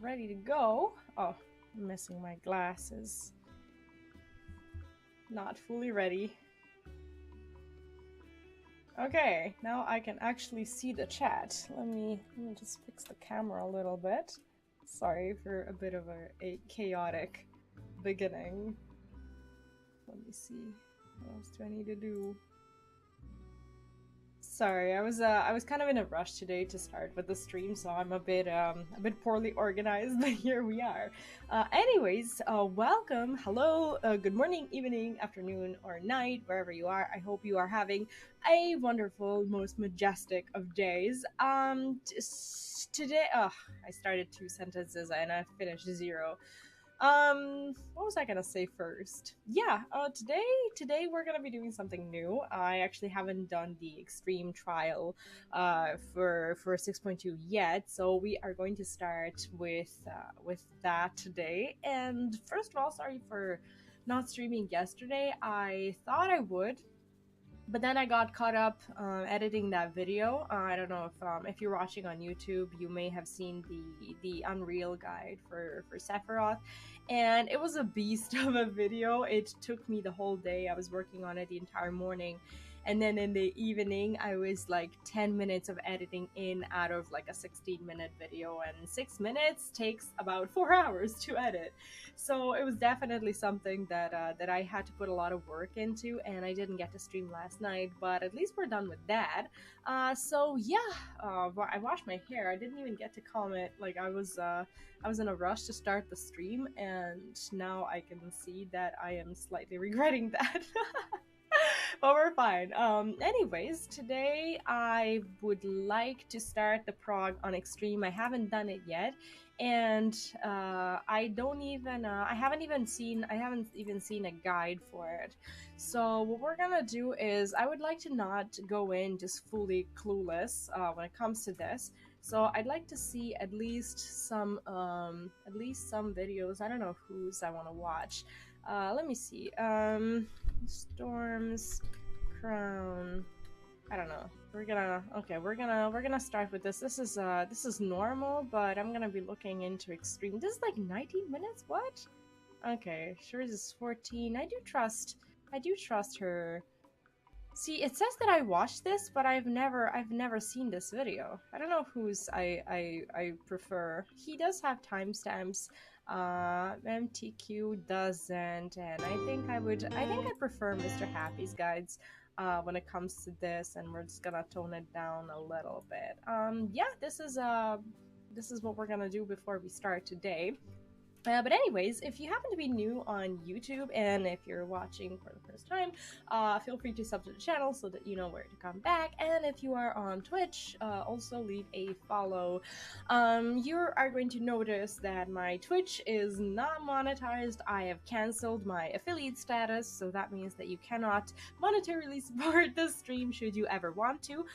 ready to go. Oh, I'm missing my glasses. Not fully ready. Okay, now I can actually see the chat. Let me just fix the camera a little bit. Sorry for a bit of a chaotic beginning. Let me see. What else do I need to do? Sorry, I was kind of in a rush today to start with the stream, so I'm a bit poorly organized, but here we are. Anyways, welcome, hello, good morning, evening, afternoon, or night, wherever you are. I hope you are having a wonderful, most majestic of days. Today, I started 2 sentences and I finished 0. What was I gonna say first? Yeah, today we're gonna be doing something new. I actually haven't done the extreme trial for 6.2 yet, so we are going to start with that today. And first of all, sorry for not streaming yesterday. I thought I would, but then I got caught up editing that video. I don't know if you're watching on YouTube, you may have seen the Unreal guide for Sephiroth, and it was a beast of a video. It took me the whole day. I was working on it the entire morning, and then in the evening I was like 10 minutes of editing in out of like a 16-minute video, and 6 minutes takes about 4 hours to edit. So it was definitely something that I had to put a lot of work into, and I didn't get to stream last night, but at least we're done with that. So yeah, I washed my hair. I didn't even get to comment. Like I was in a rush to start the stream, and now I can see that I am slightly regretting that. But we're fine. Anyways, today I would like to start the prog on extreme. I haven't done it yet, and I haven't even seen a guide for it. So what we're gonna do is, I would like to not go in just fully clueless when it comes to this. So I'd like to see at least some videos. I don't know whose I want to watch. Let me see. Storm's Crown. I don't know. We're gonna start with this. This is normal, but I'm gonna be looking into extreme. This is like 19 minutes. What? Okay, sure. This is 14. I do trust her. See, it says that I watched this, but I've never seen this video. I don't know whose I prefer. He does have timestamps. MTQ doesn't, and I think I prefer Mr. Happy's guides when it comes to this, and we're just gonna tone it down a little bit. Yeah, this is what we're gonna do before we start today. But anyways, if you happen to be new on YouTube, and if you're watching for the first time, feel free to sub to the channel so that you know where to come back. And if you are on Twitch, also leave a follow. You are going to notice that my Twitch is not monetized. I have canceled my affiliate status, so that means that you cannot monetarily support this stream should you ever want to,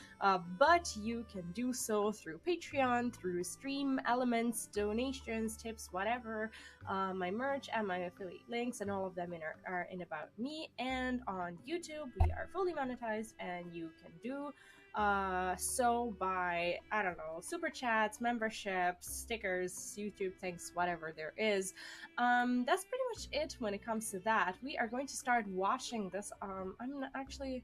but you can do so through Patreon, through stream elements, donations, tips, whatever. My merch and my affiliate links and all of them are in About Me. And on YouTube we are fully monetized, and you can do so by, I don't know, super chats, memberships, stickers, YouTube thanks, whatever there is. That's pretty much it when it comes to that. We are going to start watching this. I'm actually,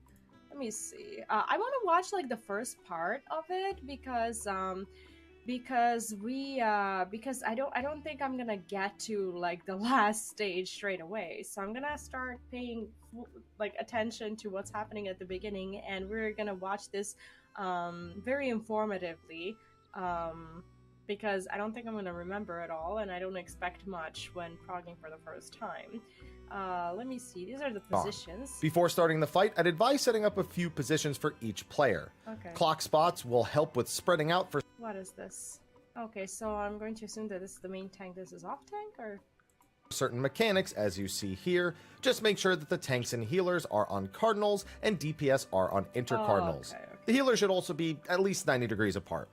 let me see. I want to watch like the first part of it because I don't think I'm gonna get to like the last stage straight away. So I'm gonna start paying like attention to what's happening at the beginning, and we're gonna watch this very informatively, because I don't think I'm gonna remember it all, and I don't expect much when progging for the first time. Let me see. These are the positions. Before starting the fight, I'd advise setting up a few positions for each player. Okay. Clock spots will help with spreading out for... What is this? Okay, so I'm going to assume that this is the main tank. This is off tank, or? Certain mechanics, as you see here. Just make sure that the tanks and healers are on cardinals and DPS are on intercardinals. Okay. The healer should also be at least 90 degrees apart.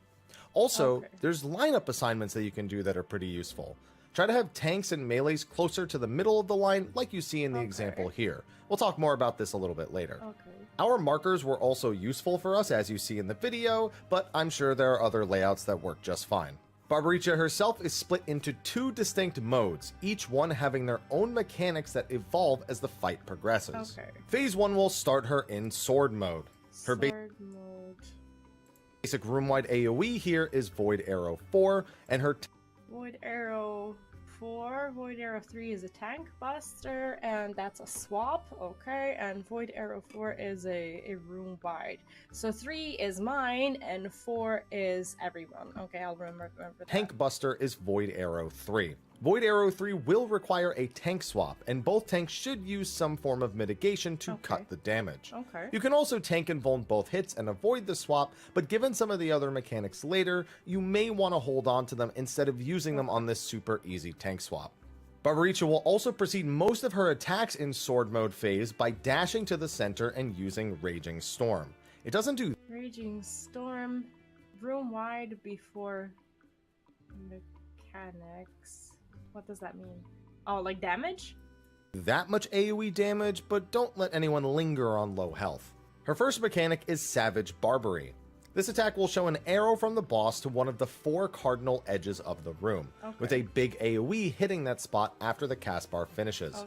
Also, there's lineup assignments that you can do that are pretty useful. Try to have tanks and melees closer to the middle of the line, like you see in the example here. We'll talk more about this a little bit later. Our markers were also useful for us, as you see in the video, but I'm sure there are other layouts that work just fine. Barbaricha herself is split into two distinct modes, each one having their own mechanics that evolve as the fight progresses. Okay. Phase 1 will start her in sword mode. Her Sword mode. basic room-wide AoE here is Void Arrow 4, and her Void Arrow 4. Void Arrow 3 is a tank buster, and that's a swap. Okay, and Void Arrow 4 is a room wide. So 3 is mine, and 4 is everyone. Okay, I'll remember that. tank buster is Void Arrow 3. Void Arrow 3 will require a tank swap, and both tanks should use some form of mitigation to cut the damage. Okay. You can also tank and vuln both hits and avoid the swap, but given some of the other mechanics later, you may want to hold on to them instead of using them on this super easy tank swap. Barbaricha will also proceed most of her attacks in sword mode phase by dashing to the center and using Raging Storm. It doesn't do Raging Storm, room wide before mechanics. What does that mean? Oh, like damage? that much AoE damage, but don't let anyone linger on low health. Her first mechanic is Savage Barbary. This attack will show an arrow from the boss to one of the 4 cardinal edges of the room, with a big AoE hitting that spot after the cast bar finishes.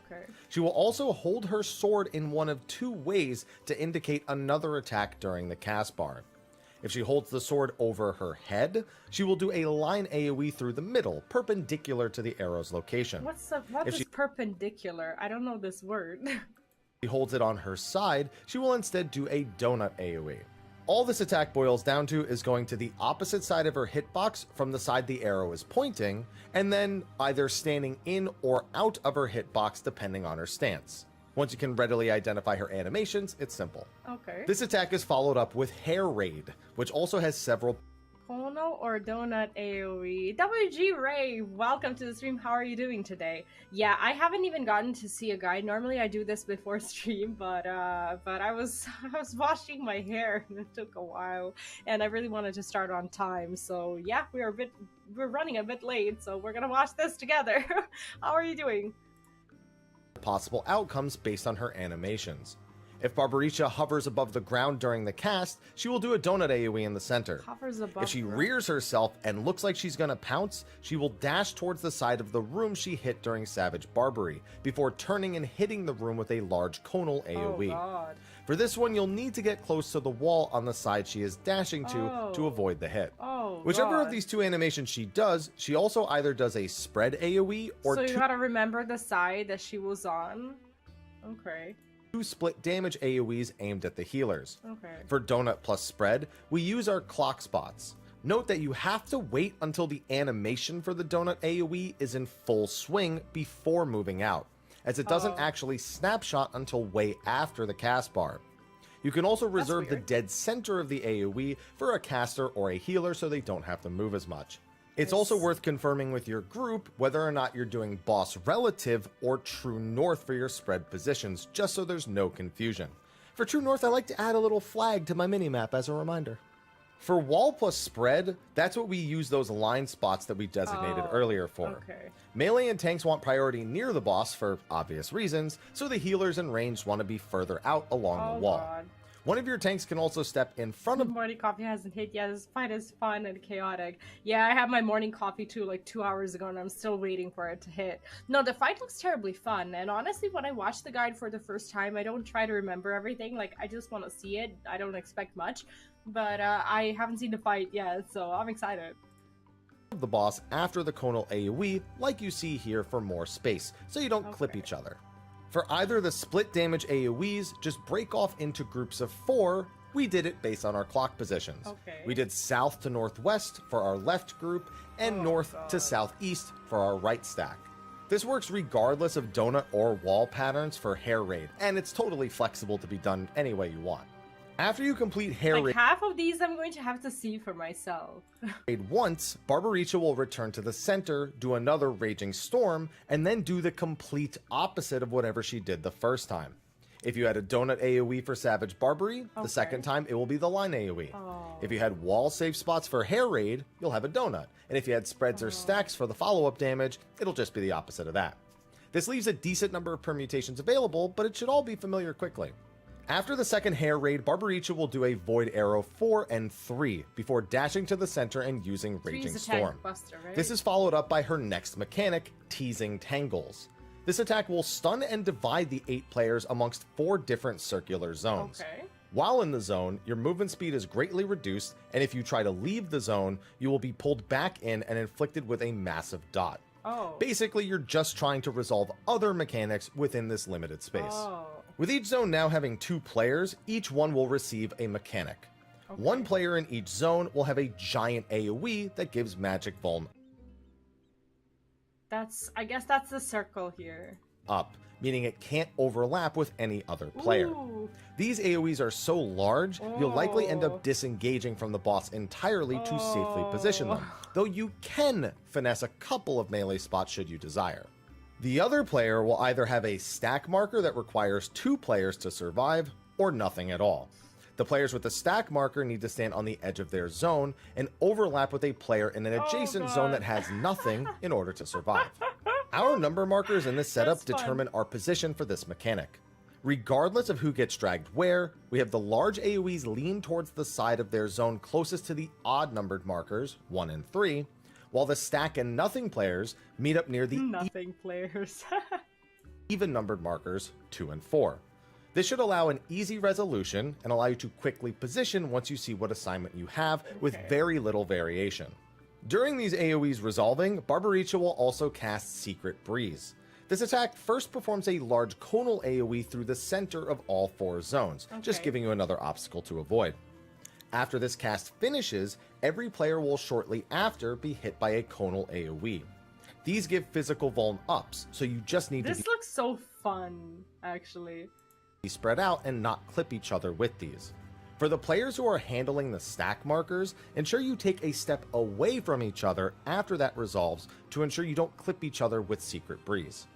She will also hold her sword in one of 2 ways to indicate another attack during the cast bar. If she holds the sword over her head, she will do a line AoE through the middle, perpendicular to the arrow's location. What is perpendicular? I don't know this word. If she holds it on her side, she will instead do a donut AoE. All this attack boils down to is going to the opposite side of her hitbox from the side the arrow is pointing, and then either standing in or out of her hitbox depending on her stance. Once you can readily identify her animations, it's simple. This attack is followed up with Hair Raid, which also has several Kono or donut AoE. WG Ray, welcome to the stream. How are you doing today? Yeah, I haven't even gotten to see a guide. Normally I do this before stream, but I was washing my hair and it took a while, and I really wanted to start on time. So yeah, we're running a bit late, so we're gonna watch this together. How are you doing? possible outcomes based on her animations. If Barbaricha hovers above the ground during the cast, she will do a donut AoE in the center. If she rears herself and looks like she's gonna pounce, she will dash towards the side of the room she hit during Savage Barbary, before turning and hitting the room with a large conal AoE. For this one, you'll need to get close to the wall on the side she is dashing to avoid the hit. Whichever of these two animations she does, she also either does a spread AoE or so you gotta remember the side that she was on. Okay. Two split damage AoEs aimed at the healers. For donut plus spread, we use our clock spots. Note that you have to wait until the animation for the donut AoE is in full swing before moving out, as it doesn't actually snapshot until way after the cast bar. You can also reserve the dead center of the AoE for a caster or a healer so they don't have to move as much. It's also worth confirming with your group whether or not you're doing boss relative or true north for your spread positions, just so there's no confusion. For true north, I like to add a little flag to my minimap as a reminder. For wall plus spread, that's what we use those line spots that we designated earlier for. Melee and tanks want priority near the boss for obvious reasons, so the healers and ranged want to be further out along the wall. One of your tanks can also step in front of... Morning coffee hasn't hit yet. This fight is fun and chaotic. Yeah, I had my morning coffee too like 2 hours ago and I'm still waiting for it to hit. No, the fight looks terribly fun, and honestly when I watch the guide for the first time, I don't try to remember everything. Like, I just want to see it. I don't expect much, but I haven't seen the fight yet, so I'm excited. The boss after the conal AoE, like you see here, for more space, so you don't clip each other. For either the split damage AoEs, just break off into groups of 4. We did it based on our clock positions. We did south to northwest for our left group, and north to southeast for our right stack. This works regardless of donut or wall patterns for Hair Raid, and it's totally flexible to be done any way you want. After you complete Hair Raid, half of these I'm going to have to see for myself. once, Barbaricha will return to the center, do another Raging Storm, and then do the complete opposite of whatever she did the first time. If you had a donut AoE for Savage Barbary, the second time it will be the line AoE. If you had wall save spots for Hair Raid, you'll have a donut. And if you had spreads or stacks for the follow-up damage, it'll just be the opposite of that. This leaves a decent number of permutations available, but it should all be familiar quickly. After the second hair raid, Barbaricha will do a Void Arrow 4 and 3 before dashing to the center and using Raging Storm. Buster, right? This is followed up by her next mechanic, Teasing Tangles. This attack will stun and divide the 8 players amongst 4 different circular zones. Okay. While in the zone, your movement speed is greatly reduced, and if you try to leave the zone, you will be pulled back in and inflicted with a massive dot. Oh. Basically, you're just trying to resolve other mechanics within this limited space. Oh. With each zone now having 2 players, each one will receive a mechanic. Okay. 1 player in each zone will have a giant AoE that gives magic vuln I guess that's the circle here. up, meaning it can't overlap with any other player. Ooh. These AoEs are so large, you'll likely end Oh. up disengaging from the boss entirely to safely position them, though you can finesse a couple of melee spots should you desire. The other player will either have a stack marker that requires 2 players to survive, or nothing at all. The players with the stack marker need to stand on the edge of their zone and overlap with a player in an adjacent zone that has nothing in order to survive. Our number markers in this setup That's fun. determine our position for this mechanic. Regardless of who gets dragged where, we have the large AoEs lean towards the side of their zone closest to the odd numbered markers, 1 and 3, while the stack and nothing players meet up near the Nothing players. even numbered markers 2 and 4. This should allow an easy resolution and allow you to quickly position once you see what assignment you have with Okay. very little variation. During these AoEs resolving, Barbaricha will also cast Secret Breeze. This attack first performs a large conal AoE through the center of all 4 zones, just Okay. giving you another obstacle to avoid. After this cast finishes, every player will shortly after be hit by a conal AoE. These give physical vuln ups, so you just need to This looks so fun, actually. be spread out and not clip each other with these. For the players who are handling the stack markers, ensure you take a step away from each other after that resolves to ensure you don't clip each other with Secret Breeze.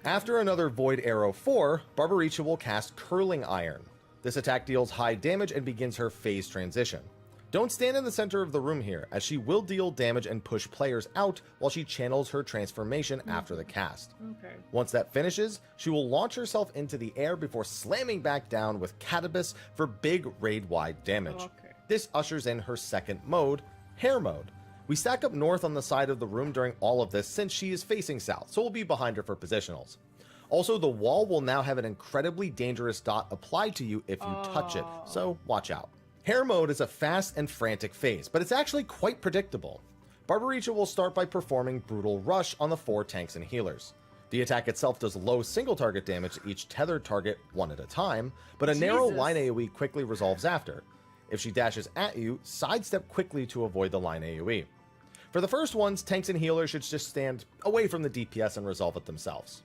After another Void Arrow 4, Barbaricha will cast Curling Iron. This attack deals high damage and begins her phase transition. Don't stand in the center of the room here, as she will deal damage and push players out while she channels her transformation after the cast. Okay. Once that finishes, she will launch herself into the air before slamming back down with Catabus for big raid-wide damage. Okay. This ushers in her second mode, Hair Mode. We stack up north on the side of the room during all of this since she is facing south, so we'll be behind her for positionals. Also, the wall will now have an incredibly dangerous dot applied to you if you touch it, so watch out. Hair Mode is a fast and frantic phase, but it's actually quite predictable. Barbaricha will start by performing Brutal Rush on the 4 tanks and healers. The attack itself does low single target damage to each tethered target one at a time, but a narrow Jesus. line AoE quickly resolves after. If she dashes at you, sidestep quickly to avoid the line AoE. For the first ones, tanks and healers should just stand away from the DPS and resolve it themselves.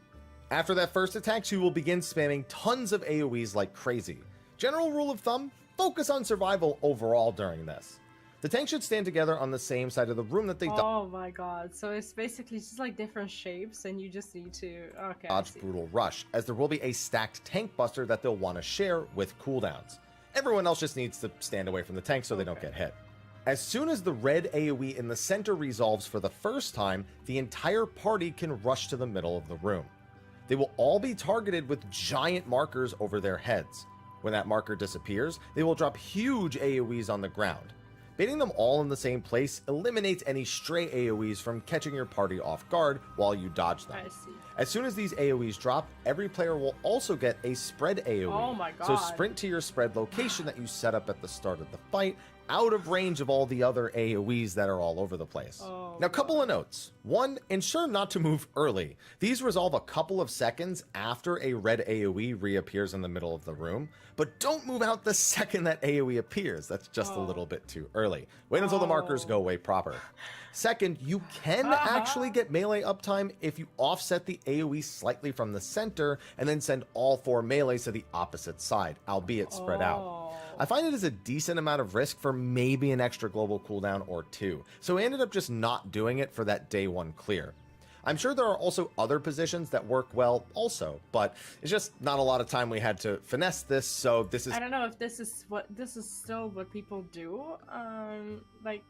After that first attack, she will begin spamming tons of AoEs like crazy. General rule of thumb, focus on survival overall during this. The tanks should stand together on the same side of the room that they Oh my god. So it's basically just like different shapes and you just need to... Okay, I dodge see. Brutal Rush, as there will be a stacked tank buster that they'll want to share with cooldowns. Everyone else just needs to stand away from the tank so they don't get hit. As soon as the red AoE in the center resolves for the first time, the entire party can rush to the middle of the room. They will all be targeted with giant markers over their heads. When that marker disappears, they will drop huge AoEs on the ground. Baiting them all in the same place eliminates any stray AoEs from catching your party off guard while you dodge them. I see. As soon as these AoEs drop, every player will also get a spread AoE. Oh my So God. sprint to your spread location that you set up at the start of the fight, out of range of all the other AoEs that are all over the place. Oh, Now, couple of notes. One, ensure not to move early. These resolve a couple of seconds after a red AoE reappears in the middle of the room, but don't move out the second that AoE appears. That's just a little bit too early. Wait until the markers go away proper. Second, you can actually get melee uptime if you offset the AoE slightly from the center and then send all 4 melees to the opposite side, albeit spread out. I find it is a decent amount of risk for maybe an extra global cooldown or 2, so I ended up just not doing it for that day 1 clear. I'm sure there are also other positions that work well also, but it's just not a lot of time we had to finesse this, so this is... I don't know if this is still what people do, like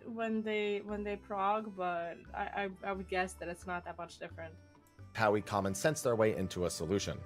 when they prog, but I would guess that it's not that much different. how we common sense their way into a solution.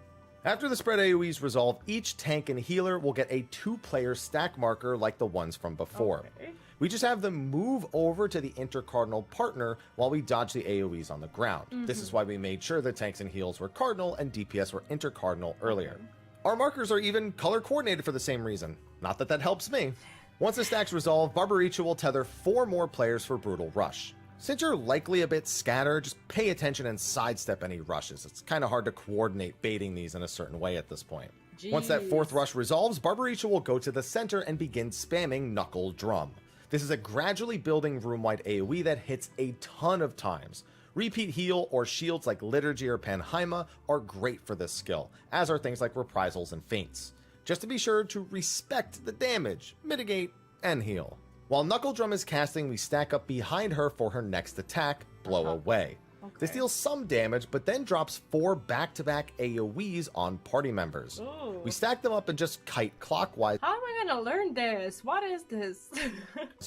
After the spread AoEs resolve, each tank and healer will get a 2-player stack marker like the ones from before. Okay. We just have them move over to the intercardinal partner while we dodge the AoEs on the ground. This is why we made sure the tanks and heals were cardinal and DPS were intercardinal earlier. Our markers are even color coordinated for the same reason. Not that that helps me. Once the stacks resolve, Barbaricha will tether 4 more players for Brutal Rush. Since you're likely a bit scattered, just pay attention and sidestep any rushes. It's kind of hard to coordinate baiting these in a certain way at this point. Jeez. Once that 4th rush resolves, Barbaricha will go to the center and begin spamming Knuckle Drum. This is a gradually building room-wide AoE that hits a ton of times. Repeat heal or shields like Liturgy or Panheima are great for this skill, as are things like Reprisals and Feints. Just to be sure to respect the damage, mitigate, and heal. While Knuckle Drum is casting, we stack up behind her for her next attack, Blow Away. Okay. This deals some damage, but then drops 4 back-to-back AoEs on party members. Ooh. We stack them up and just kite clockwise How am I gonna learn this? What is this?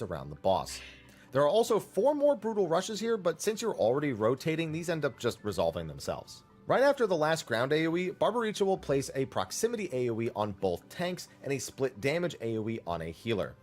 around the boss. There are also 4 more Brutal Rushes here, but since you're already rotating, these end up just resolving themselves. Right after the last ground AoE, Barbaricha will place a proximity AoE on both tanks and a split damage AoE on a healer.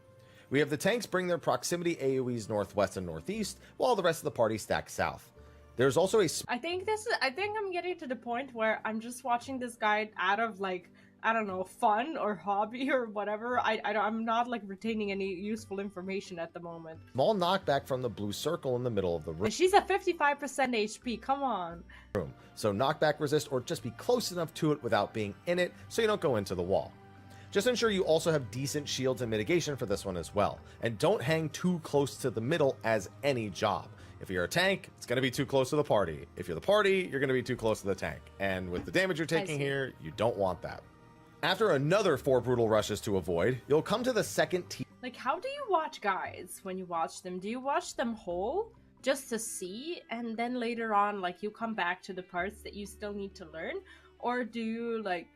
We have the tanks bring their proximity AoEs northwest and northeast, while the rest of the party stacks south. There's also a I think I'm getting to the point where I'm just watching this guide out of like, I don't know, fun or hobby or whatever. I'm not like retaining any useful information at the moment. small knockback from the blue circle in the middle of the room. And she's at 55% HP, come on. So knockback resist or just be close enough to it without being in it so you don't go into the wall. Just ensure you also have decent shields and mitigation for this one as well. And don't hang too close to the middle as any job. If you're a tank, it's going to be too close to the party. If you're the party, you're going to be too close to the tank. And with the damage you're taking here, you don't want that. After another 4 Brutal Rushes to avoid, you'll come to the second tier. Like, how do you watch guides when you watch them? Do you watch them whole just to see, and then later on, like, you come back to the parts that you still need to learn? Or do you like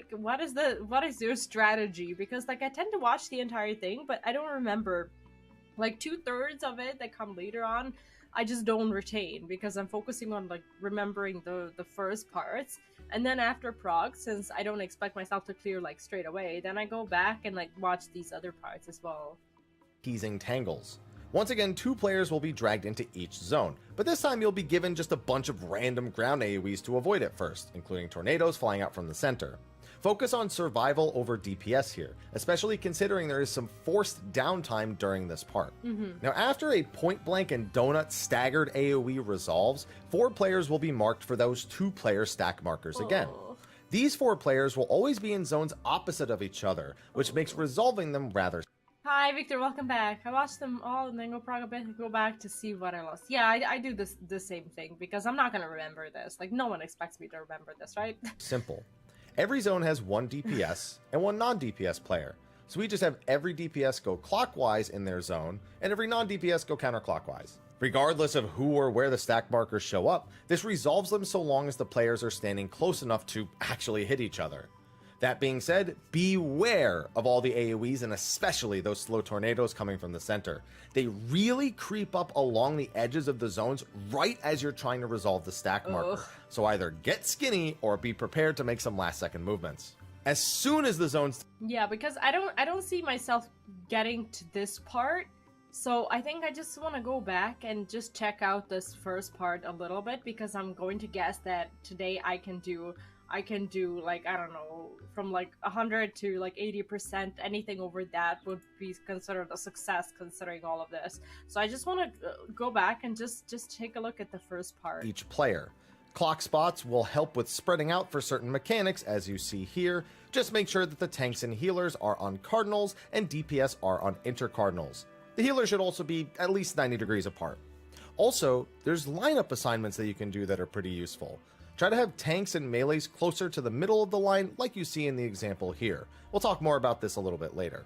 what is your strategy? Because like I tend to watch the entire thing, but I don't remember like 2/3 of it that come later on. I just don't retain because I'm focusing on like remembering the first parts, and then after prog, since I don't expect myself to clear like straight away, then I go back and like watch these other parts as well. Teasing Tangles. Once again, 2 players will be dragged into each zone, but this time you'll be given just a bunch of random ground AoEs to avoid at first, including tornadoes flying out from the center. Focus on survival over DPS here, especially considering there is some forced downtime during this part. Now, after a point-blank and donut staggered AoE resolves, 4 players will be marked for those 2-player stack markers again. These 4 players will always be in zones opposite of each other, which makes resolving them rather. Hi, Victor. Welcome back. I watched them all and then go prog a bit and go back to see what I lost. Yeah, I do the same thing because I'm not gonna remember this. Like, no one expects me to remember this, right? Simple. Every zone has 1 DPS and 1 non-DPS player. So we just have every DPS go clockwise in their zone and every non-DPS go counterclockwise. Regardless of who or where the stack markers show up, this resolves them so long as the players are standing close enough to actually hit each other. That being said, beware of all the AoEs and especially those slow tornadoes coming from the center. They really creep up along the edges of the zones right as you're trying to resolve the stack marker. So either get skinny or be prepared to make some last second movements. As soon as the zones... Yeah, because I don't see myself getting to this part. So I think I just want to go back and just check out this first part a little bit because I'm going to guess that today I can do like, I don't know, from like 100 to like 80%. Anything over that would be considered a success considering all of this. So I just want to go back and just take a look at the first part. Each player. Clock spots will help with spreading out for certain mechanics, as you see here. Just make sure that the tanks and healers are on cardinals and DPS are on intercardinals. The healer should also be at least 90 degrees apart. Also, there's lineup assignments that you can do that are pretty useful. Try to have tanks and melees closer to the middle of the line like you see in the example here. We'll talk more about this a little bit later.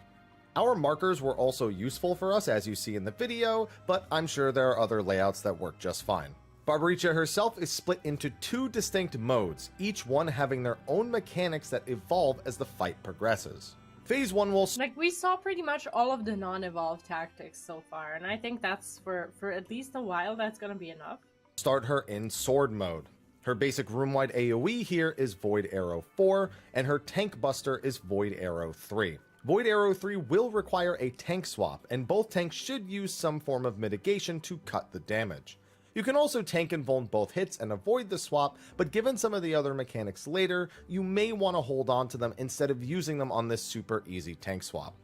Our markers were also useful for us as you see in the video, but I'm sure there are other layouts that work just fine. Barbaricha herself is split into 2 distinct modes, each one having their own mechanics that evolve as the fight progresses. Phase 1 will... Like, we saw pretty much all of the non-evolved tactics so far, and I think that's for at least a while that's gonna be enough. Start her in sword mode. Her basic room-wide AoE here is Void Arrow 4, and her tank buster is Void Arrow 3. Void Arrow 3 will require a tank swap, and both tanks should use some form of mitigation to cut the damage. You can also tank and vuln both hits and avoid the swap, but given some of the other mechanics later, you may want to hold on to them instead of using them on this super easy tank swap.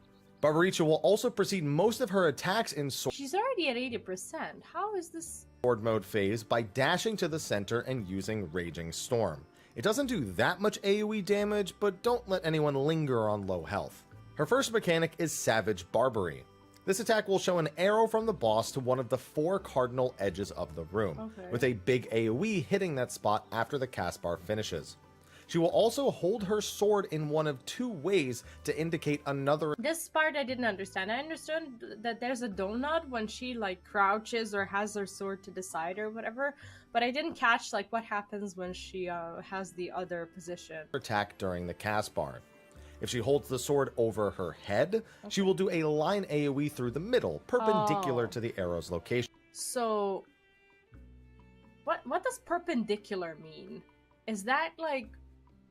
Barbaricha will also proceed most of her attacks in She's already at 80%. How is this? Sword mode phase by dashing to the center and using Raging Storm. It doesn't do that much AoE damage, but don't let anyone linger on low health. Her first mechanic is Savage Barbary. This attack will show an arrow from the boss to one of the 4 cardinal edges of the room, with a big AoE hitting that spot after the cast bar finishes. She will also hold her sword in one of 2 ways to indicate another. This part I didn't understand. I understood that there's a donut when she like crouches or has her sword to the side or whatever, but I didn't catch like what happens when she has the other position. Attack during the cast bar. If she holds the sword over her head, she will do a line AoE through the middle, perpendicular to the arrow's location. So, what does perpendicular mean? Is that like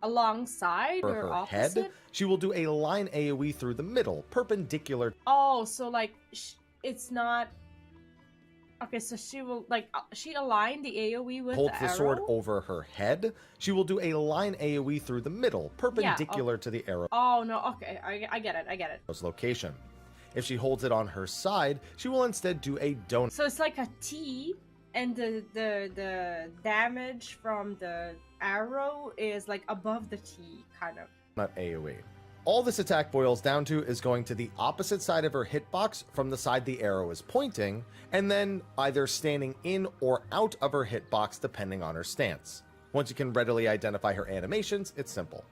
alongside or her opposite? head, she will do a line AoE through the middle, perpendicular. Oh, so like it's not. Okay, so she will like she aligned the AoE with Holds the the arrow? sword over her head. She will do a line AoE through the middle, perpendicular to the arrow. Oh no, okay, I get it. Location. If she holds it on her side, she will instead do a donut. So it's like a T, and the damage from the arrow is like above the T, kind of. Not AoE. All this attack boils down to is going to the opposite side of her hitbox from the side the arrow is pointing, and then either standing in or out of her hitbox depending on her stance. Once you can readily identify her animations, it's simple.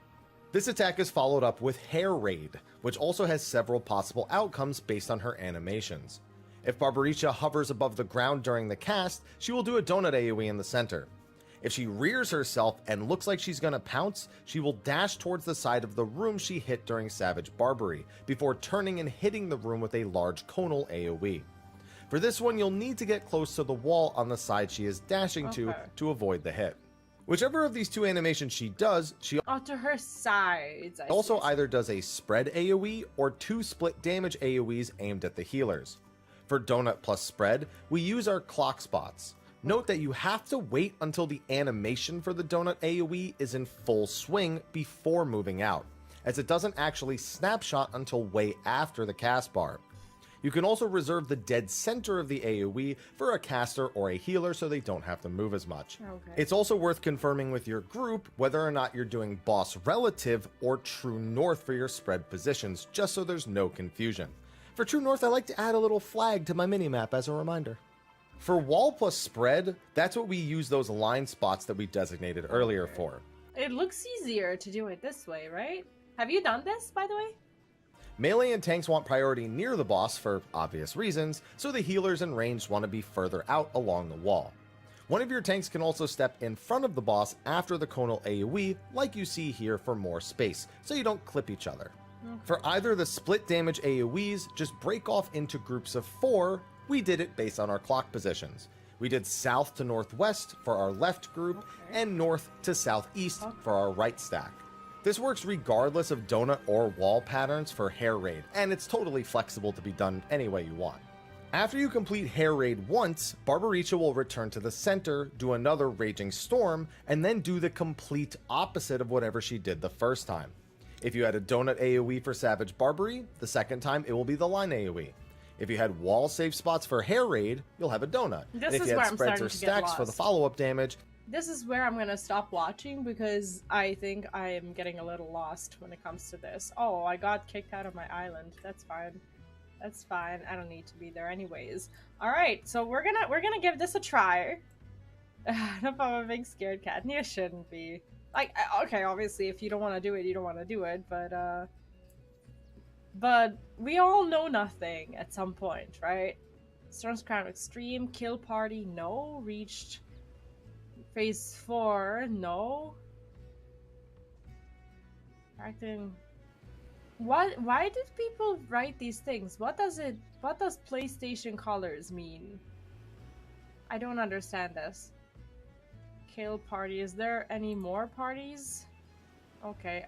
This attack is followed up with Hair Raid, which also has several possible outcomes based on her animations. If Barbaricha hovers above the ground during the cast, she will do a donut AoE in the center. If she rears herself and looks like she's gonna pounce, she will dash towards the side of the room she hit during Savage Barbary, before turning and hitting the room with a large conal AoE. For this one, you'll need to get close to the wall on the side she is dashing to avoid the hit. Whichever of these 2 animations she does, she to her sides. also either does a spread AoE or 2 split damage AoEs aimed at the healers. For donut plus spread, we use our clock spots. Note that you have to wait until the animation for the donut AoE is in full swing before moving out, as it doesn't actually snapshot until way after the cast bar. You can also reserve the dead center of the AoE for a caster or a healer so they don't have to move as much. It's also worth confirming with your group whether or not you're doing boss relative or true north for your spread positions, just so there's no confusion. For true north, I like to add a little flag to my minimap as a reminder. For wall plus spread, that's what we use those line spots that we designated earlier for. It looks easier to do it this way, right? Have you done this, by the way? Melee and tanks want priority near the boss for obvious reasons, so the healers and ranged want to be further out along the wall. One of your tanks can also step in front of the boss after the conal AoE, like you see here, for more space, so you don't clip each other. For either the split damage AoEs, just break off into groups of 4. We did it based on our clock positions. We did south to northwest for our left group, and north to southeast for our right stack. This works regardless of donut or wall patterns for Hair Raid, and it's totally flexible to be done any way you want. After you complete Hair Raid once, Barbaricha will return to the center, do another Raging Storm, and then do the complete opposite of whatever she did the first time. If you had a donut AoE for Savage Barbary, the second time it will be the line AoE. If you had wall safe spots for Hair Raid, you'll have a donut. This and if is you where had I'm spreads starting or to get stacks for the lost. follow-up damage, This is where I'm gonna stop watching because I think I am getting a little lost when it comes to this. Oh, I got kicked out of my island. That's fine. That's fine. I don't need to be there anyways. All right, so we're gonna give this a try. If I'm a big scared cat, and you shouldn't be. Like, okay, obviously, if you don't want to do it, you don't want to do it. But we all know nothing at some point, right? Storm's Crown Extreme, Kill Party, no. Reached Phase 4, no. Acting. What? Why did people write these things? What does PlayStation colors mean? I don't understand this. Kill party. Is there any more parties? Okay,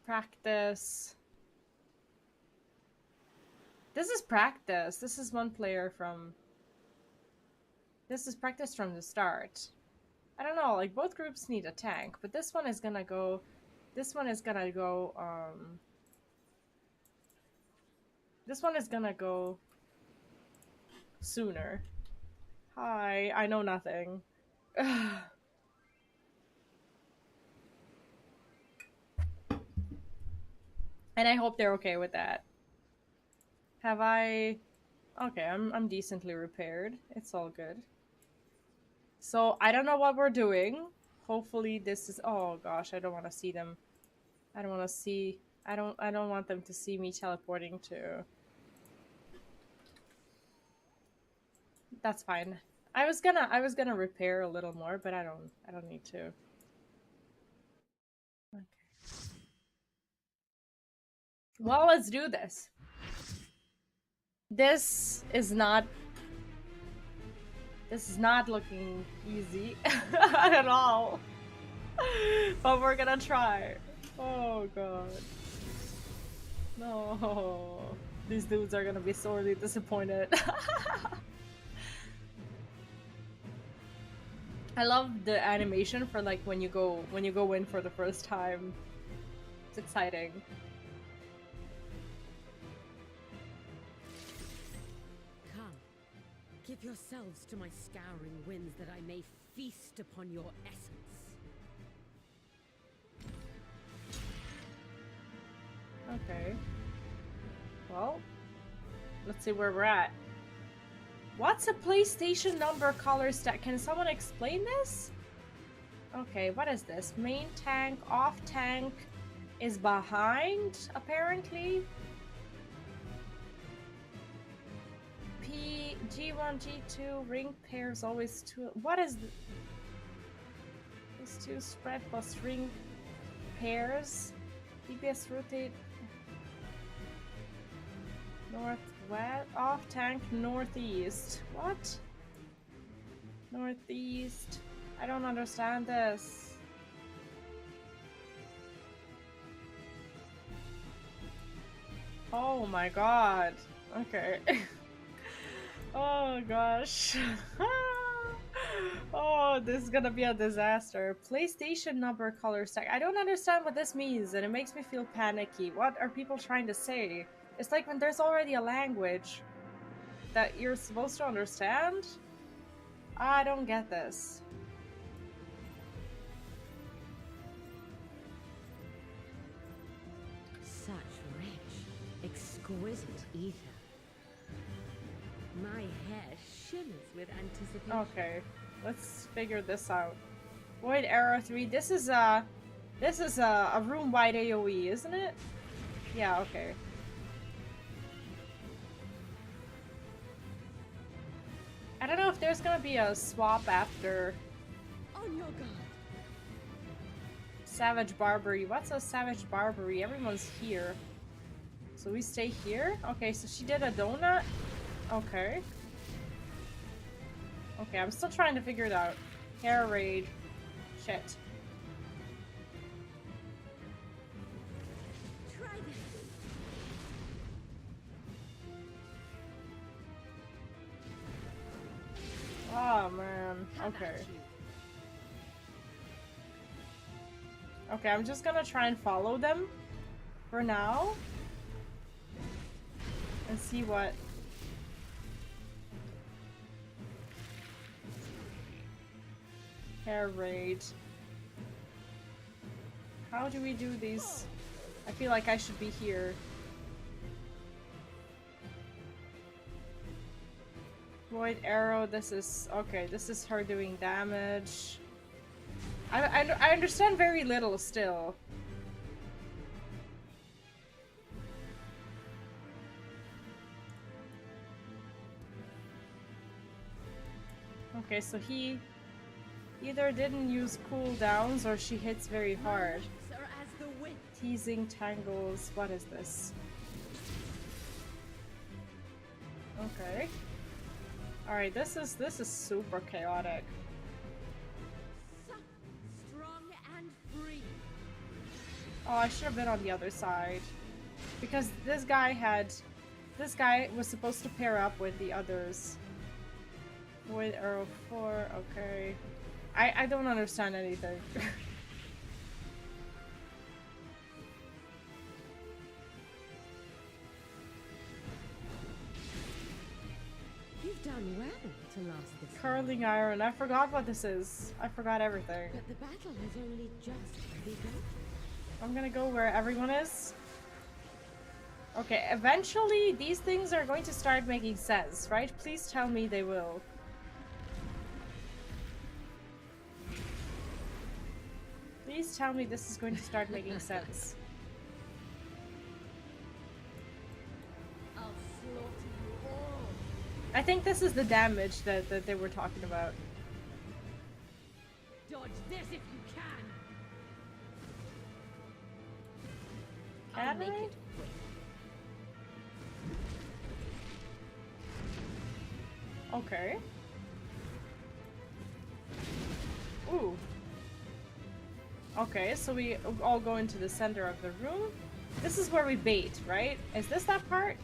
practice. This is practice. This is one player from... This is practice from the start. I don't know, like, both groups need a tank, but this one is gonna go... This one is gonna go, This one is gonna go... sooner. Hi, I know nothing. And I hope they're okay with that. Have I... Okay, I'm decently repaired. It's all good. So, I don't know what we're doing. Hopefully this is... Oh gosh, I don't want to see them. I don't want to see... I don't want them to see me teleporting to... That's fine. I was gonna repair a little more, but I don't need to. Okay. Well, let's do this. This is not looking easy at all. But we're gonna try. Oh god. No. These dudes are gonna be sorely disappointed. I love the animation for like when you go in for the first time. It's exciting. Come, give yourselves to my scouring winds that I may feast upon your essence. Okay. Well, let's see where we're at. What's a PlayStation number color stack? Can someone explain this? Okay, what is this? Main tank, off tank is behind, apparently. G1, G2, ring pairs always two. What is this? Two spread plus ring pairs. DPS rotate. Northwest, off tank, northeast. What? Northeast. I don't understand this. Oh my god. Okay. Oh gosh. Oh, this is gonna be a disaster. PlayStation number color stack. I don't understand what this means, and it makes me feel panicky. What are people trying to say? It's like when there's already a language that you're supposed to understand. I don't get this. Such rich, exquisite ether. My hair shimmers with anticipation. Okay, let's figure this out. Void Arrow 3. This is a room-wide AoE, isn't it? Yeah. Okay. I don't know if there's gonna be a swap after. On your guard. Savage Barbary. What's a Savage Barbary? Everyone's here. So we stay here? Okay, so she did a donut? Okay. Okay, I'm still trying to figure it out. Hair raid. Shit. Try this. Oh man. Okay. Okay, I'm just gonna try and follow them for now. And see what... Hair raid. How do we do these? I feel like I should be here. Void Arrow, this is... Okay, this is her doing damage. I understand very little still. Okay, so he either didn't use cooldowns or she hits very hard. Teasing tangles. What is this? Okay. Alright, this is super chaotic. Strong and free. Oh, I should have been on the other side. Because this guy was supposed to pair up with the others. With arrow 4, okay. I don't understand anything. You've done well to last this Curling iron. I forgot what this is. I forgot everything. But the battle has only just begun. I'm gonna go where everyone is. Okay, eventually these things are going to start making sense, right? Please tell me they will. Please tell me this is going to start making sense. I'll slaughter you all. I think this is the damage that they were talking about. Dodge this if you can. Can I'll make I? it quick. Okay. Ooh. Okay, so we all go into the center of the room. This is where we bait, right? Is this that part?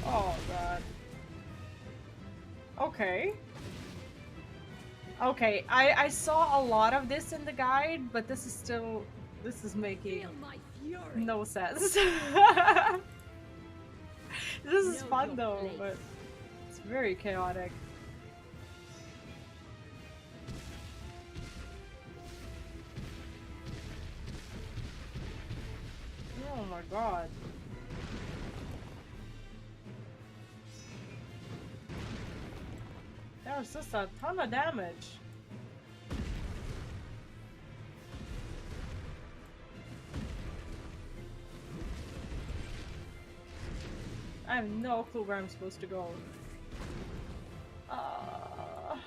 Oh god. Okay. Okay, I saw a lot of this in the guide, but this is making Feel my fury. no sense. This is Know fun your though, place. but it's very chaotic. Oh my god. That was just a ton of damage. I have no clue where I'm supposed to go. Oh.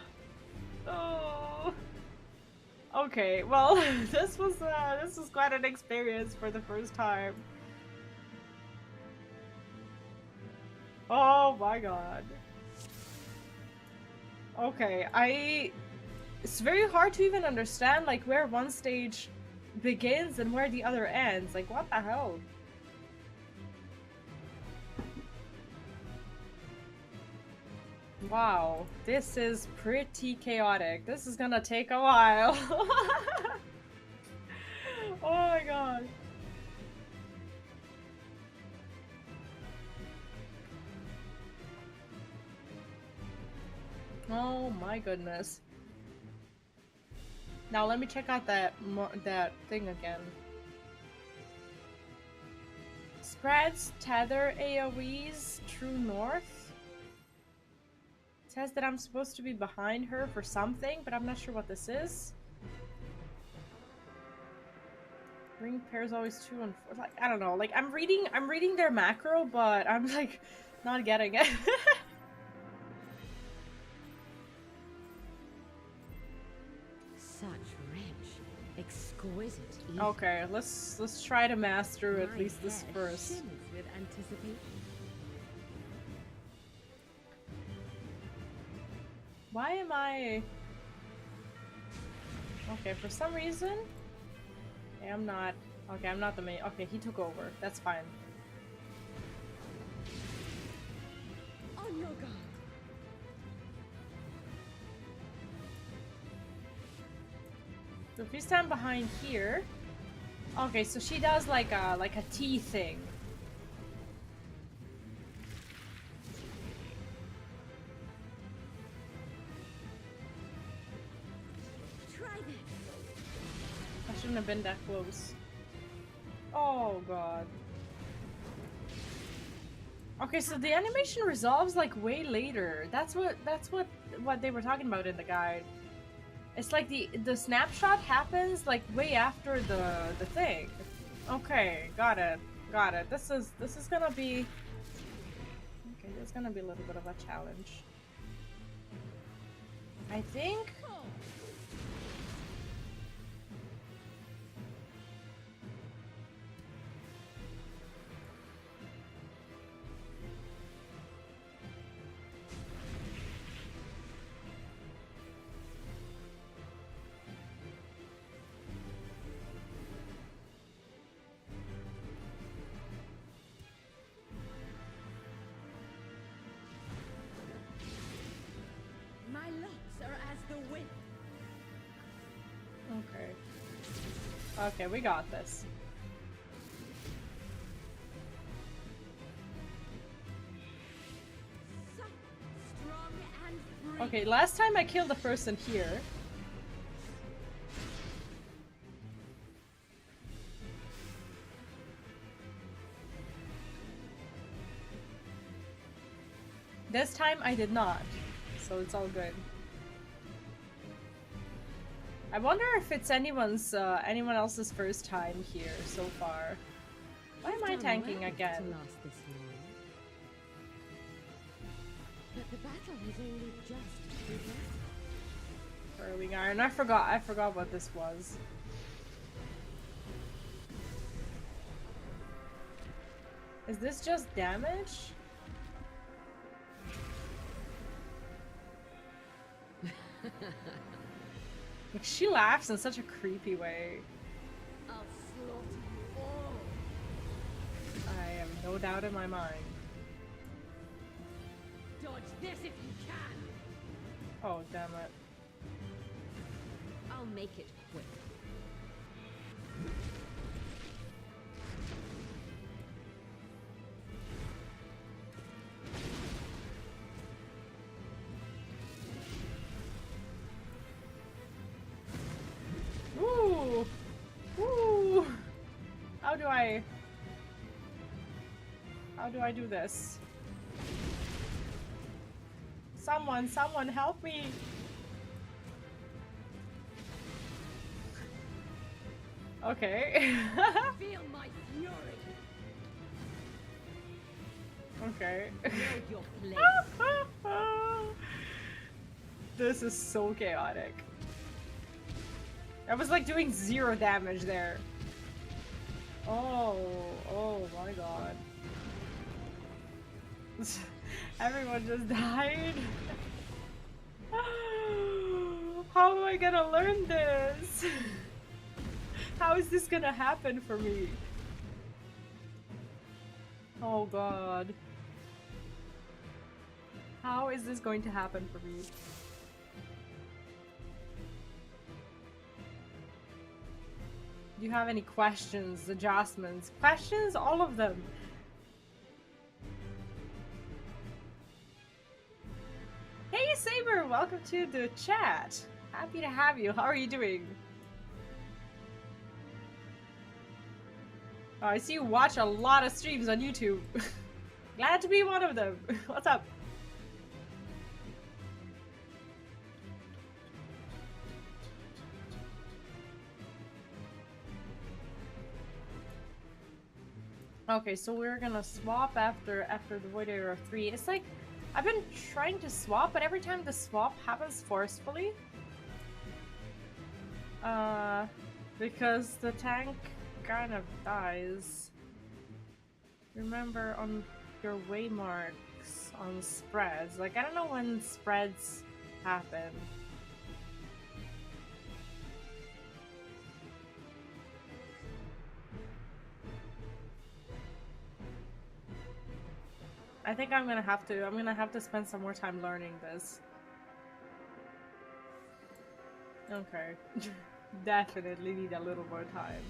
Okay, well, this was quite an experience for the first time. Oh my god. Okay, it's very hard to even understand like where one stage begins and where the other ends. Like what the hell? Wow, this is pretty chaotic. This is gonna take a while. Oh my god. Oh my goodness. Now let me check out that thing again. Spreads, tether, AoEs, true north. It says that I'm supposed to be behind her for something, but I'm not sure what this is. Ring pairs always 2 and 4. Like I don't know. Like I'm reading their macro, but I'm like not getting it. Such rich, exquisite. evening. Okay, let's try to master at My least this head first. shimmers with anticipation. Why am I... Okay, for some reason... Okay, I'm not... Okay, I'm not the main... Okay, he took over. That's fine. On your guard. So if you stand behind here... Okay, so she does like a T thing. Try this. I shouldn't have been that close. Oh god. Okay, so the animation resolves like way later. That's what they were talking about in the guide. It's like the snapshot happens like way after the thing. Okay, got it. Got it. This is gonna be... Okay, this is gonna be a little bit of a challenge. I think... Okay, we got this. Okay, last time I killed the person here. This time I did not, so it's all good. I wonder if it's anyone else's first time here so far. Why am I tanking again? But the battle has only just begun. Curling iron. I forgot what this was. Is this just damage? Like, she laughs in such a creepy way. I'll slaughter you all. I have no doubt in my mind. Dodge this if you can. Oh, damn it. I'll make it quick. Ooh! Ooh! How do I do this? Someone help me! Okay. Feel my fury. Okay. Know your place. This is so chaotic. I was like doing 0 damage there. Oh my god. Everyone just died. How am I gonna learn this? How is this gonna happen for me? Oh god. How is this going to happen for me? Do you have any questions, adjustments? Questions? All of them. Hey Saber, welcome to the chat. Happy to have you. How are you doing? Oh, I see you watch a lot of streams on YouTube. Glad to be one of them. What's up? Okay, so we're gonna swap after the Void Arrow 3. It's like, I've been trying to swap, but every time the swap happens forcefully. Because the tank kind of dies. Remember on your waymarks on spreads. Like, I don't know when spreads happen. I think I'm gonna have to spend some more time learning this. Okay. Definitely need a little more time.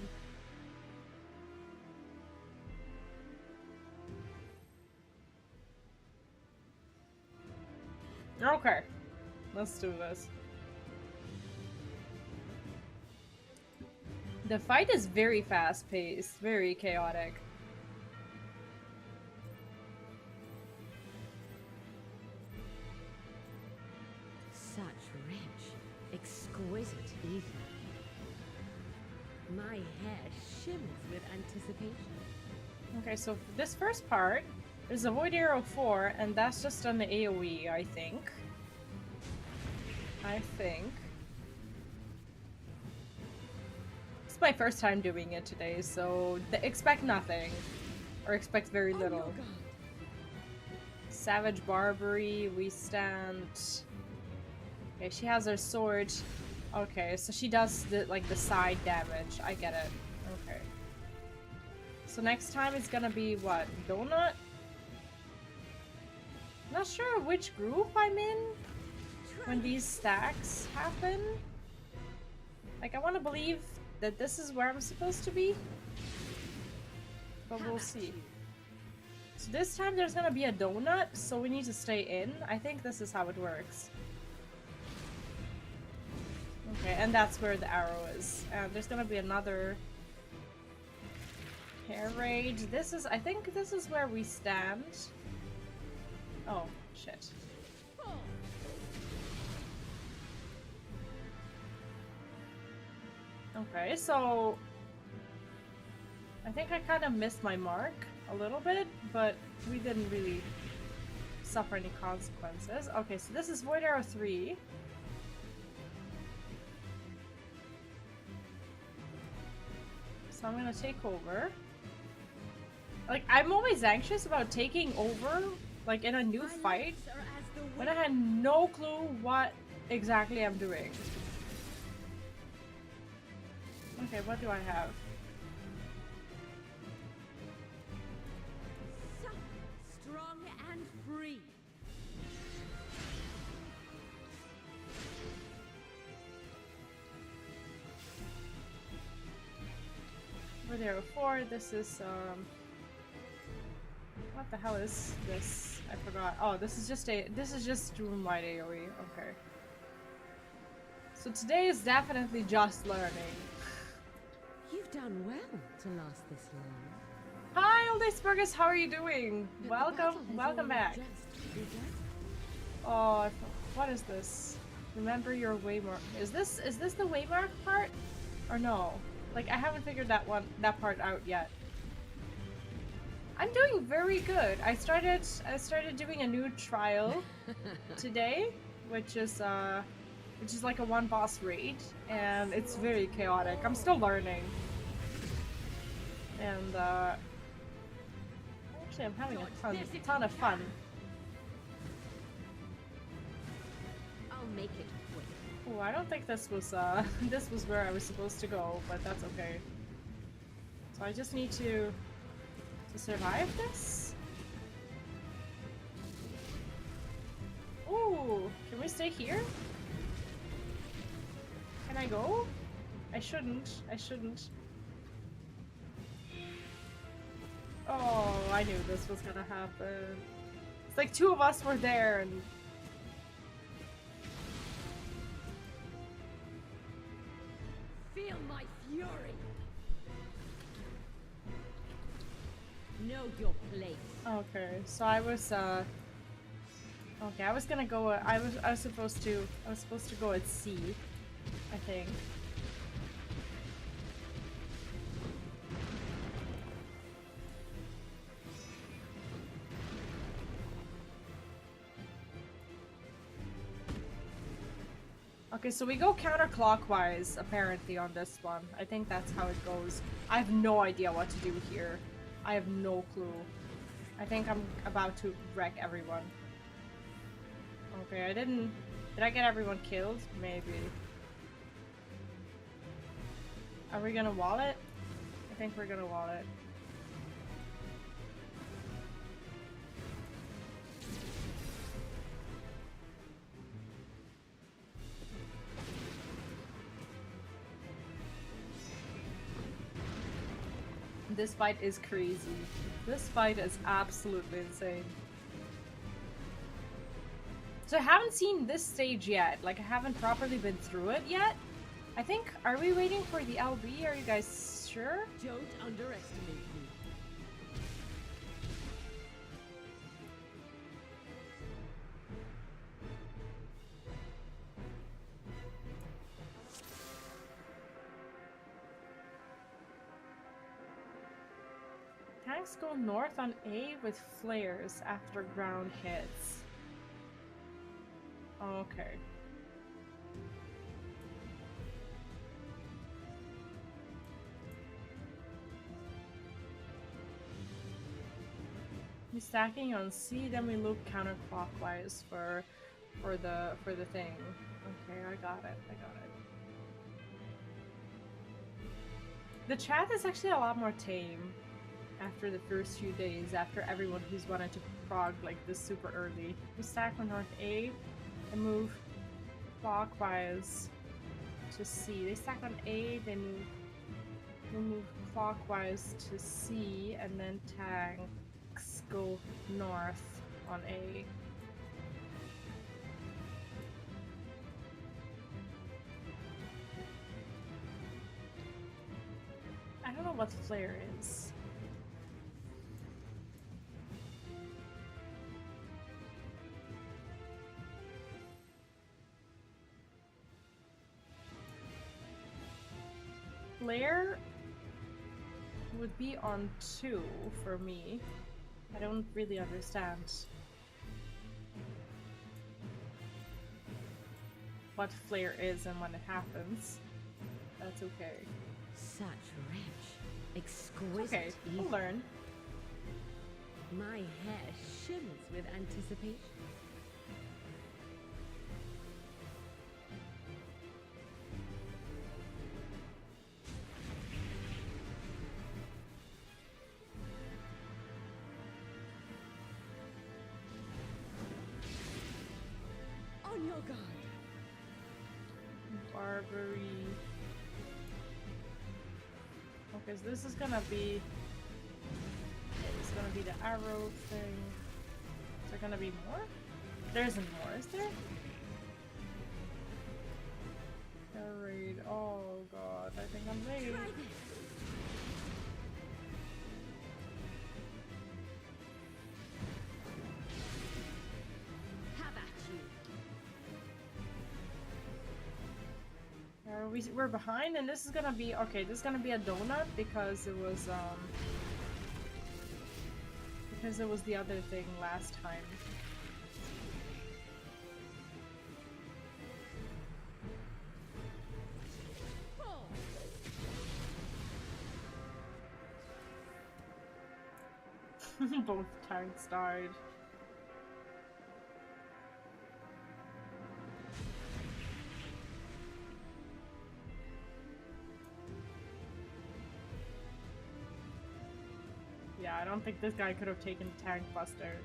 Okay. Let's do this. The fight is very fast-paced, very chaotic. Such rich, exquisite ether. My hair shimmers with anticipation. Okay, so for this first part, there's a Void Arrow 4, and that's just an AoE, I think. It's my first time doing it today, so expect nothing. Or expect very little. Savage Barbary, we stand... Okay, she has her sword. Okay, so she does the side damage. I get it. Okay. So next time it's gonna be what? Donut? Not sure which group I'm in when these stacks happen. Like, I want to believe that this is where I'm supposed to be, but we'll see. So this time there's gonna be a donut, so we need to stay in. I think this is how it works. Okay, and that's where the arrow is. And there's gonna be another hair raid. This is, I think this is where we stand. Oh, shit. Okay, so I think I kind of missed my mark a little bit, but we didn't really suffer any consequences. Okay, so this is Void Arrow 3. So I'm gonna take over. Like, I'm always anxious about taking over, like, in a new fight, when I had no clue what exactly I'm doing. Okay, what do I have? Strong and free. Void Arrow 4, this is, what the hell is this? I forgot. Oh, this is just room-wide AoE. Okay. So today is definitely just learning. You've done well to last this long. Hi, Old Spurgus, how are you doing? Welcome back. Oh, what is this? Remember your waymark. Is this the waymark part? Or no? Like, I haven't figured that part out yet. I'm doing very good. I started doing a new trial today, which is like a one boss raid, and it's very chaotic. I'm still learning. And actually I'm having a ton of fun. I'll make it quick. Oh, I don't think this was this was where I was supposed to go, but that's okay. So I just need to survive this? Ooh, can we stay here? Can I go? I shouldn't. Oh, I knew this was gonna happen. It's like two of us were there and... Feel my fury. Know your place. Okay, so I was okay, I was gonna go I was supposed to go at C, I think. Okay, so we go counterclockwise, apparently, on this one. I think that's how it goes. I have no idea what to do here. I have no clue. I think I'm about to wreck everyone. Okay, I didn't... Did I get everyone killed? Maybe. Are we gonna wall it? I think we're gonna wall it. This fight is crazy. This fight is absolutely insane. So I haven't seen this stage yet. Like, I haven't properly been through it yet. I think, are we waiting for the LB? Are you guys sure? Don't underestimate me. Tanks go north on A with flares after ground hits. Okay. We're stacking on C, then we look counterclockwise for the thing. Okay, I got it. The chat is actually a lot more tame after the first few days, after everyone who's wanted to prog like this super early. We stack on North A and move clockwise to C. They stack on A, they move We'll move clockwise to C, and then tanks go north on A. I don't know what flare is. Flare would be on 2 for me. I don't really understand what flare is and when it happens. That's okay. Such rich, exquisite. Okay, we'll learn. My hair shimmers with anticipation. On your guard. Barbary. Okay, so this is gonna be... It's gonna be the arrow thing. Is there gonna be more? There isn't more, is there? Raid. Oh god, I think I'm late. Try this. Have at you. We're behind, and this is gonna be... Okay, this is gonna be a donut because it was, because it was the other thing last time. Both tanks died. Yeah, I don't think this guy could have taken Tank Buster.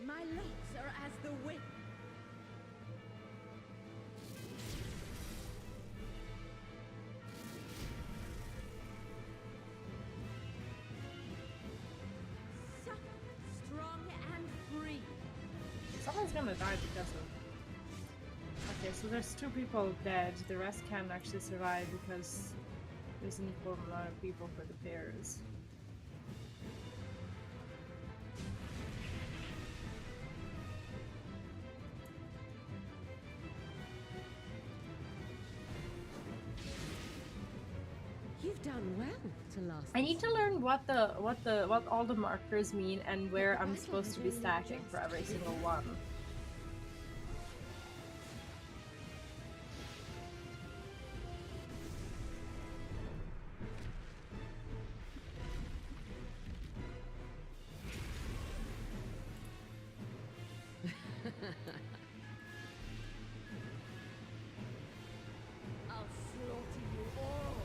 My locks are as the wind. Supple, strong, and free. Someone's gonna die because of... Okay, so there's 2 people dead. The rest can't actually survive because there's an equal amount of people for the pairs. You've done well to last. I need to learn what all the markers mean and where I'm supposed to be stacking for every single one. I'll slaughter you all.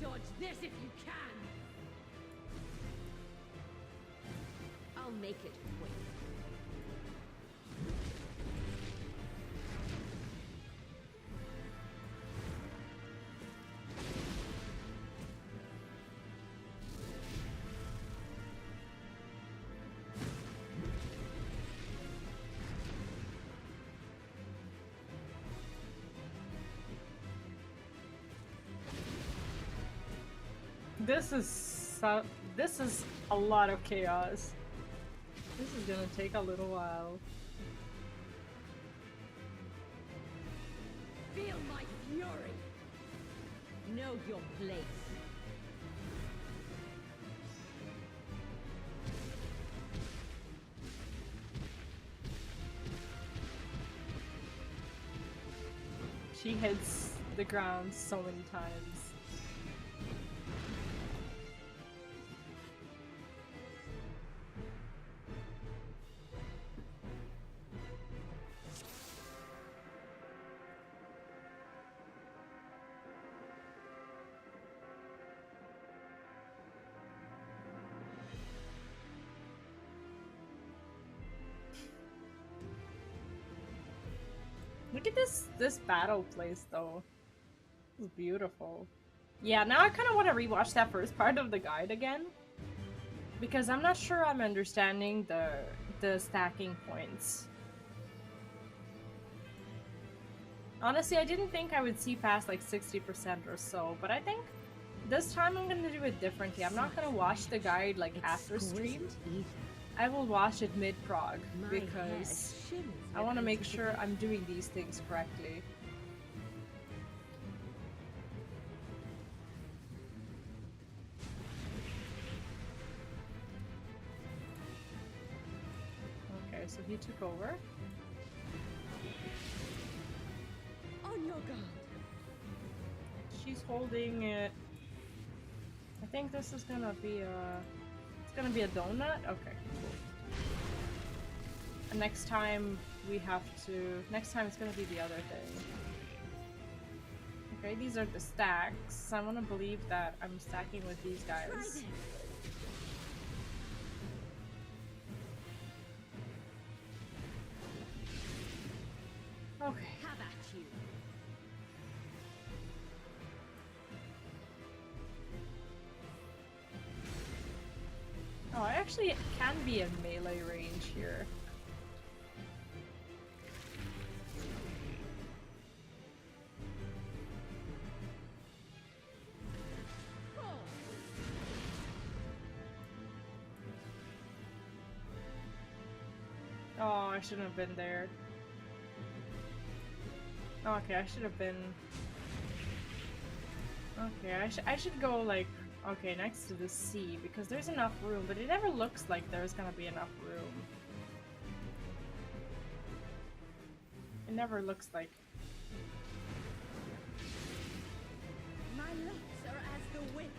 Dodge this if you can. I'll make it quick. This is a lot of chaos. This is gonna take a little while. Feel my fury. Know your place. She hits the ground so many times. Look at this battle place though. It's beautiful. Yeah, now I kind of want to rewatch that first part of the guide again, because I'm not sure I'm understanding the stacking points. Honestly, I didn't think I would see past like 60% or so, but I think this time I'm gonna do it differently. I'm not gonna watch the guide like after stream. I will watch it mid-prog because I want to make sure I'm doing these things correctly. Okay, so he took over. On your guard. She's holding it. I think this is gonna be a... It's gonna be a donut? Okay, cool. And next time we have to... Next time it's gonna be the other thing. Okay, these are the stacks. I wanna believe that I'm stacking with these guys. Okay. Have at you. Oh, I actually can be in melee range here. Oh, I shouldn't have been there. Okay, I should have been... Okay, I should go, like, okay, next to the sea, because there's enough room, but it never looks like there's gonna be enough room. It never looks like... My locks are as the wind.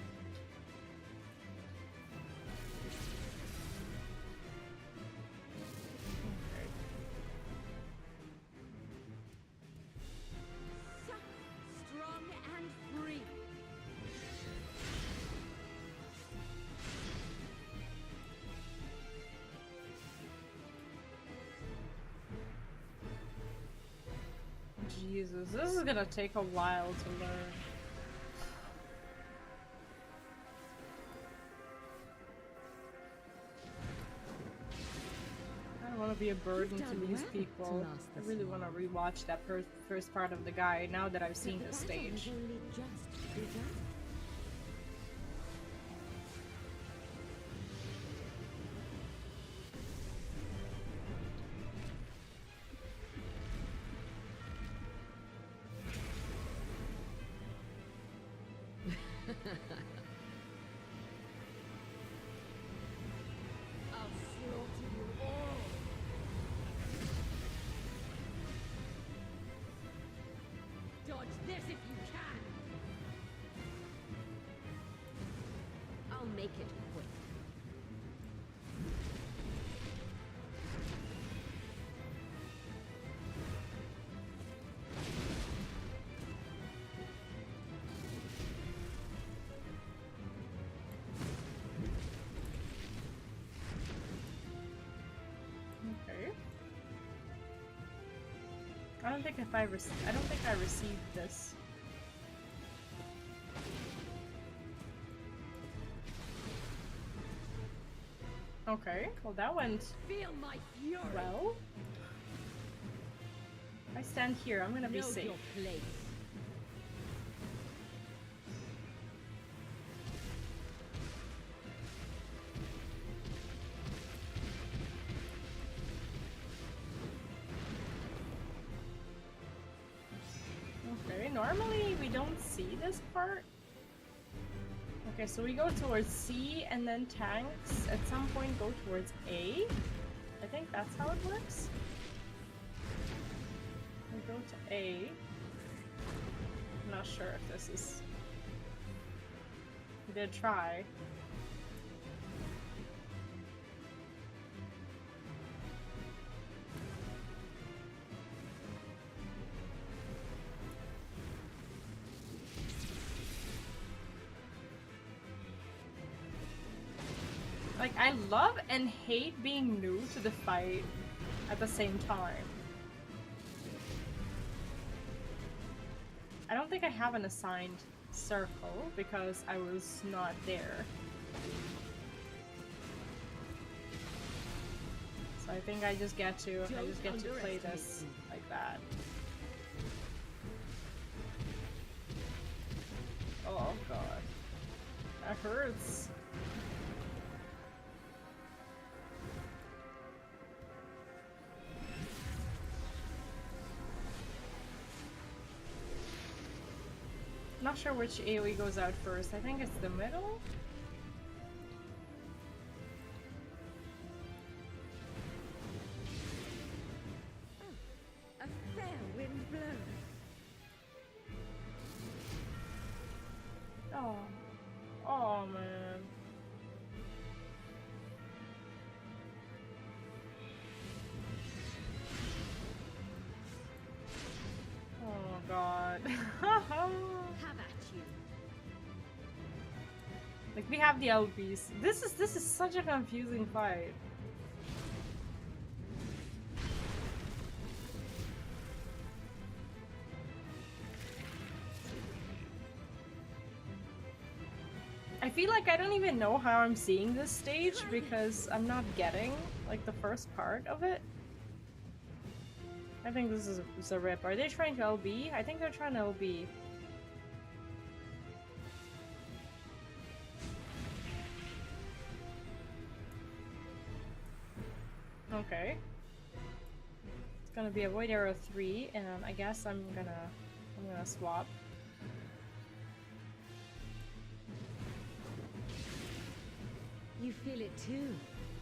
Strong and free. Jesus, this is gonna take a while to learn. I don't want to be a burden to these people. I really want to rewatch that first part of the guide now that I've seen the stage. I'll slaughter you all. Dodge this if you can. I'll make it quick. Okay. I don't think I received this. Okay, well that went Feel my fury. well. I stand here, I'm gonna be Know safe. your place. Okay, normally we don't see this part. Okay, so we go towards C and then tanks at some point go towards A. I think that's how it works. We go to A. I'm not sure if this is... We did try. Like, I love and hate being new to the fight at the same time. I don't think I have an assigned circle because I was not there. So I think I just get to play this like that. Oh god. That hurts. Not sure which AoE goes out first. I think it's the middle? A fair wind blows. Oh. Oh man. Oh god. Have at you. Like we have the LBs. This is such a confusing fight. I feel like I don't even know how I'm seeing this stage because I'm not getting like the first part of it. I think this is a rip. Are they trying to LB? I think they're trying to LB. Okay. It's gonna be a void arrow 3, and I guess I'm gonna swap. You feel it too,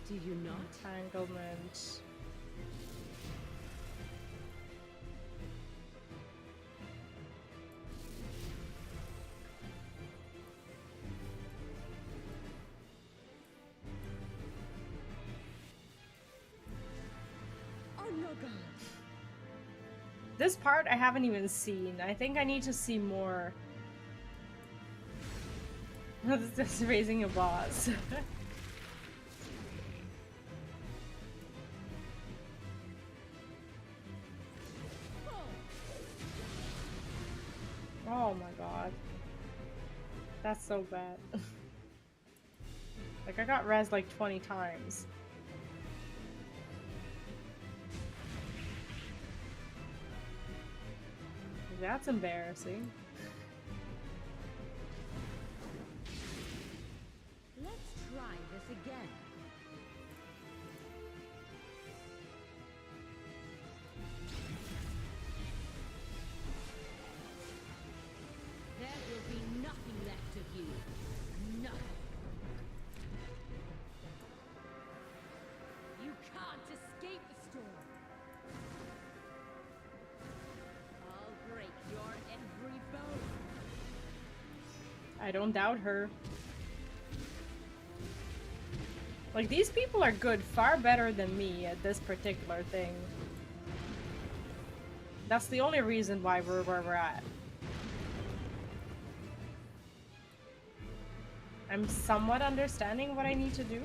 do you not? Entanglement. On your guard. This part I haven't even seen. I think I need to see more. This is raising a boss. Oh my god. That's so bad. Like I got res like 20 times. That's embarrassing. Let's try this again. There will be nothing left of you. Nothing. You can't escape the storm. I'll break your every bone. I don't doubt her. Like, these people are good, far better than me at this particular thing. That's the only reason why we're where we're at. I'm somewhat understanding what I need to do.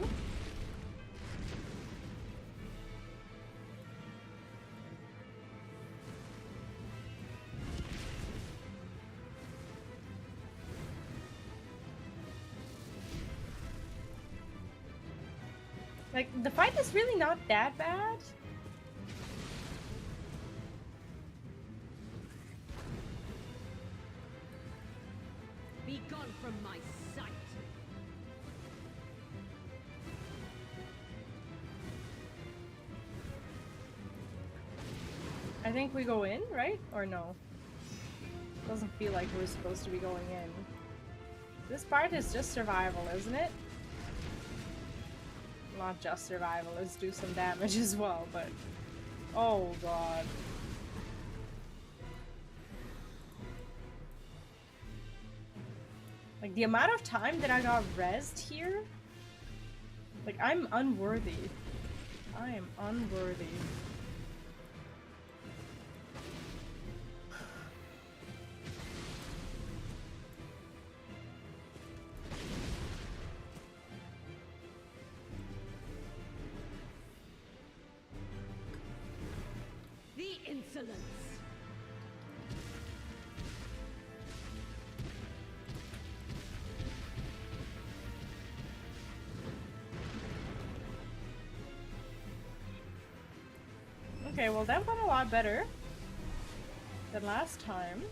Like, the fight is really not that bad. Be gone from my sight. I think we go in, right? Or no? Doesn't feel like we're supposed to be going in. This part is just survival, isn't it? Not just survival, let's do some damage as well, but... Oh god. Like, the amount of time that I got rezzed here... Like, I'm unworthy. I am unworthy. The insolence. Okay, well that went a lot better than last time.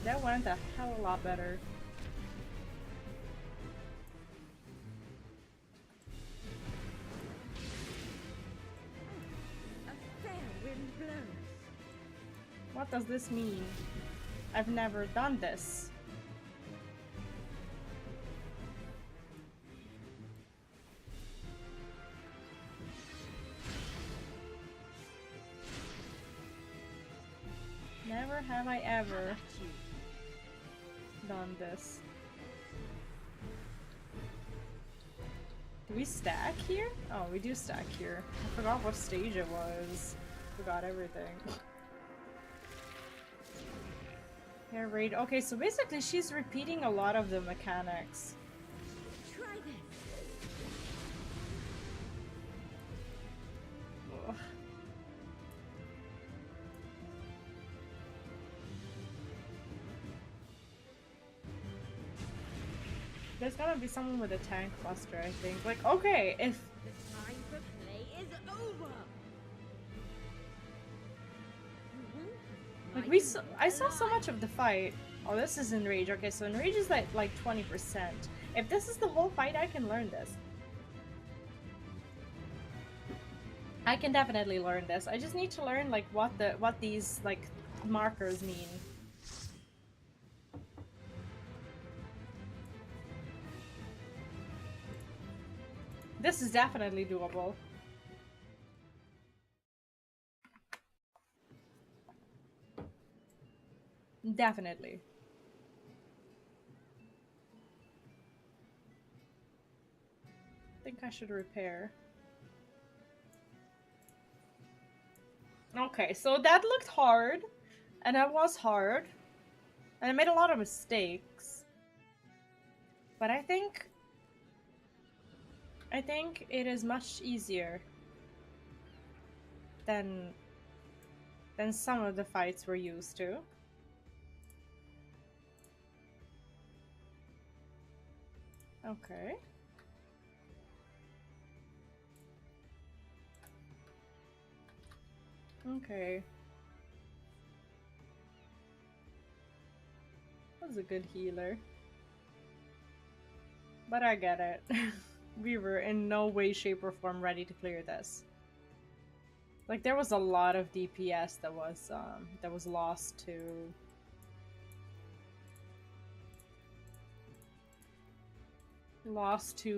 That went a hell of a lot better. A fair wind blows. What does this mean? I've never done this. Never have I ever done this. Do we stack here? Oh, we do stack here. I forgot what stage it was. Forgot everything. Hair raid. Okay, so basically she's repeating a lot of the mechanics. Try this. Ugh. There's gotta be someone with a tank cluster, I think. Like, okay, if The time for play is over. like I saw so much of the fight. Oh, this is Enrage. Okay, so Enrage is like 20%. If this is the whole fight, I can learn this. I can definitely learn this. I just need to learn like what these like markers mean. This is definitely doable. Definitely. I think I should repair. Okay, so that looked hard, and that was hard, and I made a lot of mistakes. But I think it is much easier than some of the fights we're used to. Okay. Okay. That was a good healer. But I get it. We were in no way, shape, or form ready to clear this. Like, there was a lot of DPS that was lost to...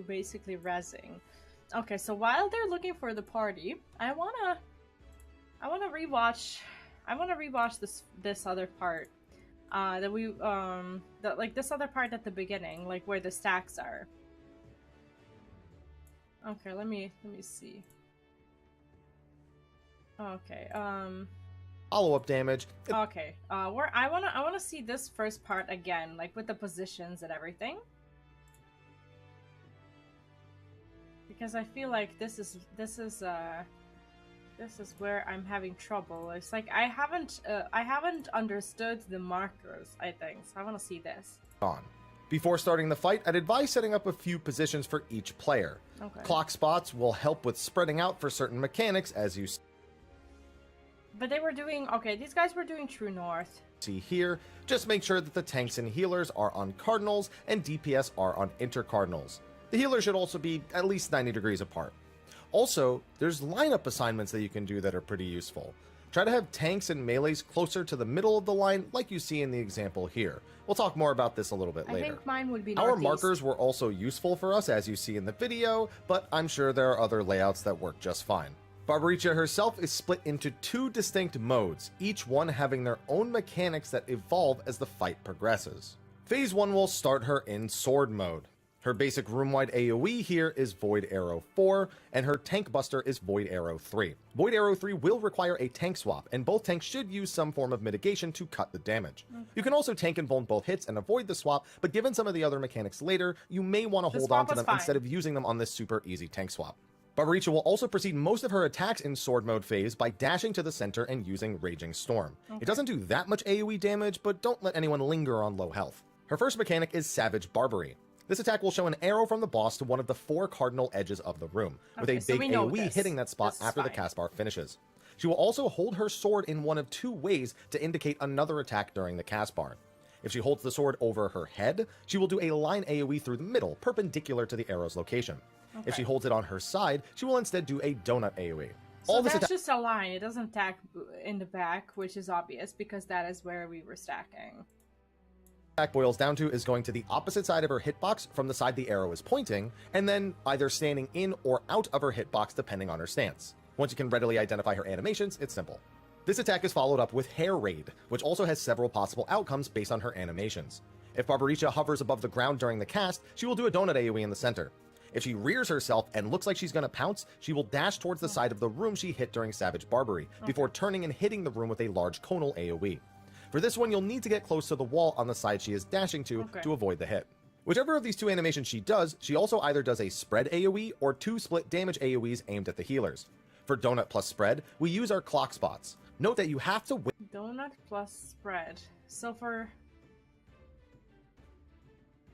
basically rezzing. Okay, so while they're looking for the party, I wanna rewatch this other part. This other part at the beginning, like where the stacks are. Okay, let me see. Okay, Follow-up damage. okay, where I wanna see this first part again, like with the positions and everything. Because I feel like this is where I'm having trouble. It's like I haven't understood the markers, I think. So I want to see this. On. Before starting the fight, I'd advise setting up a few positions for each player. Okay. Clock spots will help with spreading out for certain mechanics, as you But they were doing... Okay, these guys were doing true north. see here. Just make sure that the tanks and healers are on cardinals and DPS are on intercardinals. The healer should also be at least 90 degrees apart. Also, there's lineup assignments that you can do that are pretty useful. Try to have tanks and melees closer to the middle of the line like you see in the example here. We'll talk more about this a little bit later. I think mine would be Our northeast. markers were also useful for us as you see in the video, but I'm sure there are other layouts that work just fine. Barbaricha herself is split into two distinct modes, each one having their own mechanics that evolve as the fight progresses. Phase 1 will start her in sword mode. Her basic room-wide AoE here is Void Arrow 4, and her tank buster is Void Arrow 3. Void Arrow 3 will require a tank swap, and both tanks should use some form of mitigation to cut the damage. Okay. You can also tank and vuln both hits and avoid the swap, but given some of the other mechanics later, you may want to hold on to them instead of using them on this super easy tank swap. Barbaricha will also proceed most of her attacks in sword mode phase by dashing to the center and using Raging Storm. Okay. It doesn't do that much AoE damage, but don't let anyone linger on low health. Her first mechanic is Savage Barbary. This attack will show an arrow from the boss to one of the 4 cardinal edges of the room, with a big AoE hitting that spot after the cast bar finishes. She will also hold her sword in one of 2 ways to indicate another attack during the cast bar. If she holds the sword over her head, she will do a line AoE through the middle, perpendicular to the arrow's location. If she holds it on her side, she will instead do a donut AoE. So that's just a line, it doesn't attack in the back, which is obvious because that is where we were stacking. Attack boils down to is going to the opposite side of her hitbox from the side the arrow is pointing, and then either standing in or out of her hitbox depending on her stance. Once you can readily identify her animations, it's simple. This attack is followed up with Hair Raid, which also has several possible outcomes based on her animations. If Barbaricha hovers above the ground during the cast, she will do a donut AoE in the center. If she rears herself and looks like she's going to pounce, she will dash towards the side of the room she hit during Savage Barbary, before turning and hitting the room with a large conal AoE. For this one, you'll need to get close to the wall on the side she is dashing to avoid the hit. Whichever of these 2 animations she does, she also either does a spread AoE or 2 split damage AoEs aimed at the healers. For donut plus spread, we use our clock spots. Note that you have to wait. Donut plus spread. So for...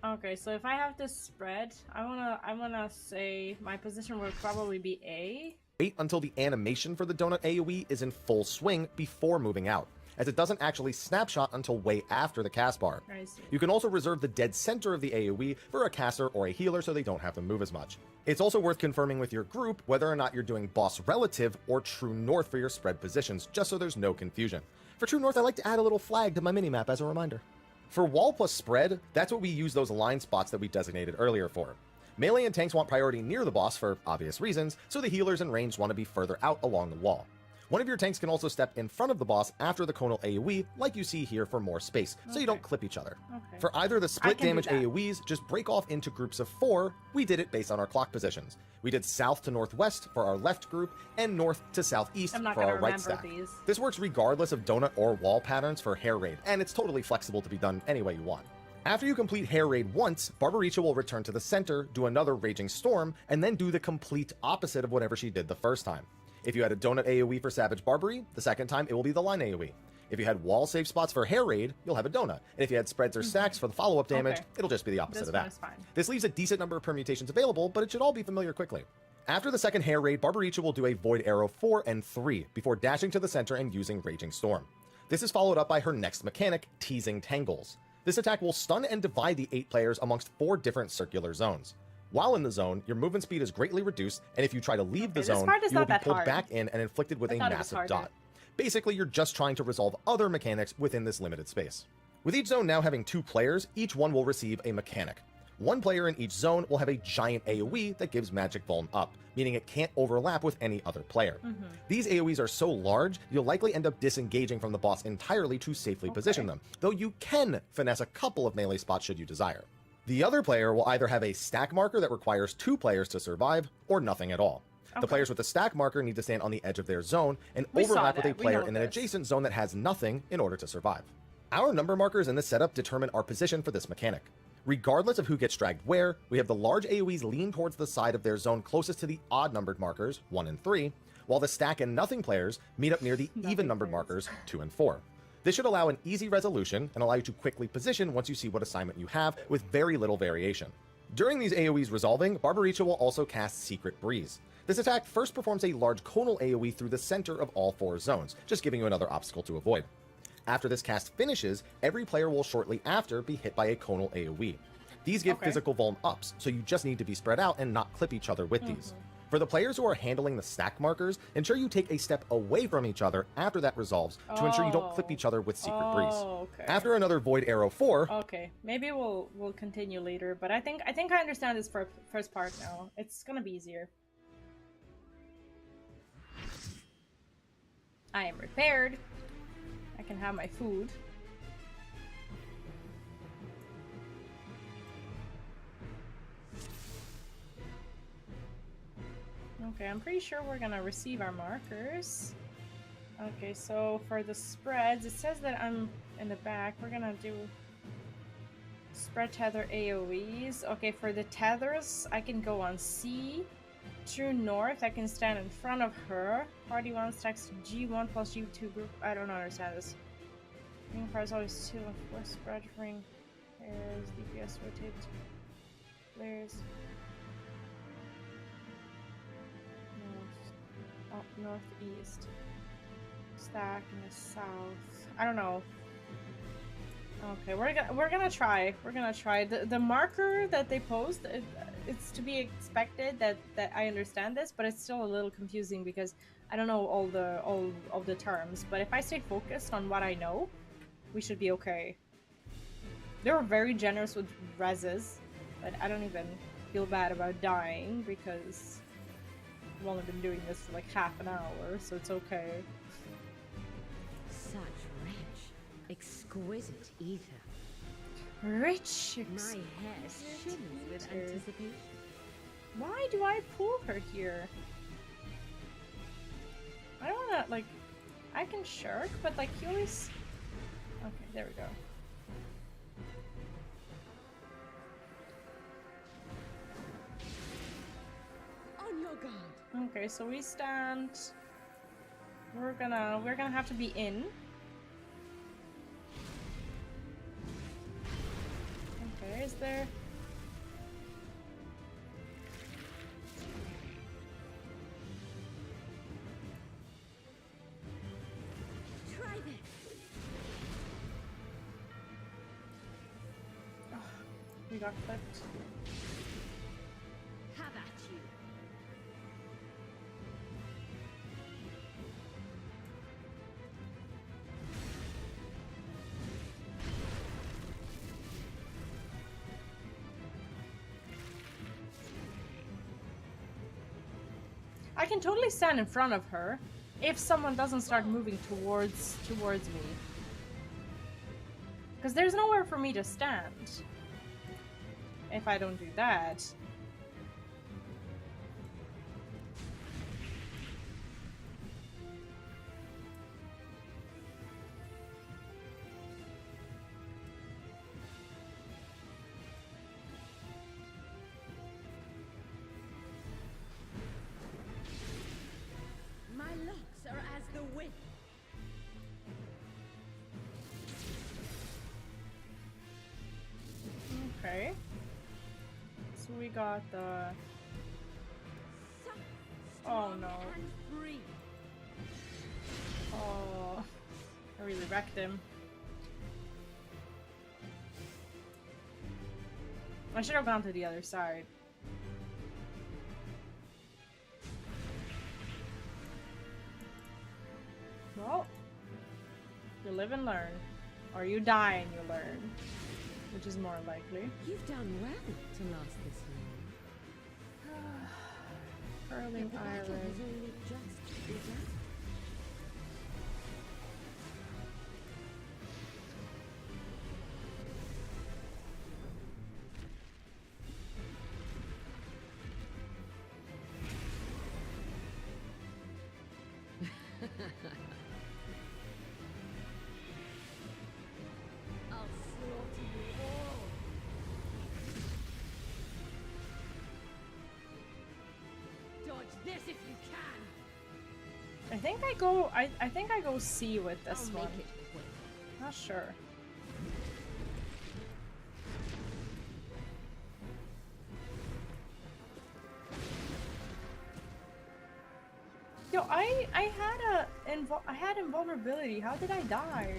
Okay, so if I have this spread, I wanna say my position would probably be A. Wait until the animation for the donut AoE is in full swing before moving out, as it doesn't actually snapshot until way after the cast bar. I see. You can also reserve the dead center of the AoE for a caster or a healer so they don't have to move as much. It's also worth confirming with your group whether or not you're doing boss relative or true north for your spread positions, just so there's no confusion. For true north, I like to add a little flag to my minimap as a reminder. For wall plus spread, that's what we use those line spots that we designated earlier for. Melee and tanks want priority near the boss for obvious reasons, so the healers and ranged want to be further out along the wall. One of your tanks can also step in front of the boss after the conal AoE, like you see here, for more space, so you don't clip each other. For either the split damage AoEs, just break off into groups of 4. We did it based on our clock positions. We did south to northwest for our left group, and north to southeast for our right stack. This works regardless of donut or wall patterns for Hair Raid, and it's totally flexible to be done any way you want. After you complete Hair Raid once, Barbaricha will return to the center, do another Raging Storm, and then do the complete opposite of whatever she did the first time. If you had a donut AoE for Savage Barbary, the second time it will be the line AoE. If you had wall save spots for Hair Raid, you'll have a donut. And if you had spreads or stacks for the follow-up damage, it'll just be the opposite of that. This leaves a decent number of permutations available, but it should all be familiar quickly. After the second Hair Raid, Barbaricha will do a Void Arrow 4 and 3 before dashing to the center and using Raging Storm. This is followed up by her next mechanic, Teasing Tangles. This attack will stun and divide the 8 players amongst 4 different circular zones. While in the zone, your movement speed is greatly reduced, and if you try to leave the zone, you will be pulled back in and inflicted with a massive dot. Basically, you're just trying to resolve other mechanics within this limited space. With each zone now having 2 players, each one will receive a mechanic. 1 player in each zone will have a giant AoE that gives magic vuln up, meaning it can't overlap with any other player. These AoEs are so large, you'll likely end up disengaging from the boss entirely to safely position them, though you can finesse a couple of melee spots should you desire. The other player will either have a stack marker that requires 2 players to survive, or nothing at all. The players with the stack marker need to stand on the edge of their zone and overlap with a player in an adjacent zone that has nothing in order to survive. Our number markers in this setup determine our position for this mechanic. Regardless of who gets dragged where, we have the large AoEs lean towards the side of their zone closest to the odd-numbered markers, 1 and 3, while the stack and nothing players meet up near the even-numbered markers, 2 and 4. This should allow an easy resolution and allow you to quickly position once you see what assignment you have with very little variation. During these AoEs resolving, Barbaricha will also cast Secret Breeze. This attack first performs a large conal AoE through the center of all 4 zones, just giving you another obstacle to avoid. After this cast finishes, every player will shortly after be hit by a conal AoE. These give physical vuln ups, so you just need to be spread out and not clip each other with these. For the players who are handling the stack markers, ensure you take a step away from each other after that resolves to ensure you don't clip each other with Secret Breeze. After another Void Arrow 4... maybe we'll continue later, but I think I understand this first part now. It's gonna be easier. I am repaired. I can have my food. Okay, I'm pretty sure we're gonna receive our markers. Okay, so for the spreads, it says that I'm in the back. We're gonna do spread tether AoEs. Okay, for the tethers, I can go on C. True North, I can stand in front of her. Party 1 stacks G1 plus G2 group. I don't understand this. Ring price always 2 and 4 spread ring. Pairs, DPS rotate. this? North. Oh, northeast. Stack in the south. I don't know. Okay, we're gonna try. We're gonna try. The marker that they post, it's to be expected that I understand this, but it's still a little confusing because I don't know all of the terms. But if I stay focused on what I know, we should be okay. They were very generous with reses, but I don't even feel bad about dying because I've only been doing this for like half an hour, so it's okay. Such rich, exquisite ether. Rich. My head shimmers with anticipation. Why do I pull her here? I don't wanna, like, I can shirk, but like, he always... Okay, there we go. On your guard. Okay, so we stand... We're gonna have to be in. Okay, is there... Try this. Oh, we got clipped. Have at you. I can totally stand in front of her if someone doesn't start moving towards me. Because there's nowhere for me to stand if I don't do that. My locks are as the wind. Okay. So we got the... Oh no. Oh, I really wrecked him. I should have gone to the other side. Well, you live and learn. Or you die and you learn. Which is more likely. You've done well to last this long. Curling The battle has iron. only just begun. I'll slaughter you all. Dodge this if you can. I think I go C with this I'll one. make it quick. Not sure. Yo, I had invulnerability. How did I die?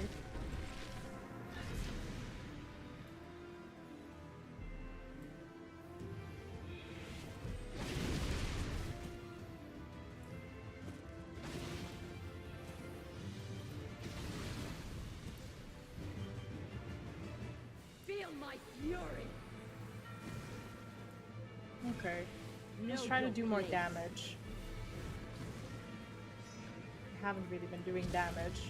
Feel my fury. Okay. Just Know try to your do more place. damage. I haven't really been doing damage.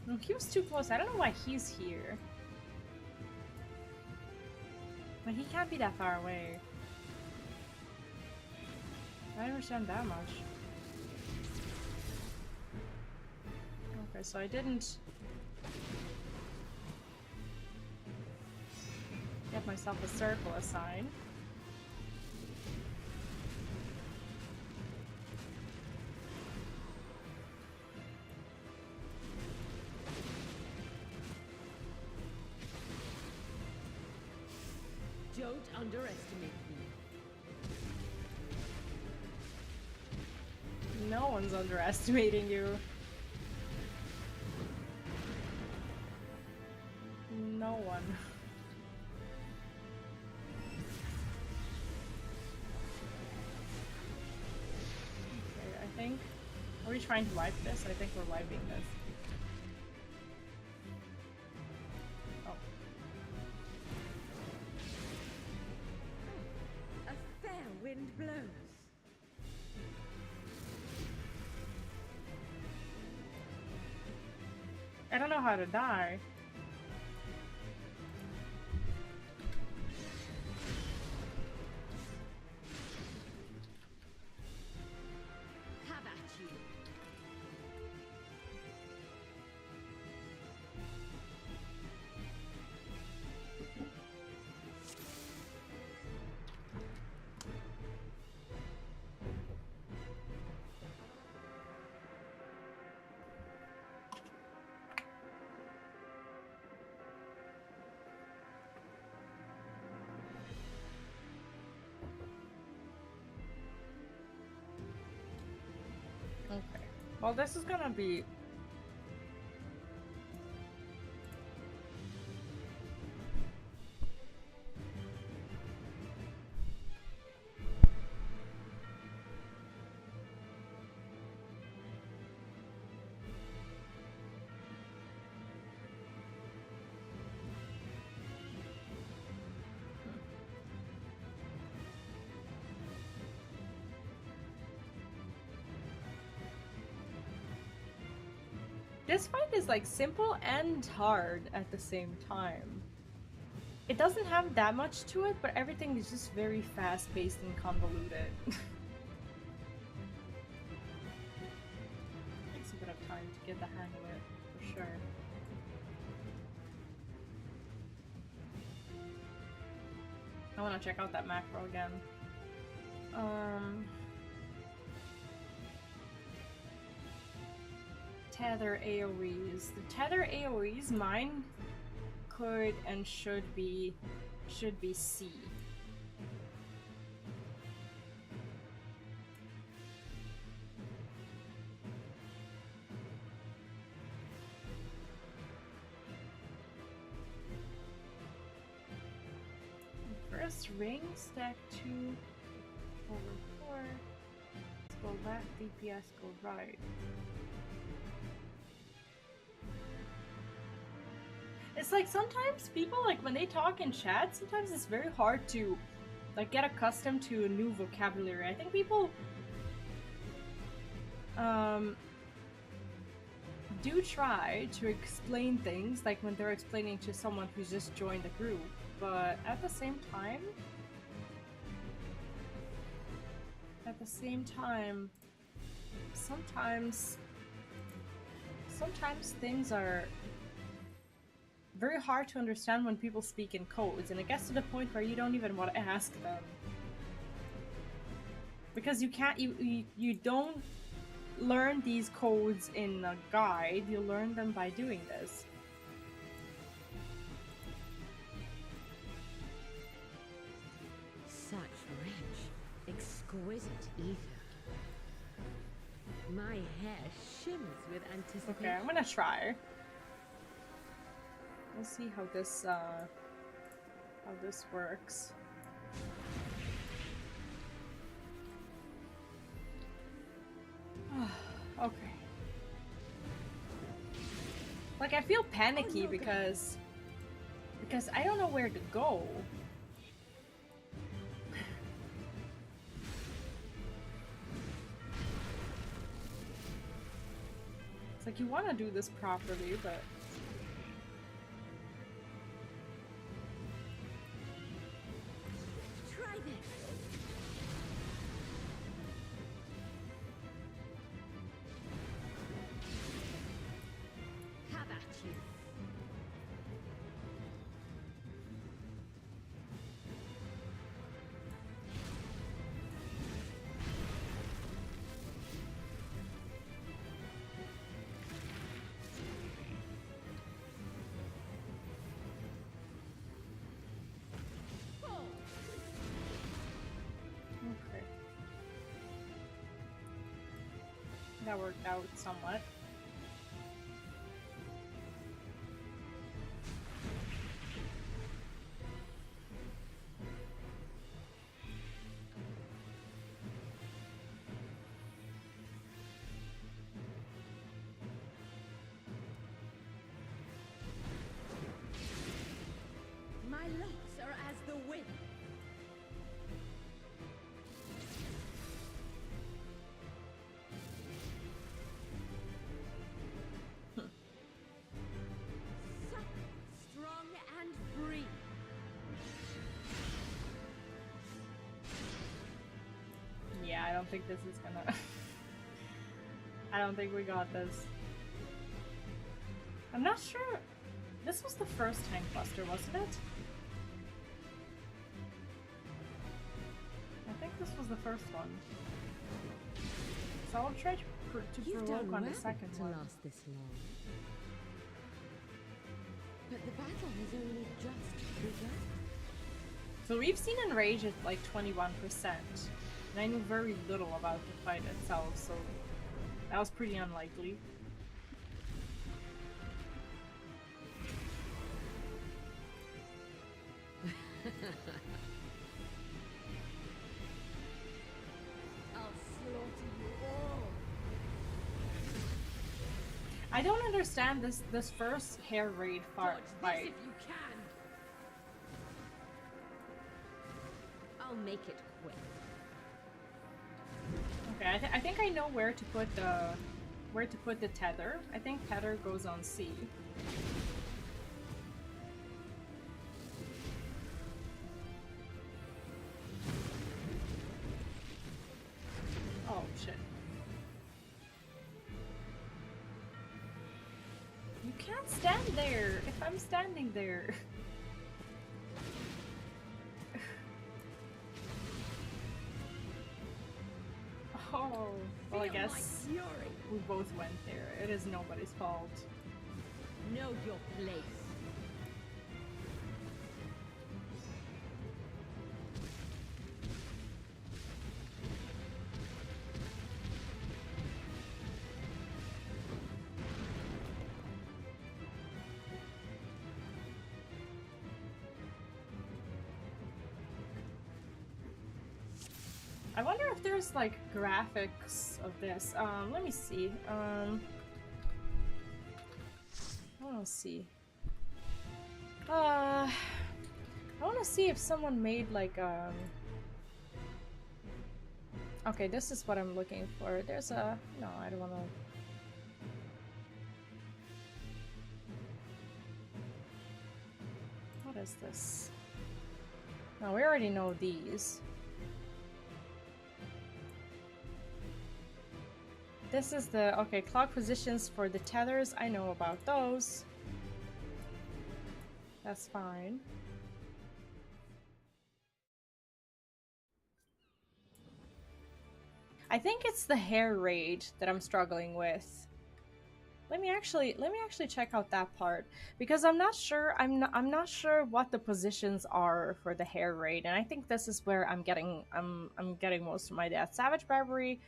No, he was too close. I don't know why he's here. But he can't be that far away. I understand that much. Okay, so I didn't get myself a circle assigned. Don't underestimate me. No one's underestimating you. No one. Okay, I think... Are we trying to wipe this? I think we're wiping this. Oh. A fair wind blows. I don't know how to die. Have at you. Okay. Well, this is gonna be... This fight is like simple and hard at the same time. It doesn't have that much to it, but everything is just very fast-paced and convoluted. Takes a bit of time to get the hang of it, for sure. I want to check out that macro again. Tether AoEs. The tether AoEs, mine could and should be C. First ring, stack 2 over 4. Let's go left, DPS go right. It's like sometimes people, like when they talk in chat, sometimes it's very hard to like get accustomed to a new vocabulary. I think people do try to explain things like when they're explaining to someone who's just joined the group, but at the same time sometimes things are very hard to understand when people speak in codes, and it gets to the point where you don't even want to ask them. Because you don't learn these codes in a guide, you learn them by doing this. Such rich, exquisite ether. My hair shimmers with anticipation. Okay, I'm gonna try. We'll see how this works. Okay. Like I feel panicky because I don't know where to go. It's like you want to do this properly, but That worked out somewhat. My locks are as the wind. Strong and free. Yeah, I don't think this is gonna... I don't think we got this. I'm not sure... This was the first tank buster, wasn't it? I think this was the first one. So I'll try to provoke on the second one. Last this long. But the battle has only just begun. So we've seen Enrage at like 21%, and I knew very little about the fight itself, so that was pretty unlikely. I'll slaughter you all. I don't understand this first hair raid Dodge this fight. if you can. I'll make it quick. Okay, I think I know where to put the tether. I think tether goes on C. Oh shit. You can't stand there if I'm standing there. Oh, well I Feel my guess fury. we both went there. It is nobody's fault. Know your place. I wonder if there's like graphics of this. Let me see. I want to see. I want to see if someone made like Okay, this is what I'm looking for. There's a no, I don't want to. What is this? No, we already know these. This is the, okay, clock positions for the tethers. I know about those. That's fine. I think it's the hair raid that I'm struggling with. Let me actually check out that part because I'm not sure sure what the positions are for the hair raid, and I think this is where I'm getting most of my death. Savage Barbary,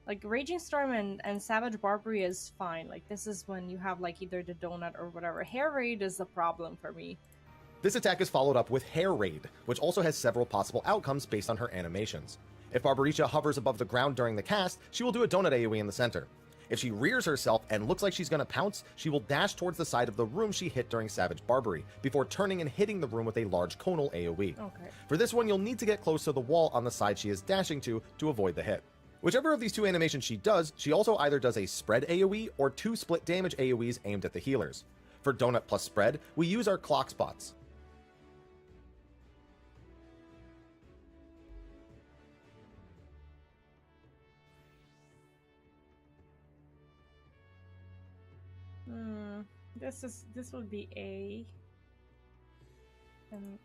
like Raging Storm and Savage Barbary is fine. Like this is when you have like either the donut or whatever. Hair raid is the problem for me. This attack is followed up with Hair Raid, which also has several possible outcomes based on her animations. If Barbaricha hovers above the ground during the cast, she will do a donut AoE in the center. If she rears herself and looks like she's gonna pounce, she will dash towards the side of the room she hit during Savage Barbary, before turning and hitting the room with a large conal AoE. Okay. For this one, you'll need to get close to the wall on the side she is dashing to avoid the hit. Whichever of these two animations she does, she also either does a spread AoE or 2 split damage AoEs aimed at the healers. For donut plus spread, we use our clock spots. This would be A. And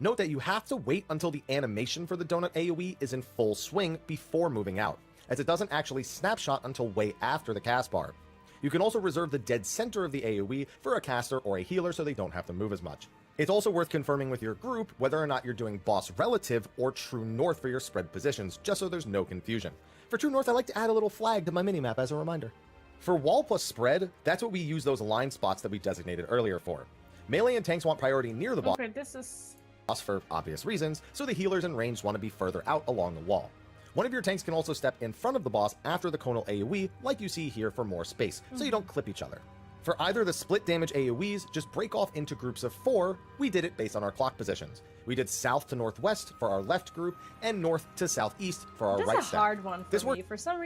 Note that you have to wait until the animation for the donut AoE is in full swing before moving out, as it doesn't actually snapshot until way after the cast bar. You can also reserve the dead center of the AoE for a caster or a healer so they don't have to move as much. It's also worth confirming with your group whether or not you're doing boss relative or true north for your spread positions, just so there's no confusion. For true north, I like to add a little flag to my minimap as a reminder. For wall plus spread, that's what we use those line spots that we designated earlier for. Melee and tanks want priority near the boss. Okay, this is For obvious reasons, so the healers and ranged want to be further out along the wall. One of your tanks can also step in front of the boss after the conal AoE, like you see here, for more space, so you don't clip each other. For either the split damage AoEs, just break off into groups of 4. We did it based on our clock positions. We did south to northwest for our left group, and north to southeast for our right stack. This is a hard one for me. For some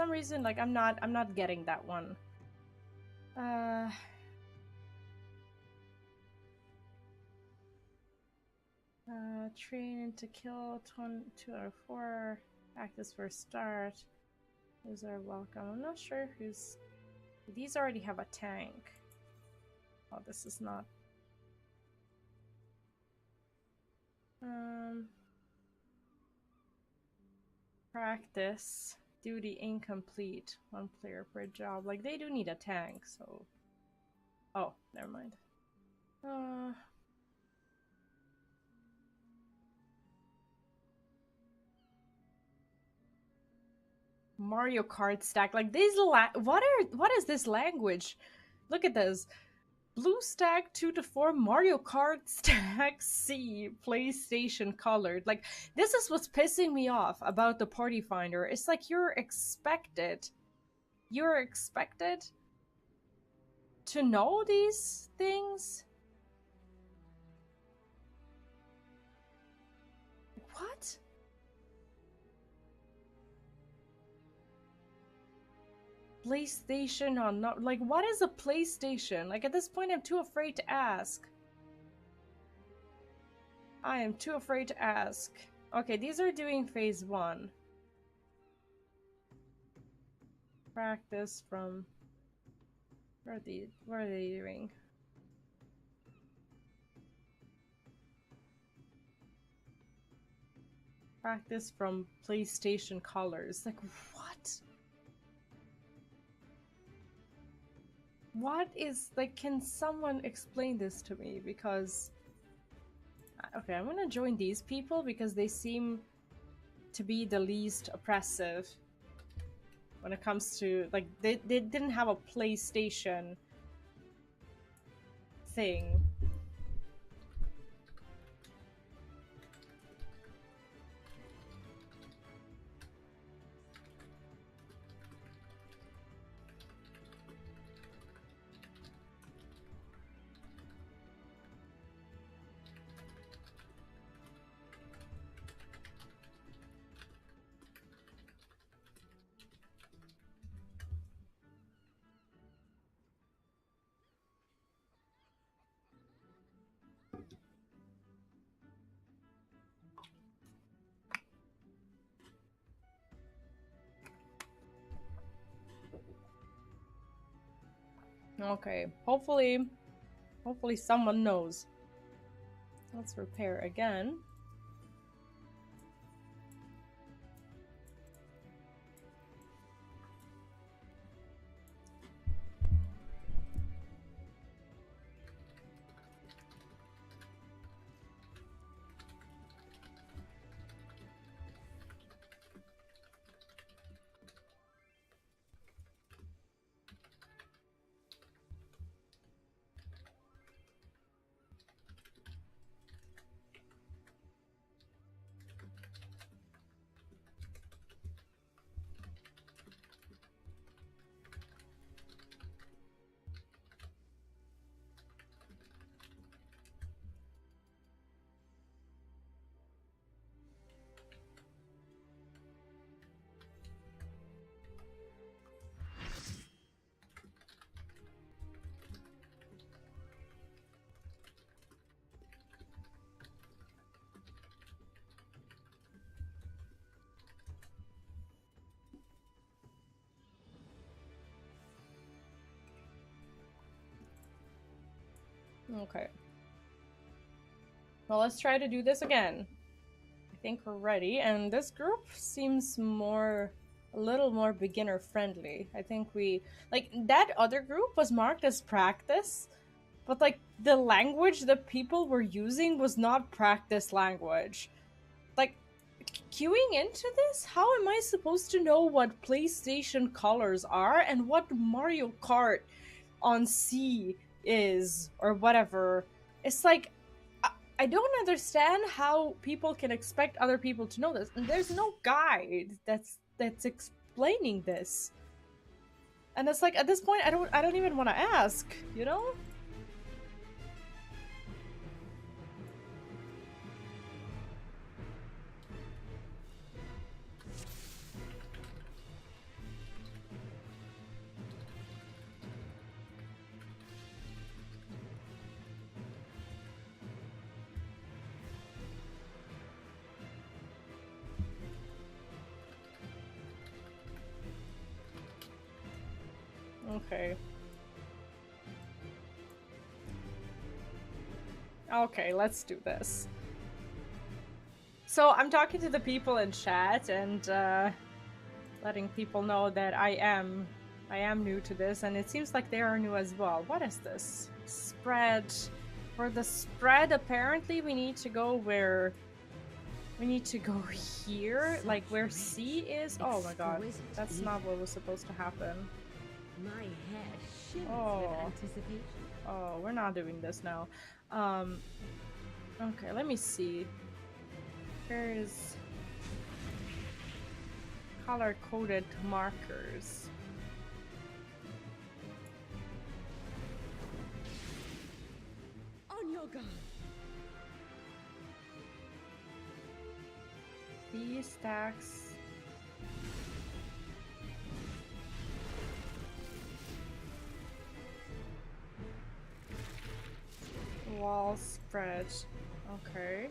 reason, like I'm not getting that one. Train to kill 2 out of 4. Practice for a start. Those are welcome. I'm not sure who's. These already have a tank. Oh, this is not. Practice. Duty incomplete. 1 player per job. Like, they do need a tank, so. Oh, never mind. Mario Kart stack. Like these what is this language? Look at this. Blue stack 2 to 4 Mario Kart stack C PlayStation colored. Like this is what's pissing me off about the party finder. It's like you're expected to know these things. What? PlayStation or not? Like, what is a PlayStation? Like, at this point, I'm too afraid to ask. I am too afraid to ask. Okay, these are doing phase 1. Practice from... What are they doing? Practice from PlayStation colors. Like, what? What is, like, can someone explain this to me? Because, okay, I'm gonna join these people because they seem to be the least oppressive when it comes to, like, they didn't have a PlayStation thing. Okay, hopefully someone knows. Let's repair again. Okay. Well, let's try to do this again. I think we're ready, and this group seems a little more beginner friendly. I think we, like, that other group was marked as practice, but like the language that people were using was not practice language. Like, queuing into this, how am I supposed to know what PlayStation colors are and what Mario Kart on C is or whatever? It's like, I don't understand how people can expect other people to know this, and there's no guide that's explaining this. And it's like, at this point, I don't even want to ask, you know? Okay. Okay, let's do this. So I'm talking to the people in chat and letting people know that I am new to this, and it seems like they are new as well. What is this? Spread. For the spread, apparently we need to go where... We need to go here, like where C is. Oh my god, that's not what was supposed to happen. My head shivers with anticipation. Oh, we're not doing this now. Okay, let me see. There is color-coded markers. On your guard. These stacks. Wall spread. Okay.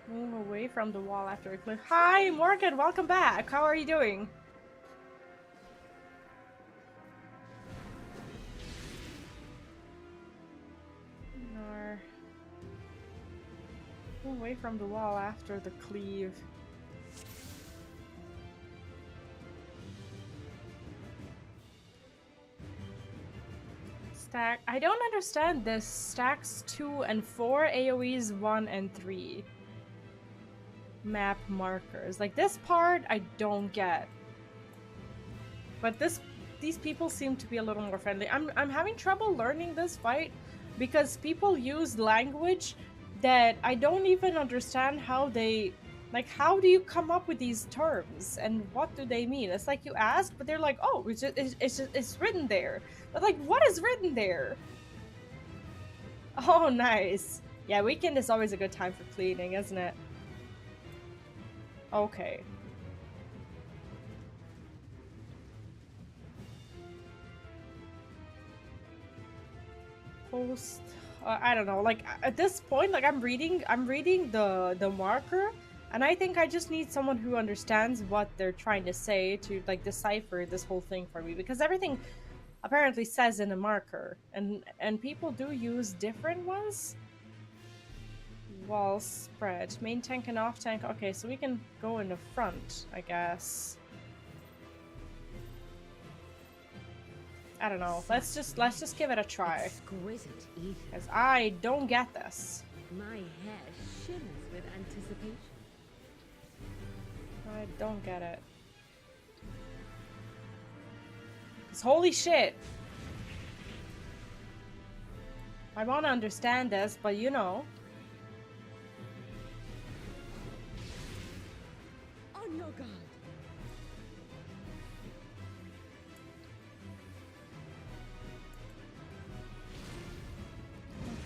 Move away from the wall after a click. Hi, Morgan! Welcome back! How are you doing? No. Move away from the wall after the cleave. Stack. I don't understand this. Stacks 2 and 4, AoEs 1 and 3. Map markers. Like this part, I don't get. But these people seem to be a little more friendly. I'm having trouble learning this fight because people use language that I don't even understand how they... Like, how do you come up with these terms and what do they mean? It's like you ask, but they're like, oh, it's written there. But like, what is written there? Oh, nice. Yeah, weekend is always a good time for cleaning, isn't it? Okay. Post. I don't know. Like at this point, like I'm reading the marker. And I think I just need someone who understands what they're trying to say to like decipher this whole thing for me, because everything apparently says in a marker, and people do use different ones. Wall spread, main tank and off tank. Okay, so we can go in the front, I guess. I don't know. Let's just give it a try. Exquisite ether. Because I don't get this. My head shivers with anticipation. I don't get it. Cause holy shit! I want to understand this, but you know. On your guard.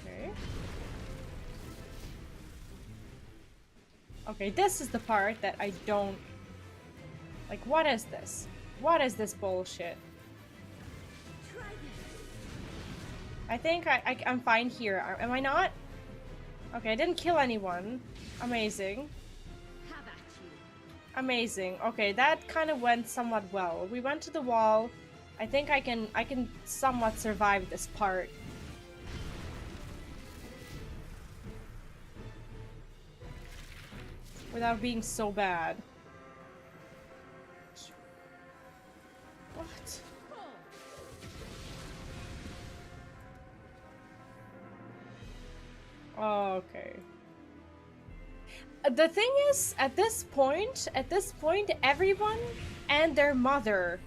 Okay. Okay, this is the part that I don't... Like, what is this? What is this bullshit? Try this. I think I'm fine here. Am I not? Okay, I didn't kill anyone. Amazing. Have at you. Amazing. Okay, that kind of went somewhat well. We went to the wall. I think I can somewhat survive this part. Without being so bad. What? the thing is, at this point, everyone and their mother,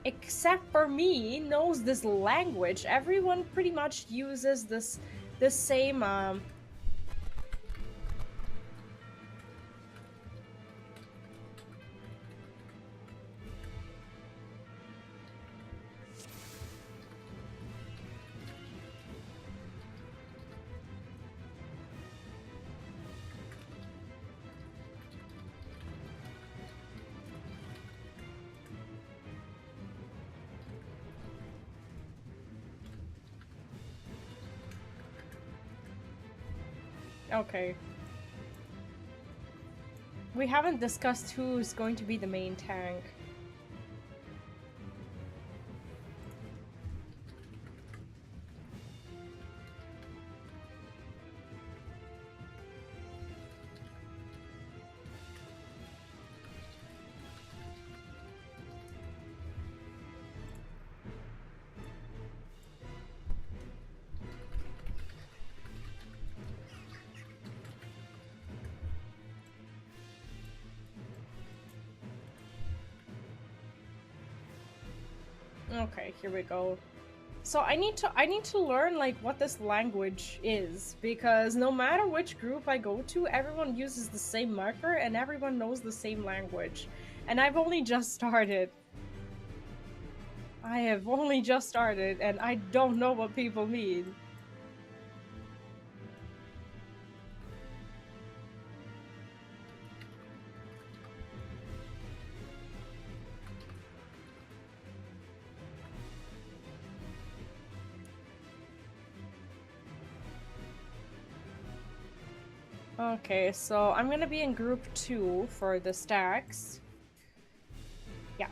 except for me, knows this language. Everyone pretty much uses this same Okay. We haven't discussed who's going to be the main tank. Okay, here we go. So I need to learn like what this language is, because no matter which group I go to, everyone uses the same marker and everyone knows the same language. And I've only just started. I have only just started and I don't know what people mean. Okay, so I'm gonna be in group 2 for the stacks. Yeah.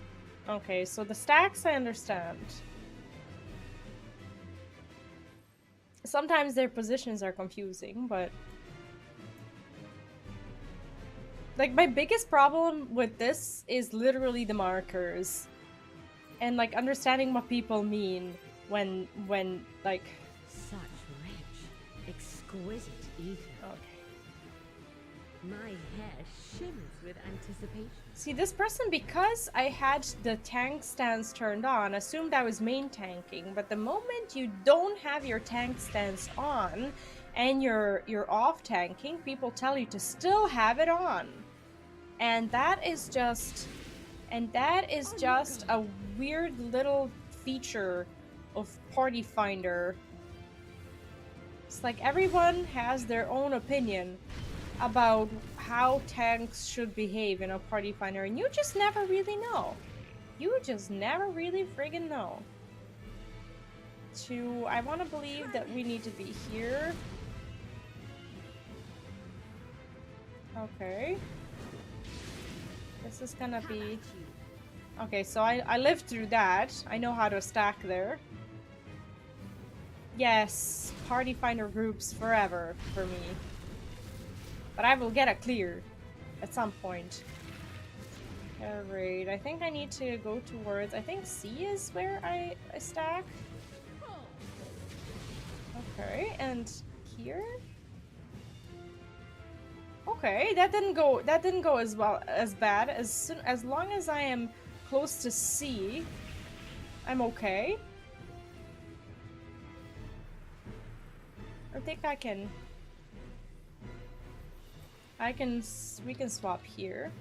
Okay, so the stacks I understand. Sometimes their positions are confusing, but... like, my biggest problem with this is literally the markers. And, like, understanding what people mean when like... Such rich, exquisite ether. Okay. My hair shimmers with anticipation. See, this person, because I had the tank stance turned on, assumed I was main tanking, but the moment you don't have your tank stance on and you're off tanking, people tell you to still have it on. And that is just a weird little feature of Party Finder. It's like everyone has their own opinion about how tanks should behave in a Party Finder, and you just never really know. You just never really friggin' know. I want to believe that we need to be here. Okay. This is gonna be... okay, so I lived through that. I know how to stack there. Yes, Party Finder groups forever for me. But I will get a clear at some point. Alright, I think I need to go towards... I think C is where I stack. Okay, and here? Okay, that didn't go as well as bad. As long as I am close to C, I'm okay. I think we can swap here.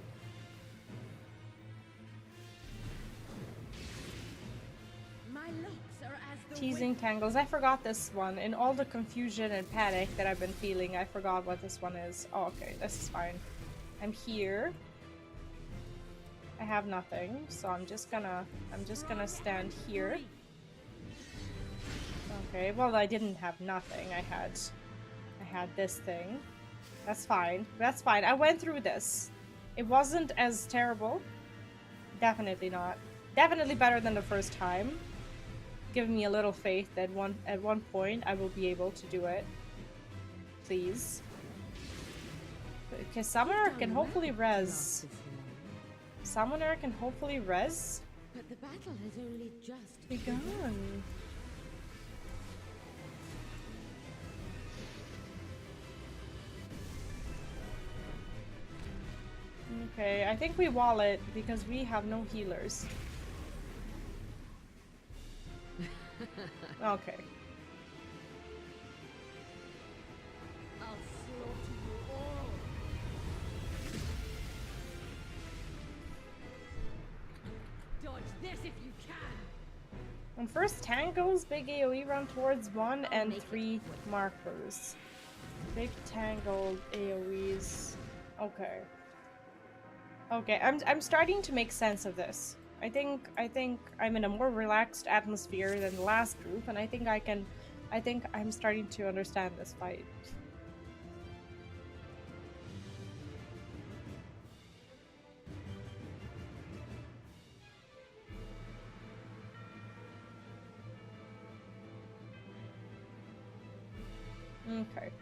My locks are as the Teasing tangles. I forgot this one. In all the confusion and panic that I've been feeling, I forgot what this one is. Oh, okay, this is fine. I'm here. I have nothing, so I'm just gonna stand here. Okay, well I didn't have nothing. I had this thing. That's fine. That's fine. I went through this. It wasn't as terrible. Definitely not. Definitely better than the first time. Give me a little faith that at one point I will be able to do it. Please. Because Summoner can hopefully res. Summoner can hopefully res. But the battle has only just begun. Okay, I think we wall it because we have no healers. Okay. I'll slaughter you all. Dodge this if you can. When first tank goes, big AoE run towards 1 and 3 markers. Big tangled AoEs. Okay. Okay, I'm starting to make sense of this. I think I'm in a more relaxed atmosphere than the last group, and I think I'm starting to understand this fight. Okay.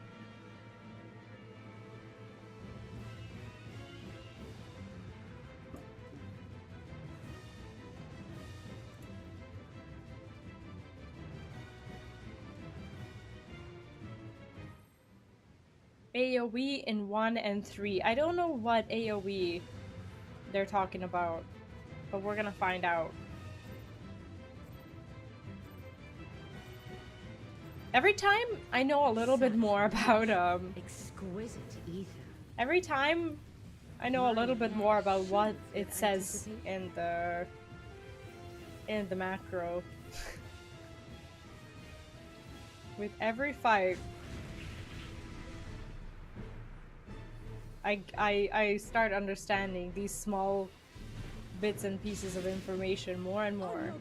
AoE in 1 and 3. I don't know what AoE they're talking about, but we're gonna find out. Every time I know a little bit more about Exquisite ether. every time I know a little bit more about what it says in the macro. With every fight, I start understanding these small bits and pieces of information more and more.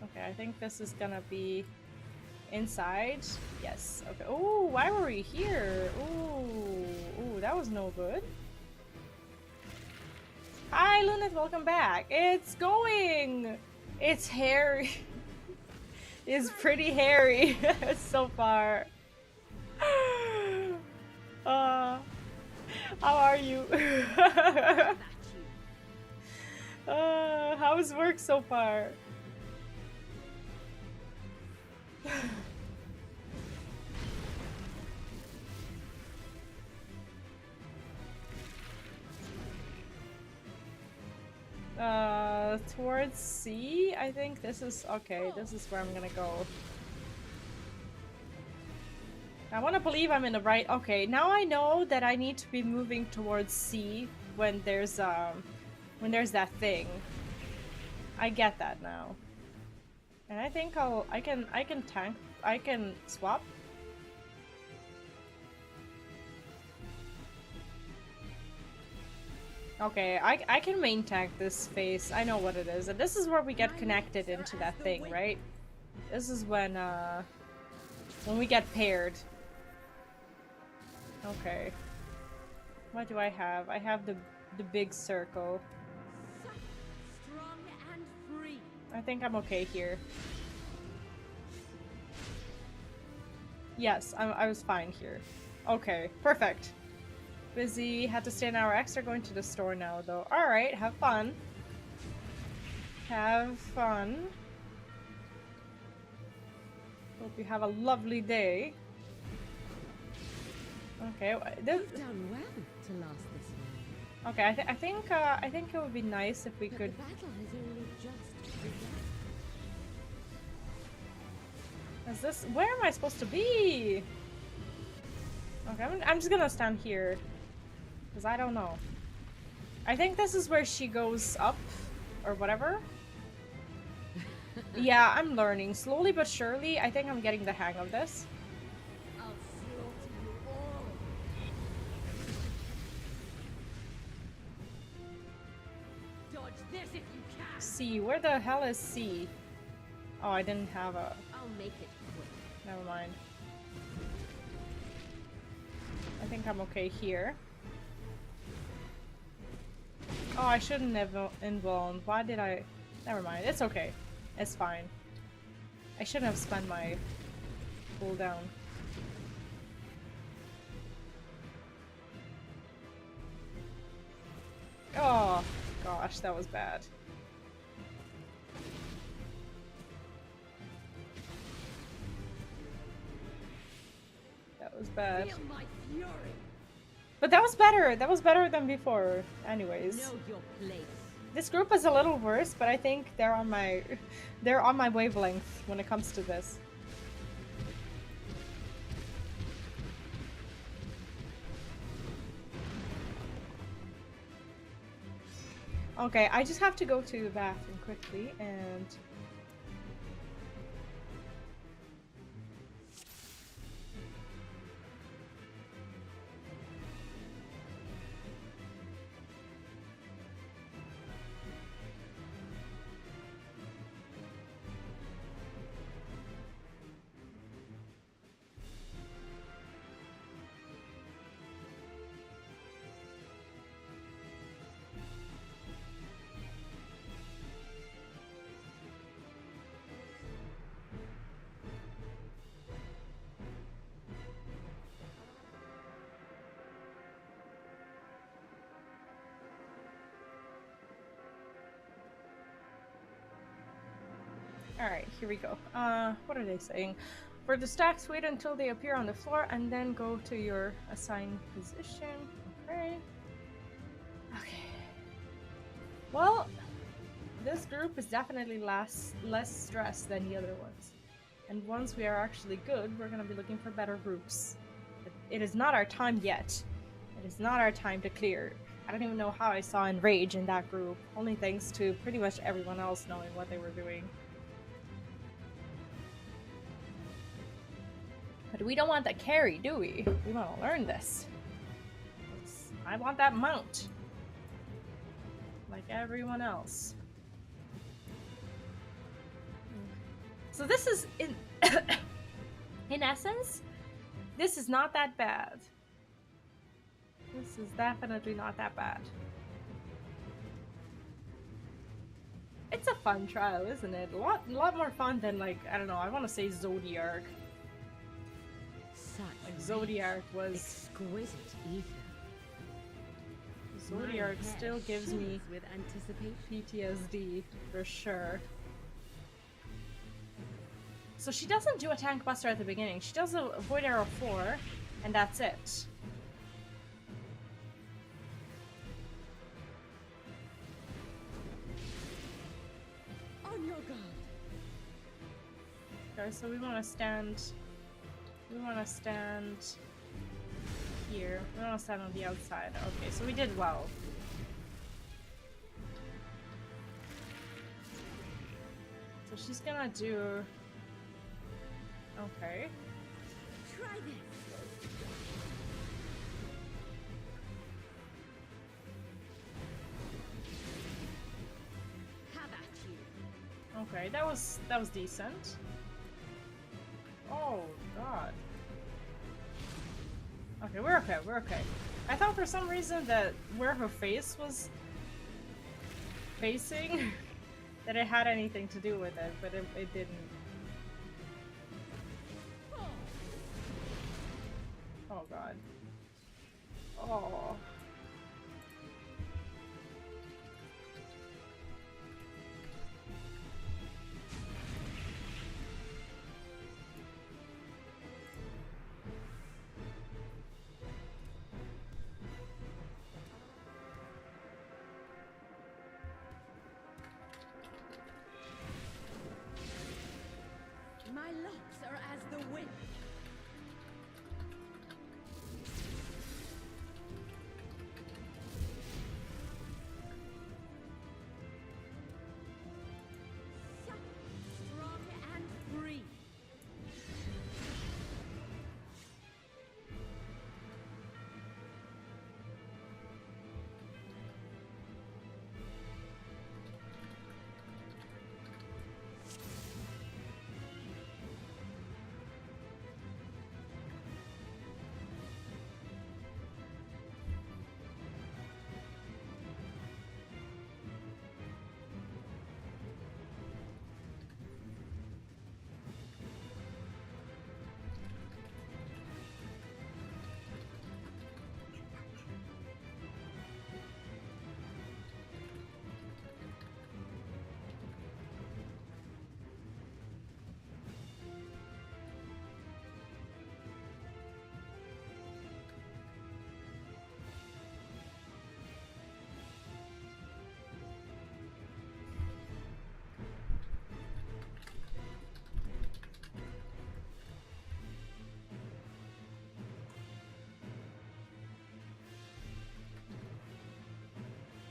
Okay, I think this is gonna be inside. Yes. Okay. Oh, why were we here? Ooh, that was no good. Hi, Lunith, welcome back. It's going. It's hairy. It's pretty hairy so far. How are you? How's work so far? Towards C? I think this is okay. This is where I'm gonna go. I want to believe I'm in the right. Okay, now I know that I need to be moving towards C when there's that thing. I get that now. And I think I can swap. Okay, I can main tank this phase. I know what it is. And this is where we get connected into that thing, right? This is when we get paired. Okay. What do I have? I have the big circle. Strong and free. I think I'm okay here. Yes, I was fine here. Okay, perfect. Busy, had to stay an hour extra, going to the store now though. Alright, have fun. Have fun. Hope you have a lovely day. Okay, this... You've done well to last this long. Okay, I think it would be nice if we could... The battle has only just begun. Is this... Where am I supposed to be? Okay, I'm just gonna stand here. Because I don't know. I think this is where she goes up. Or whatever. Yeah, I'm learning. Slowly but surely, I think I'm getting the hang of this. I'll slaughter you all. Dodge this if you can. C. Where the hell is C? Oh, I didn't have a... I'll make it quick. Never mind. I think I'm okay here. Oh, I shouldn't have invulned. Why did I... Never mind. It's okay. It's fine. I shouldn't have spent my cooldown. Oh, gosh, that was bad. That was bad. Feel my fury. But that was better. That was better than before. Anyways. Know your place. This group is a little worse, but I think they're on my wavelength when it comes to this. Okay, I just have to go to the bathroom quickly and Alright, here we go. What are they saying? For the stacks, wait until they appear on the floor and then go to your assigned position. Okay. Okay. Well, this group is definitely less stressed than the other ones. And once we are actually good, we're gonna be looking for better groups. It is not our time yet. It is not our time to clear. I don't even know how I saw Enrage in that group. Only thanks to pretty much everyone else knowing what they were doing. But we don't want the carry, do we? We want to learn this. I want that mount. Like everyone else. So this is, in essence, this is not that bad. This is definitely not that bad. It's a fun trial, isn't it? A lot more fun than, like, I don't know, I want to say Zodiark. Like Zodiark was exquisite ether. Zodiark still gives me with anticipation. PTSD for sure. So she doesn't do a tank buster at the beginning. She does a void arrow 4, and that's it. On your guard. Okay, so we want to stand. We want to stand here. We want to stand on the outside. Okay, so we did well. So she's gonna do. Okay. Try this. Have at you. Okay, that was decent. Oh god. Okay, we're okay, we're okay. I thought for some reason that where her face was facing that it had anything to do with it, but it didn't. Oh god. Oh. My locks are as the wind.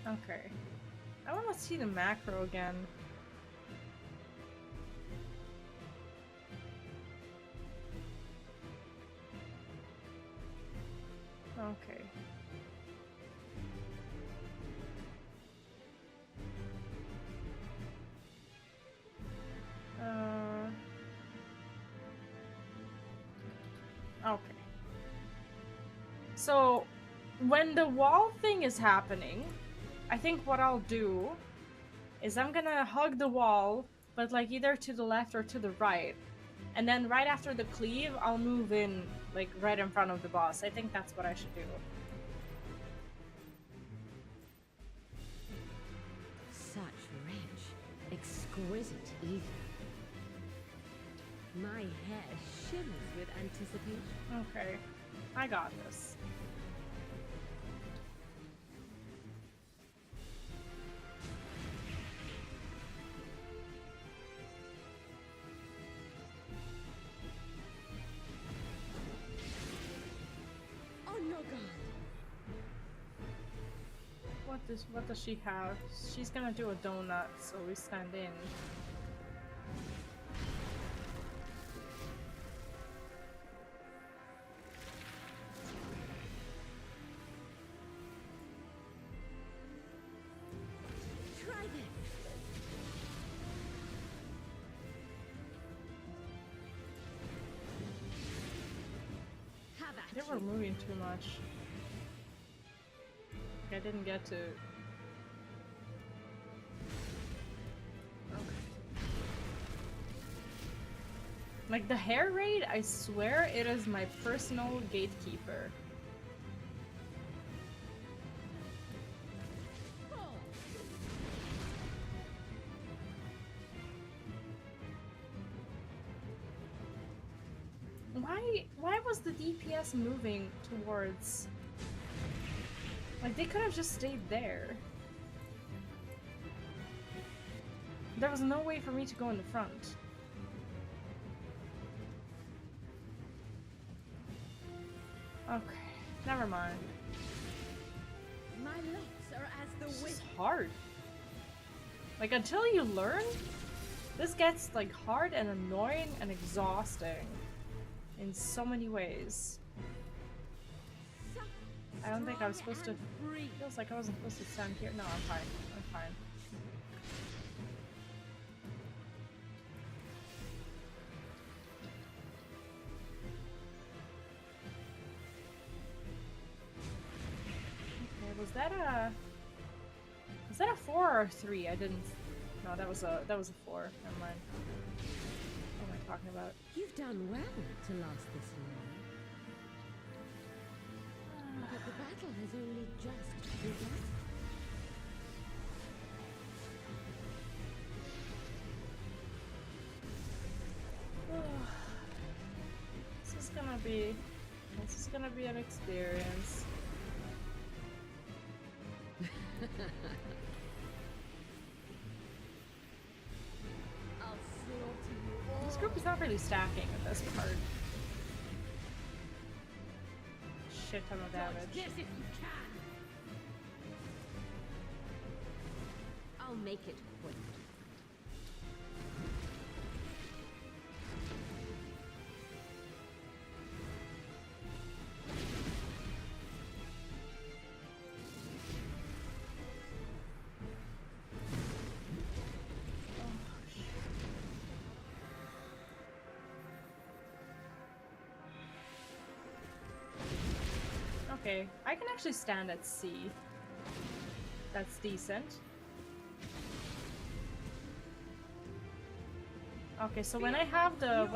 Okay. I want to see the macro again. Okay. Okay. So, when the wall thing is happening, I think what I'll do is I'm gonna hug the wall, but like either to the left or to the right. And then right after the cleave, I'll move in, like right in front of the boss. I think that's what I should do. Such rich, exquisite ether. My hair shimmers with anticipation. Okay. I got this. What does she have? She's gonna do a donut, so we stand in. Try this. Have at They were moving too much. I didn't get to. Okay. Like the hair raid, I swear it is my personal gatekeeper. Why was the DPS moving towards? Like, they could have just stayed there. There was no way for me to go in the front. Okay, never mind. My locks are as the This wind. is hard. Like, until you learn, this gets, like, hard and annoying and exhausting. In so many ways. I don't think I was supposed to. Feels like I wasn't supposed to stand here. No, I'm fine. I'm fine. Okay, was that a 4 or a 3? I didn't. No, that was a 4. Never mind. What am I talking about? You've done well to last this long. But the battle has only just begun. This is gonna be an experience. I'll slaughter you all. This group is not really stacking at this part. Shit ton of damage. Yes, if you can. I'll make it quick. Okay, I can actually stand at C. That's decent. Okay, so when I have the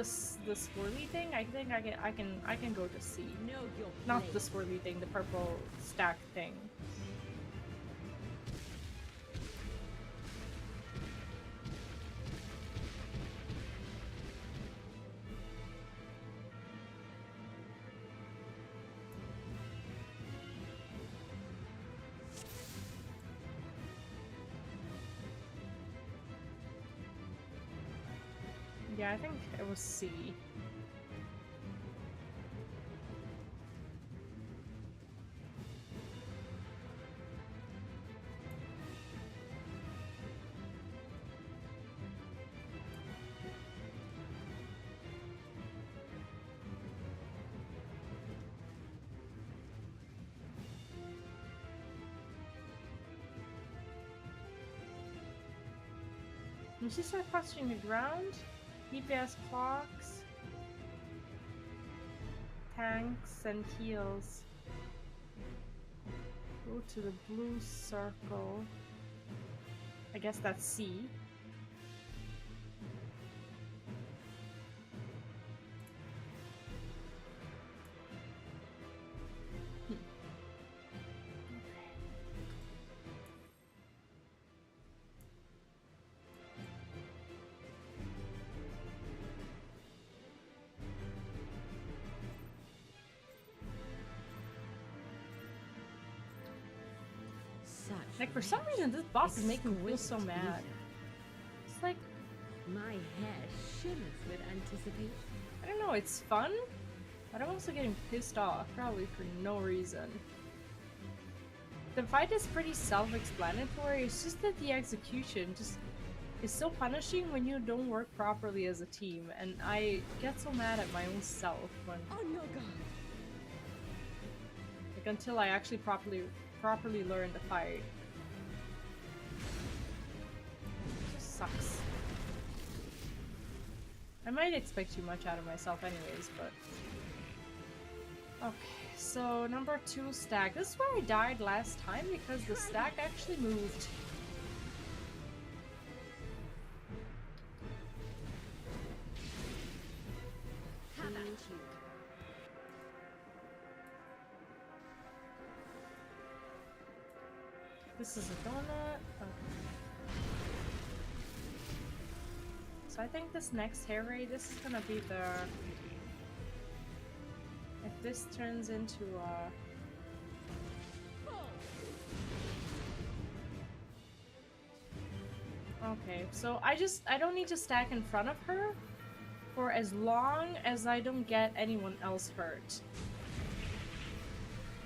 swirly thing, I think I can go to C. Know your Not place. the swirly thing, the purple stack thing. Yeah, I think it was C. When she starts clustering the ground, DPS clocks, tanks, and heals. Go to the blue circle. I guess that's C. Like, for some reason, this boss is making me feel so mad. It's like... My hair shimmers with anticipation. I don't know, it's fun, but I'm also getting pissed off, probably for no reason. The fight is pretty self-explanatory, it's just that the execution just is so punishing when you don't work properly as a team, and I get so mad at my own self when... Oh no, God! Like, until I actually properly learn the fight. Sucks. I might expect too much out of myself anyways, but... Okay, so number 2 stack. This is where I died last time because the stack actually moved. How about you? This is a donut. Okay. So I think this next hair raid, this is gonna be the... If this turns into Okay, so I don't need to stack in front of her for as long as I don't get anyone else hurt.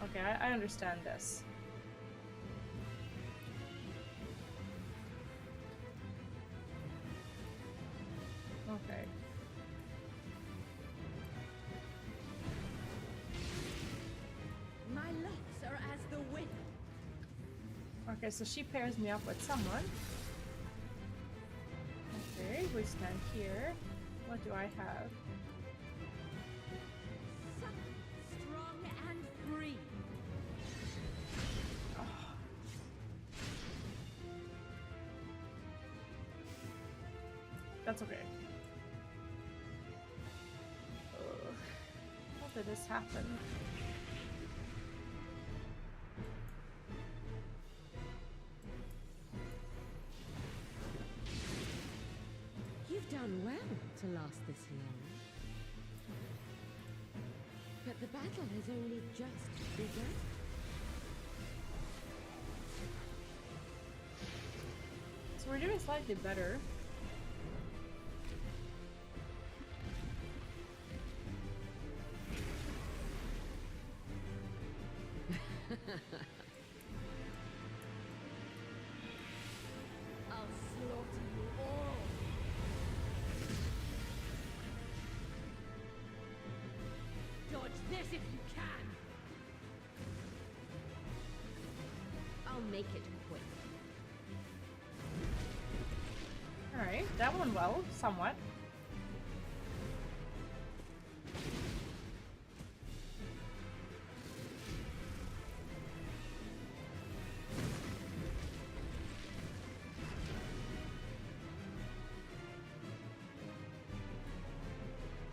Okay, I understand this. Okay. My locks are as the wind. Okay, so she pairs me up with someone. Okay, we stand here. What do I have? Strong and free. Oh. That's okay. How did this happen? You've done well to last this long. But the battle has only just begun. So we're doing slightly better. I'll slaughter you all. Dodge this if you can. I'll make it quick. Alright, that went well, somewhat.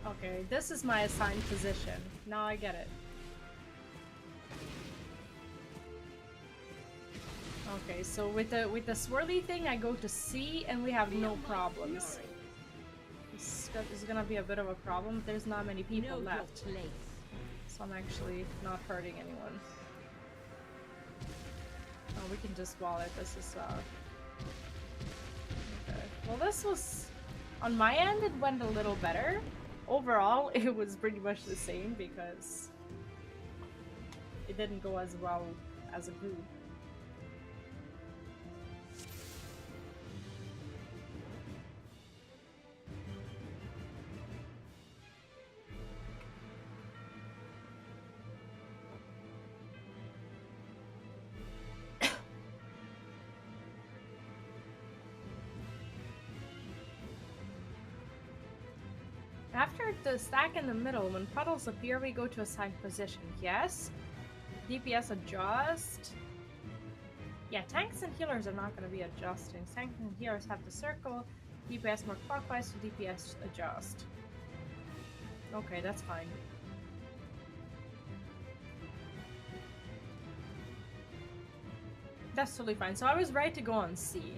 Okay, this is my assigned position. Now I get it. Okay, so with the swirly thing, I go to C and we have no problems. This is gonna be a bit of a problem. There's not many people left, so I'm actually not hurting anyone. Oh, we can just wall it. This is okay. Well, this was on my end. It went a little better. Overall, it was pretty much the same because it didn't go as well as a group. After the stack in the middle, when puddles appear, we go to assigned position. Yes. DPS adjust. Yeah, tanks and healers are not going to be adjusting. Tanks and healers have the circle. DPS more clockwise, so DPS adjust. Okay, that's fine. That's totally fine. So I was right to go on C.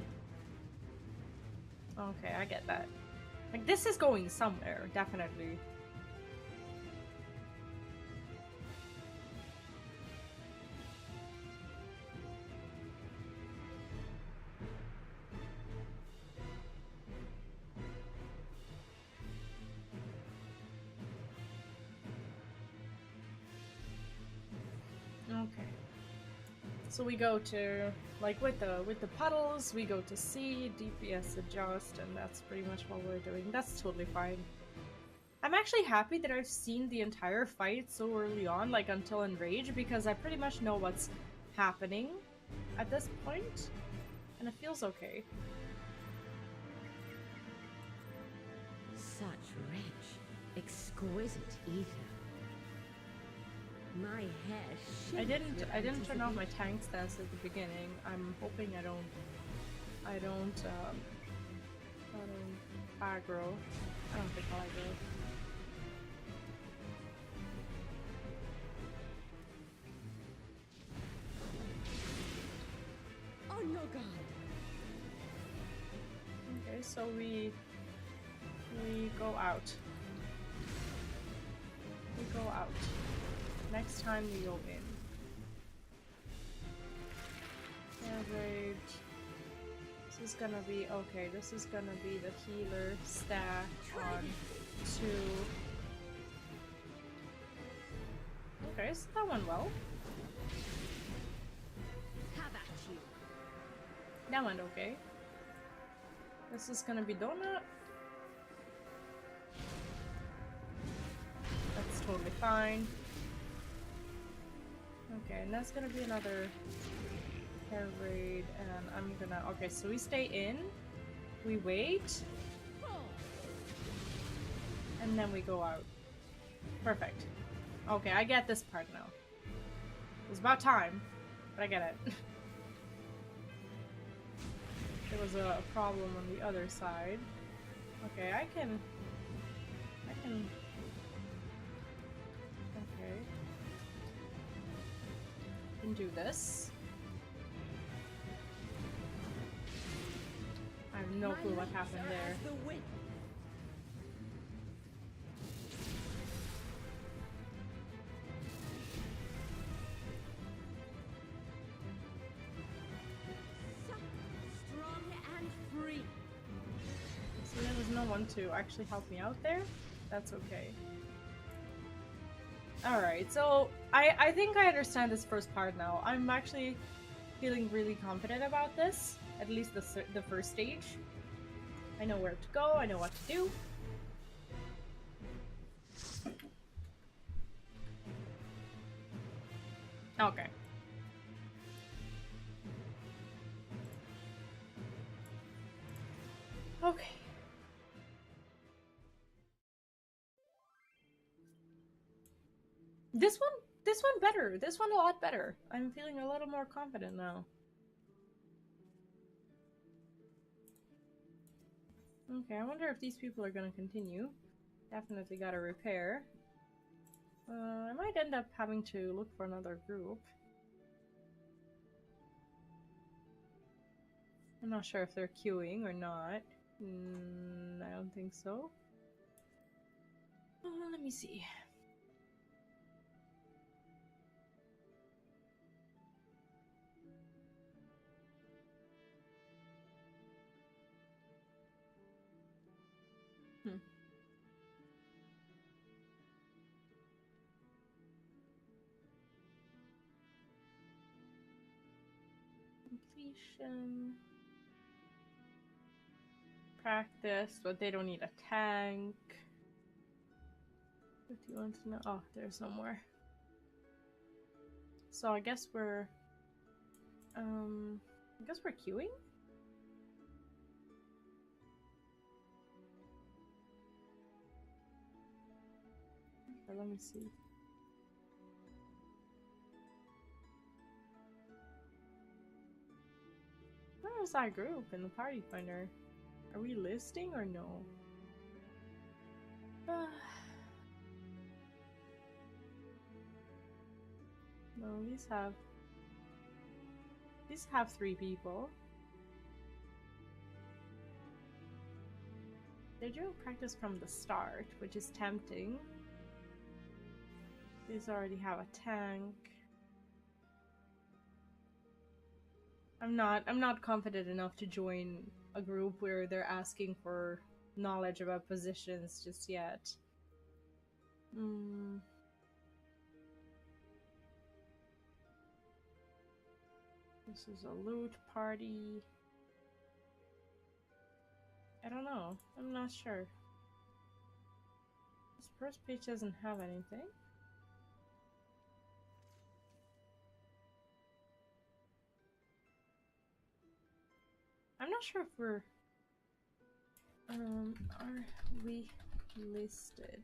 Okay, I get that. Like, this is going somewhere, definitely. Okay. So we go to, like, with the puddles, we go to C, DPS adjust, and that's pretty much what we're doing. That's totally fine. I'm actually happy that I've seen the entire fight so early on, like until Enrage, because I pretty much know what's happening at this point, and it feels okay. Such rich, exquisite ether. My hair. I didn't turn off my tank stance at the beginning. I'm hoping I don't aggro. I don't think I'll aggro. On your guard. Okay, so we go out. We go out. Next time we go in. Average. This is gonna be okay. This is gonna be the healer stack on 2. Okay, so that went well. How about you? That went okay. This is gonna be donut. That's totally fine. Okay, and that's gonna be another hair raid, and I'm gonna... Okay, so we stay in, we wait, and then we go out. Perfect. Okay, I get this part now. It was about time, but I get it. There was a problem on the other side. Okay, I can... Okay. Can do this. I have no clue what happened there. Strong and free. So there was no one to actually help me out there? That's okay. Alright, so I think I understand this first part now. I'm actually feeling really confident about this. At least the first stage. I know where to go, I know what to do. Okay. Okay. This one better. This one a lot better. I'm feeling a little more confident now. Okay, I wonder if these people are gonna continue. Definitely gotta repair. I might end up having to look for another group. I'm not sure if they're queuing or not. I don't think so. Let me see. Completion. Practice, but they don't need a tank. What do you want to know? Oh, there's no more. So I guess we're queuing? Let me see. Where is our group in the party finder? Are we listing or no? No, these have 3 people. They're doing practice from the start, which is tempting. These already have a tank. I'm not confident enough to join a group where they're asking for knowledge about positions just yet. This is a loot party. I don't know. I'm not sure. This first page doesn't have anything. I'm not sure if we're... are we listed?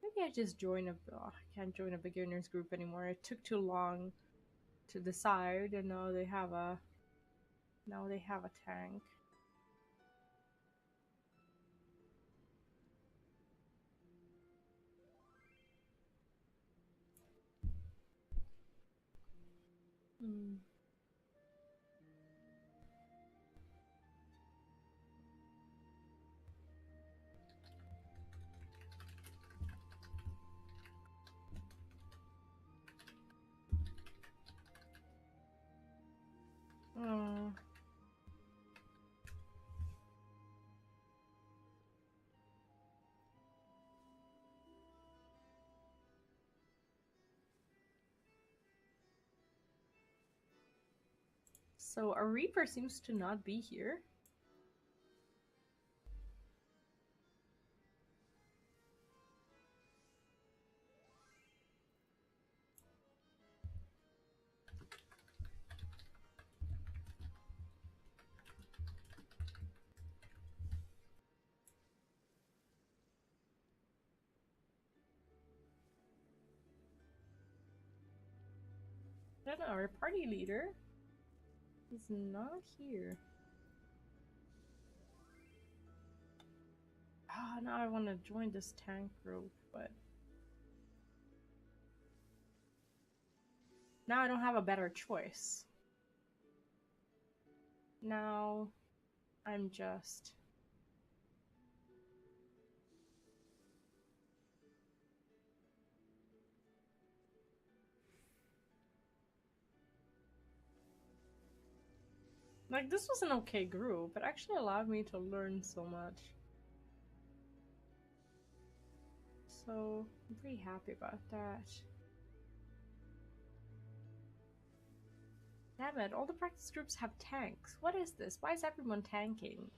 Maybe I just join a... Oh, I can't join a beginner's group anymore. It took too long to decide, and now they have a... Now they have a tank. Oh. So a Reaper seems to not be here. I don't know, our party leader is not here. Oh, now I want to join this tank group, but now I don't have a better choice. Now I'm just... Like, this was an okay group. It actually allowed me to learn so much. So, I'm pretty happy about that. Damn it, all the practice groups have tanks. What is this? Why is everyone tanking?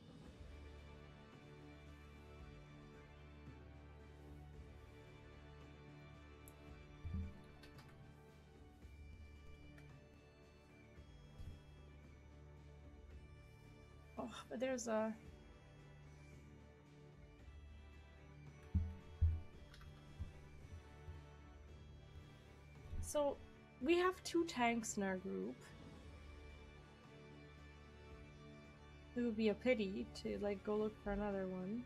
Oh, but there's a... So, we have 2 tanks in our group. It would be a pity to, like, go look for another one.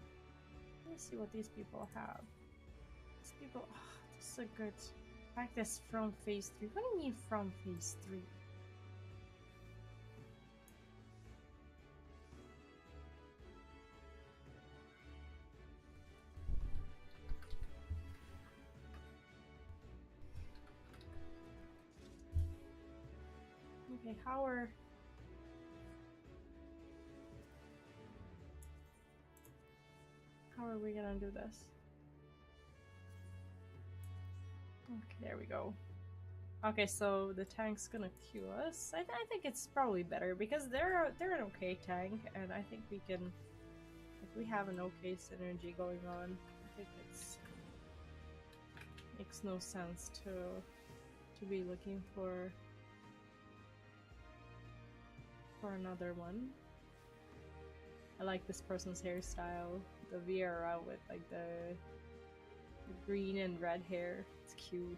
Let's see what these people have. These people... Oh, this is a good... Practice from phase 3. What do you mean from phase 3? Okay, how are we gonna do this? Okay, there we go. Okay, so the tank's gonna queue us. I think it's probably better because they're an okay tank, and I think we can... Like, we have an okay synergy going on. I think it's... Makes no sense to be looking for another one. I like this person's hairstyle, the Vieira with like the green and red hair. It's cute.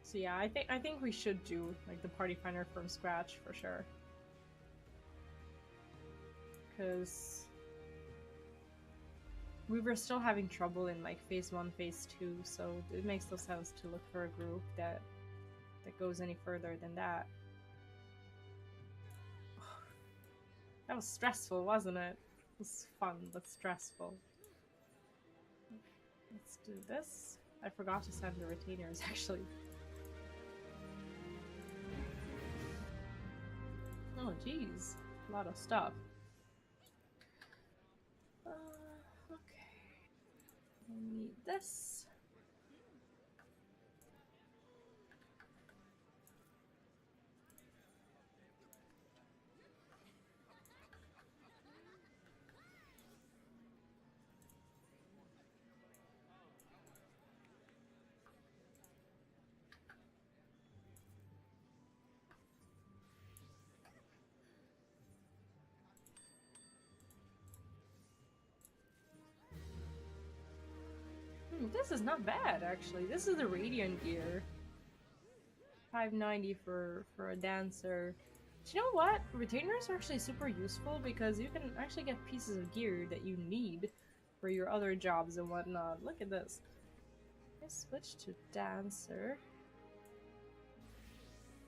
So yeah, I think we should do like the party finder from scratch for sure. Because we were still having trouble in like phase 1, phase 2, so it makes no sense to look for a group that goes any further than that. That was stressful, wasn't it? It was fun, but stressful. Let's do this. I forgot to send the retainers, actually. Oh, geez. A lot of stuff. Okay. I need this. This is not bad, actually. This is the Radiant gear. 590 for a dancer. Do you know what? Retainers are actually super useful because you can actually get pieces of gear that you need for your other jobs and whatnot. Look at this. I switch to dancer.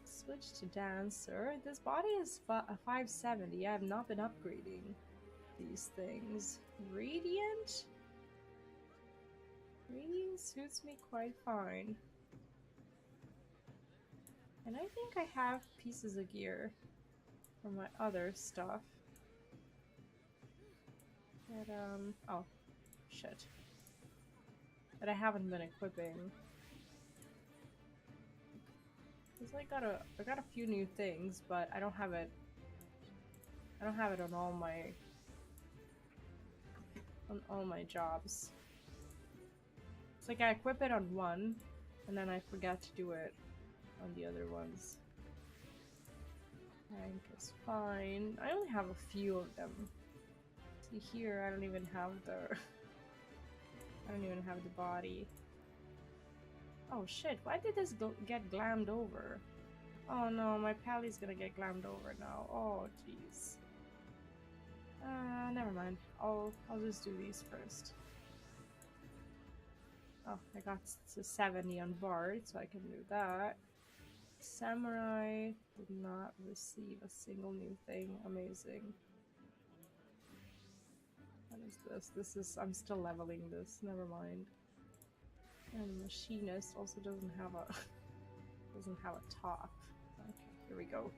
Switch to dancer. This body is a 570. I have not been upgrading these things. Radiant? Radiant suits me quite fine. And I think I have pieces of gear for my other stuff. That, oh, shit. That I haven't been equipping. Cause I got a few new things, but I don't have it on all my jobs. It's like I equip it on one, and then I forget to do it on the other ones. Tank is fine. I only have a few of them. See here, I don't even have the body. Oh shit, why did this get glammed over? Oh no, my pally's gonna get glammed over now. Oh jeez. Never mind. I'll just do these first. Oh, I got to 70 on Bard, so I can do that. Samurai did not receive a single new thing. Amazing. What is this? This is... I'm still leveling this. Never mind. And Machinist also doesn't have a... doesn't have a top. Okay, here we go.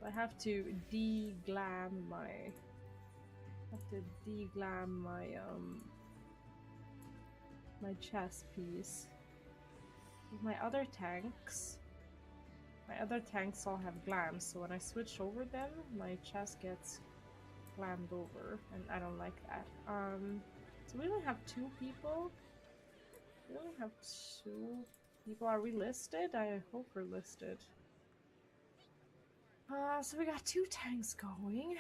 I have to de-glam my... my chest piece. My other tanks all have glams, so when I switch over them, my chest gets glammed over, and I don't like that. So we only have 2 people. We only have 2 people. Are we listed? I hope we're listed. So we got 2 tanks going.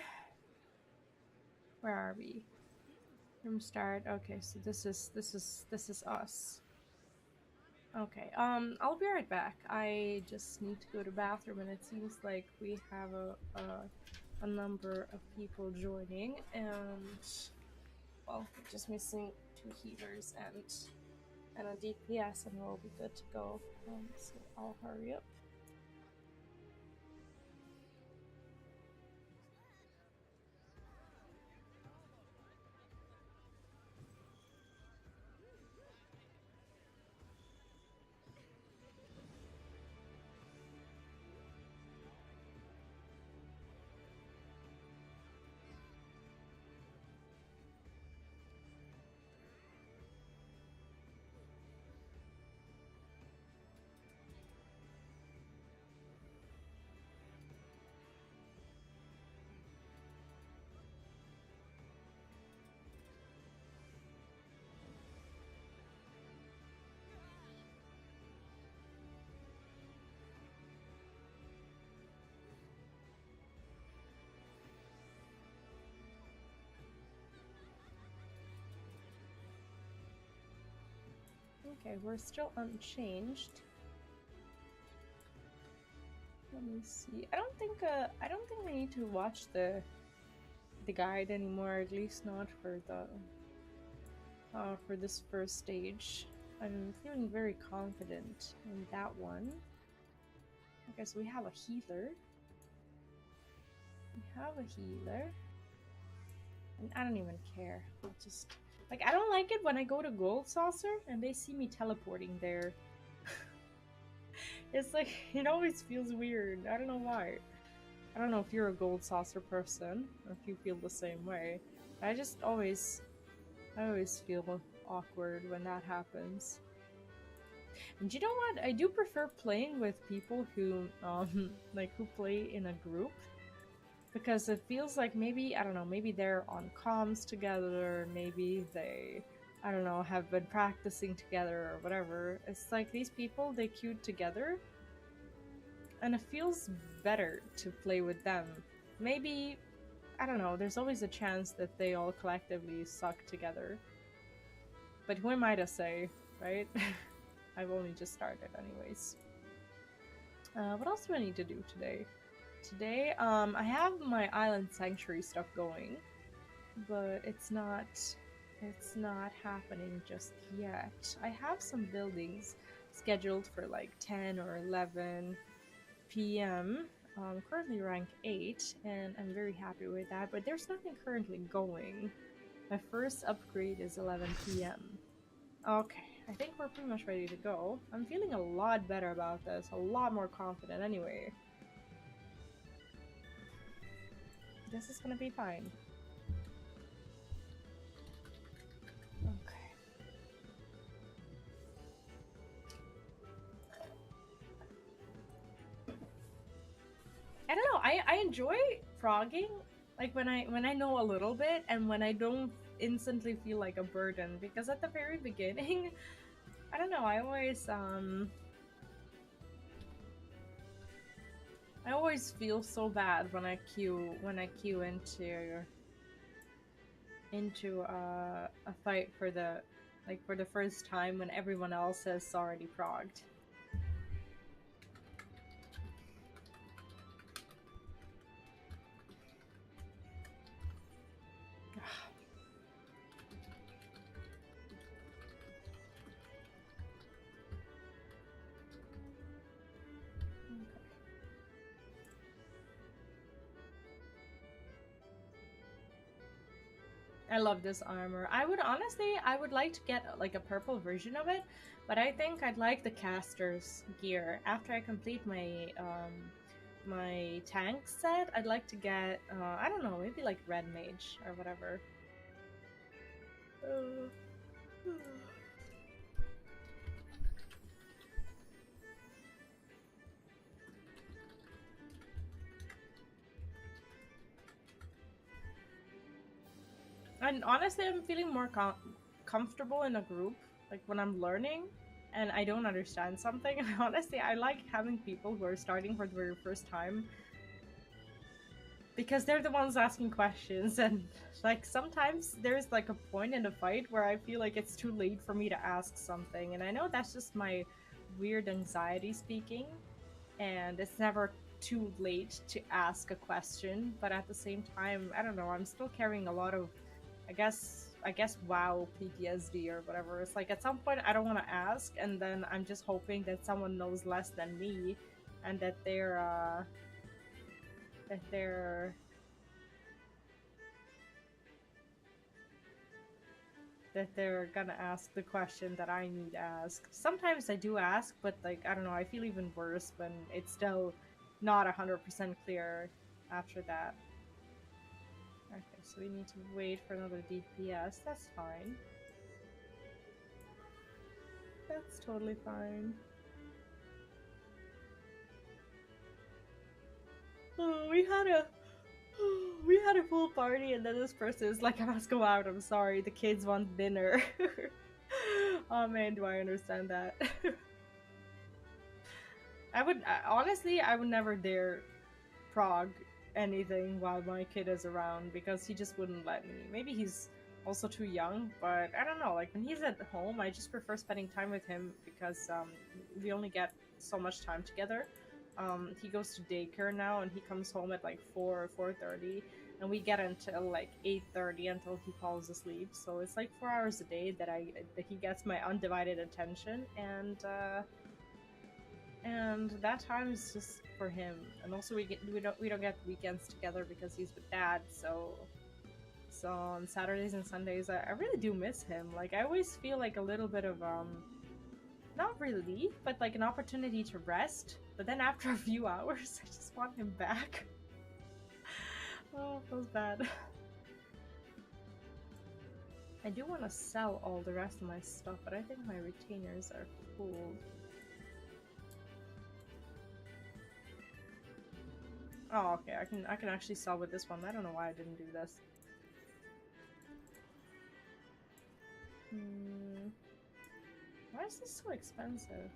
Where are we? Room start. Okay, so this is us. Okay, I'll be right back. I just need to go to the bathroom, and it seems like we have a number of people joining, and well, we're just missing 2 healers and a DPS, and we'll be good to go. So I'll hurry up. Okay, we're still unchanged. Let me see. I don't think I need to watch the guide anymore, at least not for the for this first stage. I'm feeling very confident in that one. Okay, so we have a healer. And I don't even care. I'll just like, I don't like it when I go to Gold Saucer and they see me teleporting there. It's like, it always feels weird. I don't know why. I don't know if you're a Gold Saucer person or if you feel the same way. I always feel awkward when that happens. And you know what? I do prefer playing with people who like who play in a group, because it feels like maybe, I don't know, maybe they're on comms together, maybe they, I don't know, have been practicing together or whatever. It's like these people, they queued together and it feels better to play with them. Maybe, I don't know, there's always a chance that they all collectively suck together. But who am I to say, right? I've only just started anyways. What else do I need to do today? Today, I have my Island Sanctuary stuff going, but it's not happening just yet. I have some buildings scheduled for like 10 or 11 p.m. Currently rank 8, and I'm very happy with that, but there's nothing currently going. My first upgrade is 11 p.m. Okay, I think we're pretty much ready to go. I'm feeling a lot better about this, a lot more confident anyway. This is gonna be fine. Okay. I don't know, I enjoy frogging, like when I know a little bit and when I don't instantly feel like a burden, because at the very beginning, I don't know, I always feel so bad when I queue into a fight for the first time when everyone else has already progged. I love this armor. I would like to get like a purple version of it, but I think I'd like the caster's gear. After I complete my my tank set, I'd like to get I don't know, maybe like red mage or whatever. And honestly, I'm feeling more comfortable in a group, like when I'm learning and I don't understand something. And honestly, I like having people who are starting for the very first time, because they're the ones asking questions, and like sometimes there's like a point in the fight where I feel like it's too late for me to ask something, and I know that's just my weird anxiety speaking, and it's never too late to ask a question, but at the same time, I don't know, I'm still carrying a lot of, I guess WoW PTSD or whatever. It's like at some point I don't want to ask, and then I'm just hoping that someone knows less than me, and that they're gonna ask the question that I need asked. Sometimes I do ask, but like, I don't know, I feel even worse when it's still not 100% clear after that. Okay, so we need to wait for another DPS. That's fine. That's totally fine. Oh, we had a full party, and then this person is like, I must go out, I'm sorry, the kids want dinner. Oh man, do I understand that. Honestly, I would never dare prog anything while my kid is around, because he just wouldn't let me. Maybe he's also too young, but I don't know, like when he's at home, I just prefer spending time with him because we only get so much time together. He goes to daycare now and he comes home at like 4 or 4:30, and we get until like 8:30 until he falls asleep. So it's like 4 hours a day that he gets my undivided attention, and that time is just for him. And also we don't get weekends together because he's with dad, so on Saturdays and Sundays, I really do miss him. Like, I always feel like a little bit of, not relief, but like an opportunity to rest. But then after a few hours, I just want him back. Oh, it feels bad. I do want to sell all the rest of my stuff, but I think my retainers are full. Oh, okay, I can actually sell with this one. I don't know why I didn't do this. Why is this so expensive?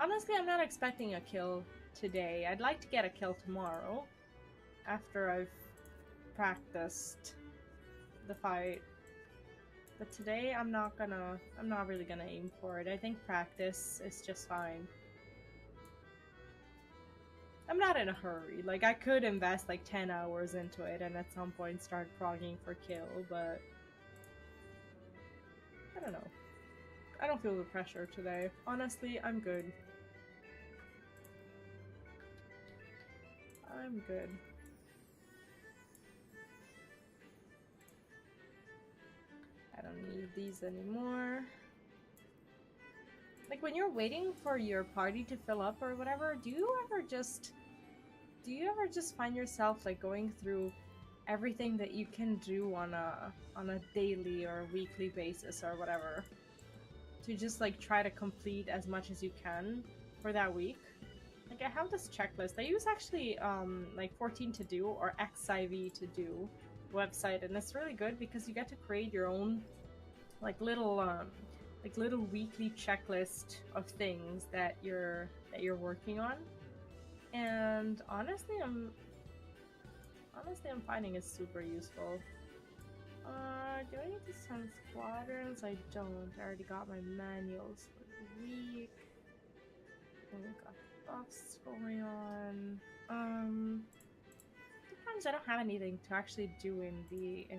Honestly, I'm not expecting a kill today. I'd like to get a kill tomorrow after I've practiced the fight. But today I'm not really gonna aim for it. I think practice is just fine. I'm not in a hurry. Like, I could invest like 10 hours into it and at some point start progging for kill, but I don't know. I don't feel the pressure today. Honestly, I'm good. I'm good. I don't need these anymore. Like, when you're waiting for your party to fill up or whatever, do you ever just find yourself like going through everything that you can do on a daily or weekly basis or whatever to just like try to complete as much as you can for that week? Like, I have this checklist. I use actually like 14 to do or XIV to do website, and it's really good because you get to create your own like little weekly checklist of things that you're working on. And honestly, I'm finding it super useful. Do I need to send squadrons? I don't. I already got my manuals for the week. Oh, we got buffs going on. Sometimes I don't have anything to actually do in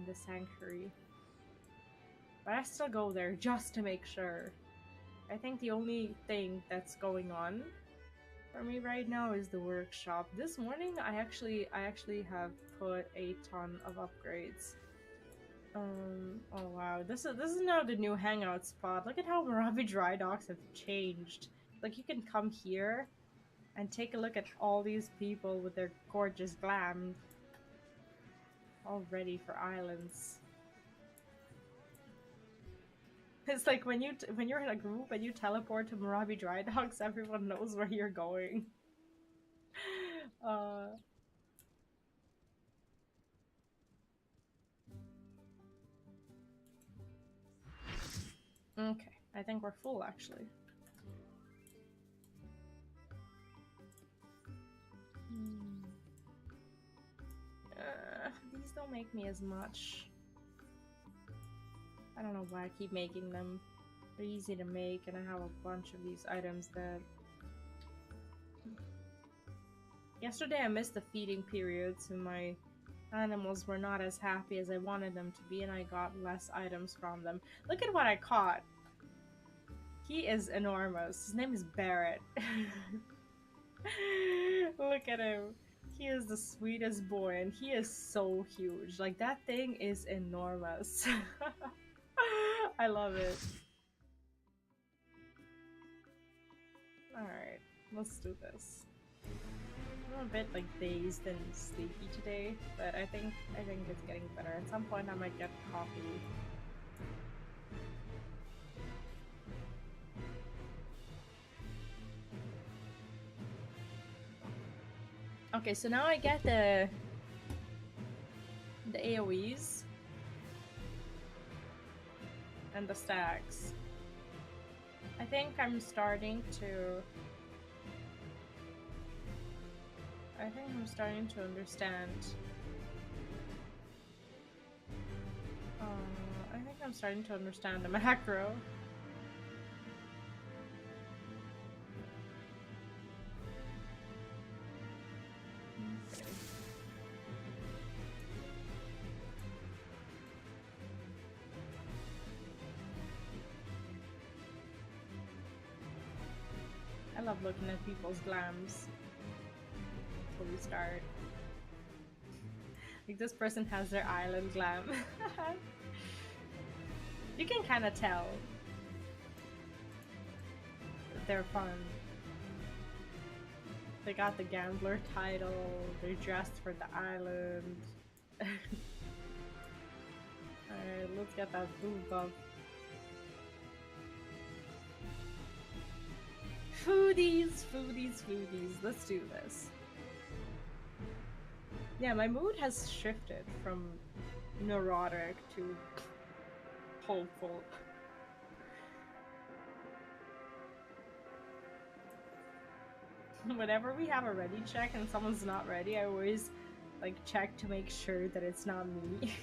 the sanctuary, but I still go there just to make sure. I think the only thing that's going on for me right now is the workshop. This morning, I actually have put a ton of upgrades. Oh wow, this is now the new hangout spot. Look at how Marabi dry docks have changed. Like, you can come here and take a look at all these people with their gorgeous glam, all ready for islands. It's like when you're in a group and you teleport to Marabi dry docks, everyone knows where you're going. Okay, I think we're full actually. These don't make me as much. I don't know why I keep making them. They're easy to make, and I have a bunch of these items that... Yesterday I missed the feeding periods, and my animals were not as happy as I wanted them to be, and I got less items from them. Look at what I caught! He is enormous. His name is Barrett. Look at him. He is the sweetest boy, and he is so huge. Like, that thing is enormous. I love it. Alright, let's do this. I'm a bit like dazed and sleepy today, but I think it's getting better. At some point I might get coffee. Okay, so now I get the AoEs and the stacks. I think I'm starting to I think I'm starting to understand. I think I'm starting to understand the macro. Okay. I love looking at people's glams before we start. Like, this person has their island glam. You can kind of tell that they're fun. They got the gambler title, they're dressed for the island. Alright, let's get that boob bump. Foodies, foodies, foodies. Let's do this. Yeah, my mood has shifted from neurotic to hopeful. Whenever we have a ready check and someone's not ready, I always like check to make sure that it's not me.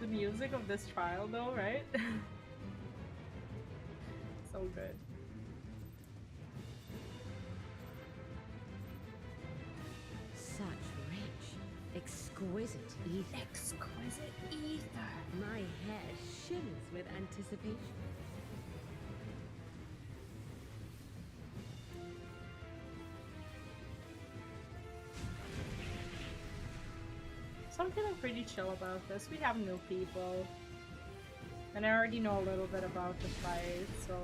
The music of this trial though, right? So good. Such rich, exquisite ether. Exquisite ether. My hair shimmers with anticipation. So I'm feeling pretty chill about this. We have new people. And I already know a little bit about the fight, so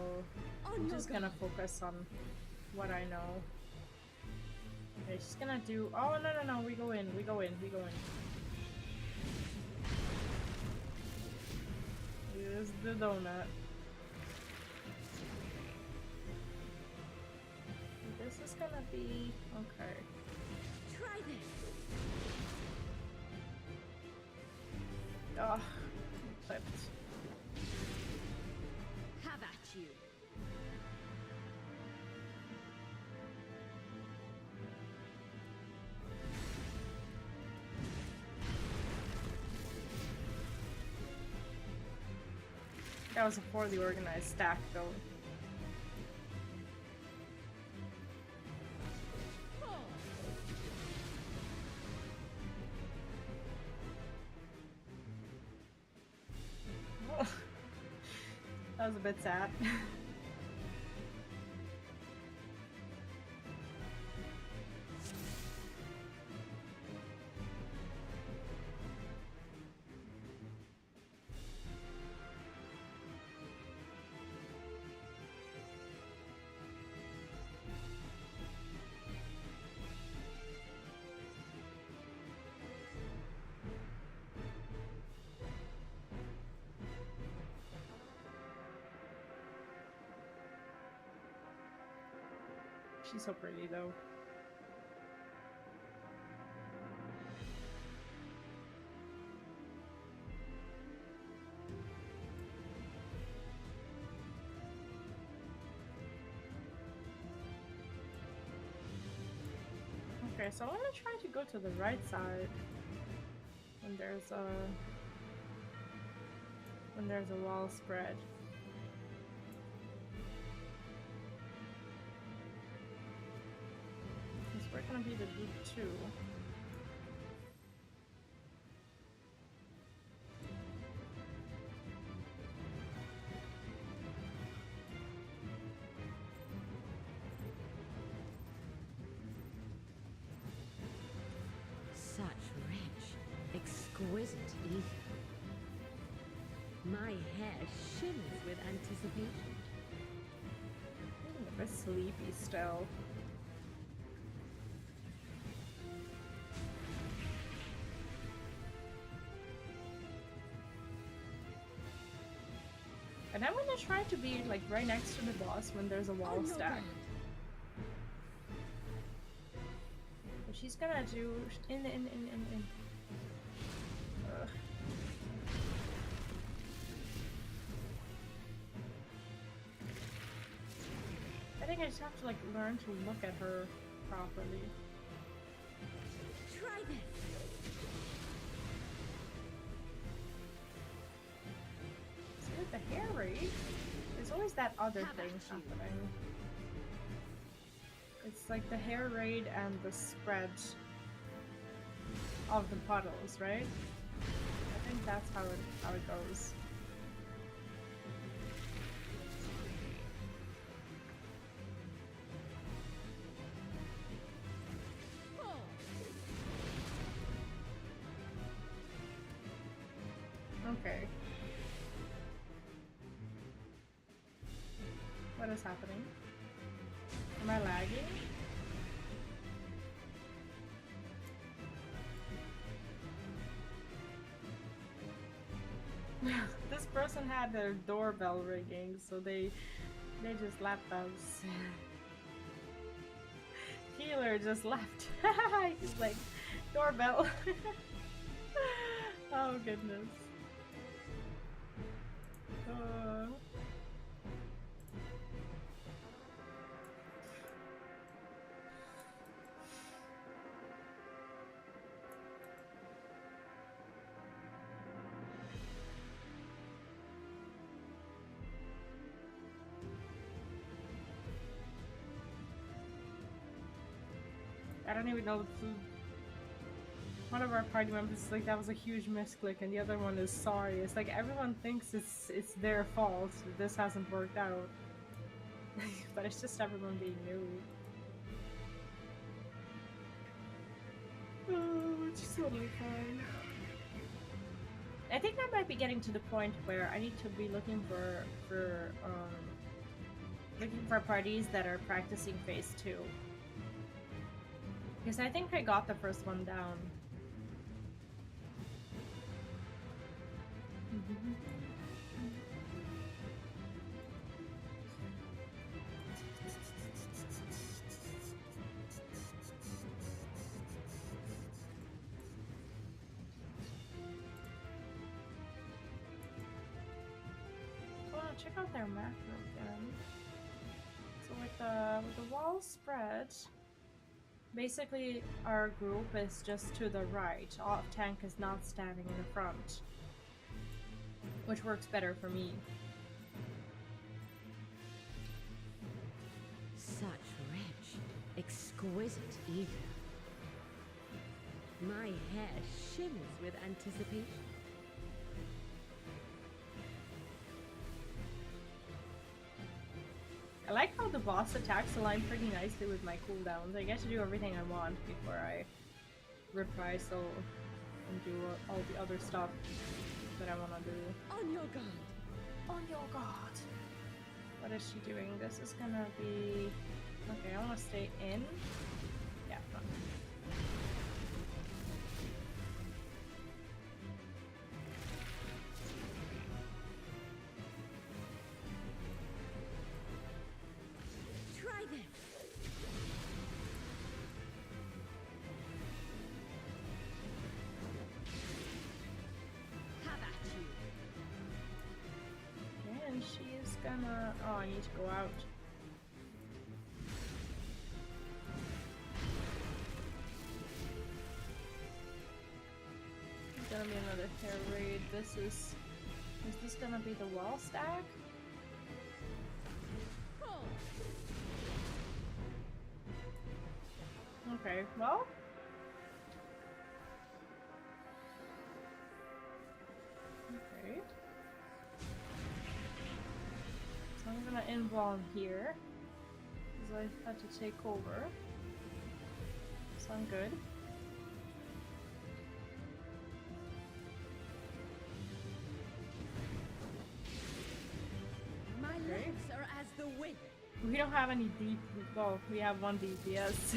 I'm just gonna focus on what I know. Okay, she's gonna do... Oh, no, we go in, we go in. Here's the donut. This is gonna be... Okay. Try this. Ugh, clipped. Have at you. That was a poorly organized stack, though. That was a bit sad. She's so pretty, though. Okay, so I'm gonna try to go to the right side when there's a wall spread. We're gonna be the group 2. Such rich, exquisite ether. My hair shimmers with anticipation. I'm a bit sleepy still. And I'm gonna try to be like right next to the boss when there's a wall stack. But she's gonna do in. Ugh. I think I just have to like learn to look at her properly. Try this. See, with the hair raid, there's always that other thing happening. It's like the hair raid and the spread of the puddles, right? I think that's how it goes. Okay. What is happening? Am I lagging? This person had their doorbell ringing, so they just left us. Healer just left. He's like, doorbell. Oh goodness. I don't even know the food. One of our party members is like, that was a huge misclick, and the other one is sorry. It's like everyone thinks it's their fault that this hasn't worked out. But it's just everyone being new. Oh, it's totally fine. I think I might be getting to the point where I need to be looking for parties that are practicing phase 2. Because I think I got the first one down. Well, check out their macro again. So with the wall spread, basically our group is just to the right. Off tank is not standing in the front, which works better for me. Such rich, exquisite eating. My hair shimmers with anticipation. I like how the boss attacks align pretty nicely with my cooldowns. I get to do everything I want before I reprisal and do all the other stuff that I want to do. On your guard. On your guard. What is she doing? This is gonna be... Okay, I want to stay in. Yeah, fine. Try this. Have at you. And she is gonna... Oh, I need to go out. It's gonna be another hair raid. This is... Is this gonna be the wall stack? Okay, well... Okay. So I'm gonna involve here, because I had to take over. So I'm good. My legs are as the wind. We don't have any deep... Well, we have one DPS.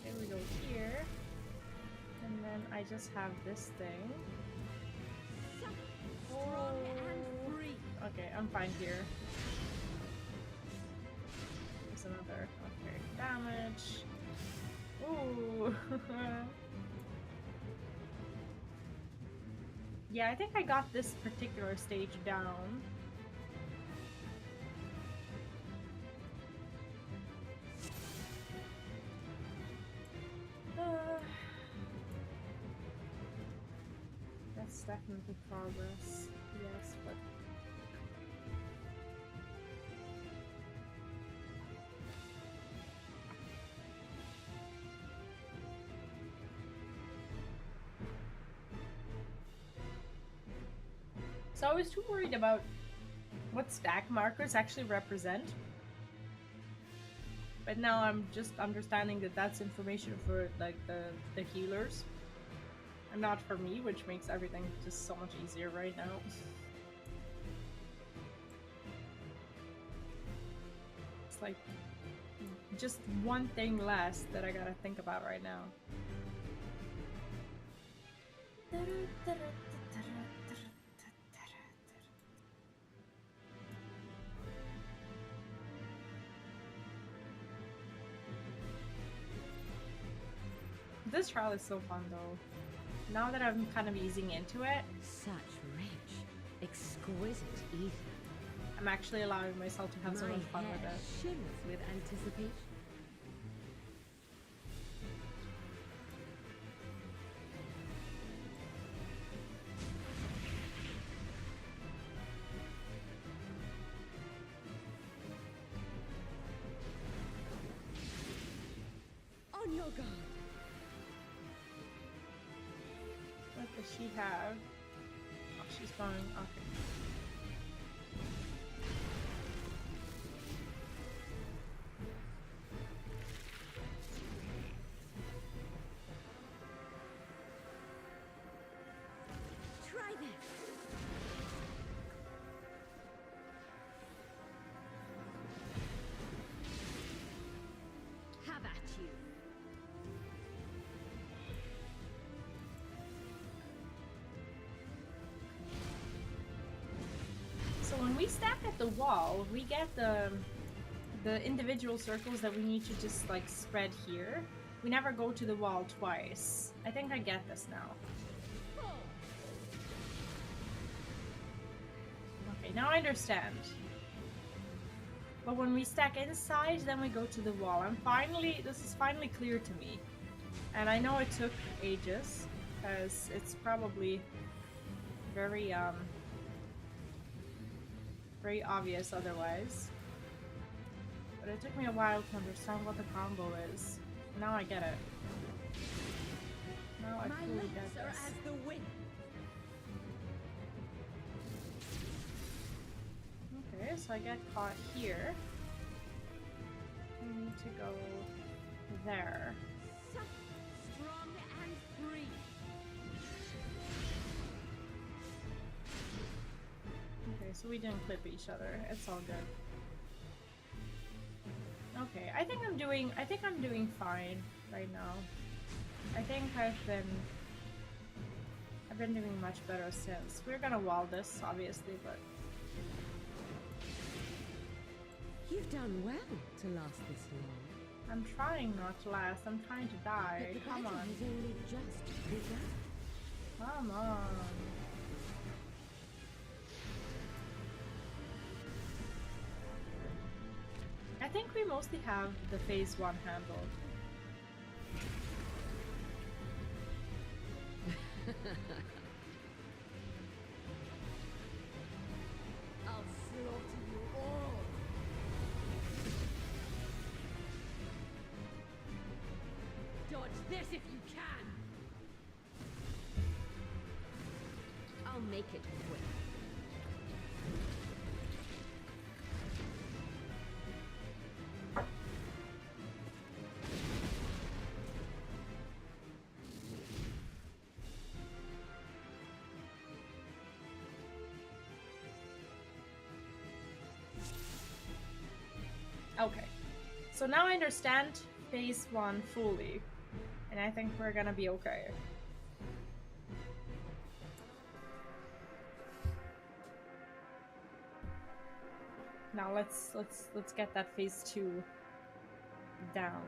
Okay, we go here. And then I just have this thing. Strong and Okay, I'm fine here. There's another. Okay, damage. Ooh. Yeah, I think I got this particular stage down. That's definitely progress. Yes, but so I was too worried about what stack markers actually represent. But now I'm just understanding that that's information for like the healers and not for me, which makes everything just so much easier right now. It's like just one thing less that I gotta think about right now. This trial is so fun though. Now that I'm kind of easing into it, Such rich, exquisite ether. I'm actually allowing myself to have so much fun with it. Shimmers with anticipation. On your guard. What does she have? Oh, she's going. Okay. Try this. Have at you. So when we stack at the wall, we get the individual circles that we need to just like spread here. We never go to the wall twice. I think I get this now. Okay, now I understand. But when we stack inside, then we go to the wall. This is finally clear to me. And I know it took ages, because it's probably very, very obvious otherwise. But it took me a while to understand what the combo is. Now I get it. Now I fully get My lips are this. as the wind. Okay, so I get caught here. We need to go there. Soft, strong, and free. Okay, so we didn't clip each other. It's all good. Okay, I think I'm doing fine right now. I think I've been doing much better since. We're gonna wall this, obviously, but You've done well to last this long. I'm trying not to last. I'm trying to die. But the Come battle on. has only just begun. Come on. I think we mostly have the phase 1 handled. I'll slaughter you all. Dodge this if you can. I'll make it quick. Okay. So now I understand phase 1 fully. And I think we're gonna be okay. Now let's get that phase 2 down.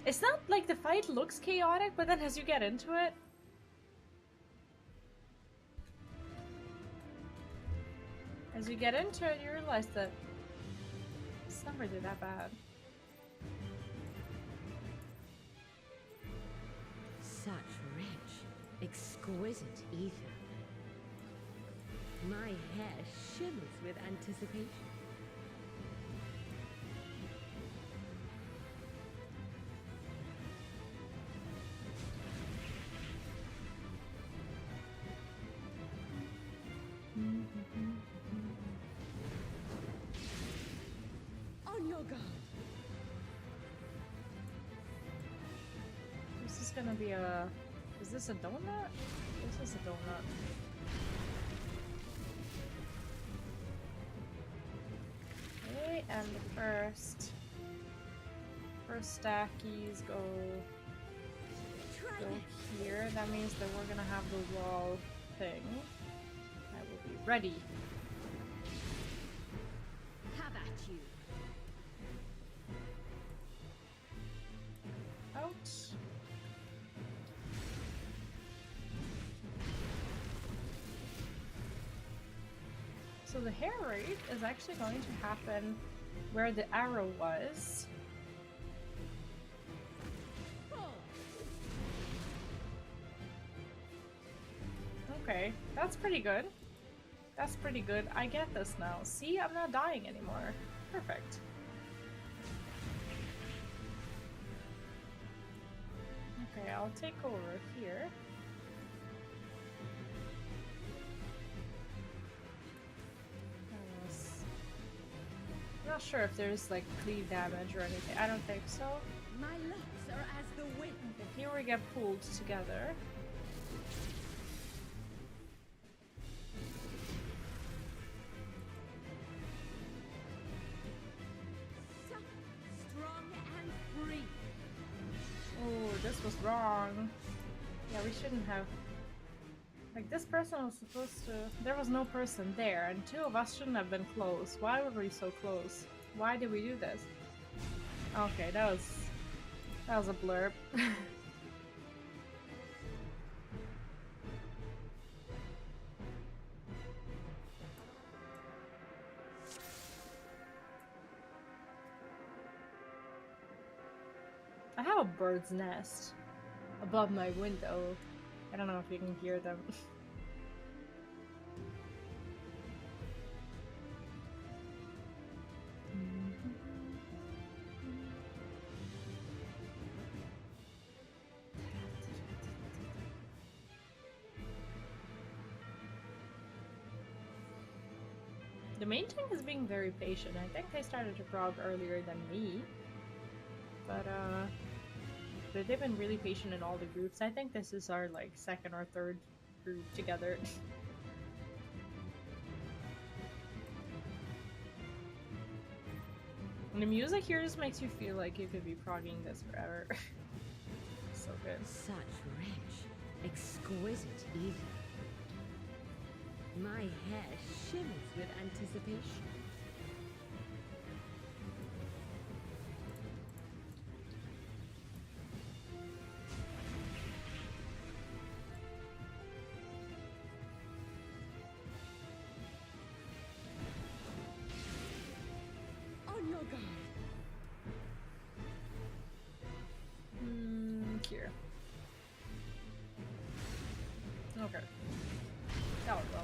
It's not like the fight looks chaotic, but then as you get into it, you realize that it's not really that bad. Such rich, exquisite ether. My hair shimmers with anticipation. On your guard. This is gonna be a... Is this a donut? This is a donut. Okay, and the first stackies go here. That means that we're gonna have the wall thing. I will be ready. Have at you. Out. So the hair raid is actually going to happen where the arrow was. Okay, that's pretty good. That's pretty good. I get this now. See, I'm not dying anymore. Perfect. Okay, I'll take over here. I'm not sure if there's like cleave damage or anything. I don't think so. My locks are as the wind. Okay, here we get pulled together. Strong and free. Oh, this was wrong. Yeah, we shouldn't have. Like, this person was supposed to... There was no person there, and two of us shouldn't have been close. Why were we so close? Why did we do this? Okay, that was a blurb. I have a bird's nest above my window. I don't know if you can hear them. The main tank is being very patient. I think they started to prog earlier than me. But they've been really patient in all the groups. I think this is our like second or third group together. And the music here just makes you feel like you could be progging this forever. So good. Such rich, exquisite ether. My hair shimmers with anticipation. On your guard. Here. Okay. That would go.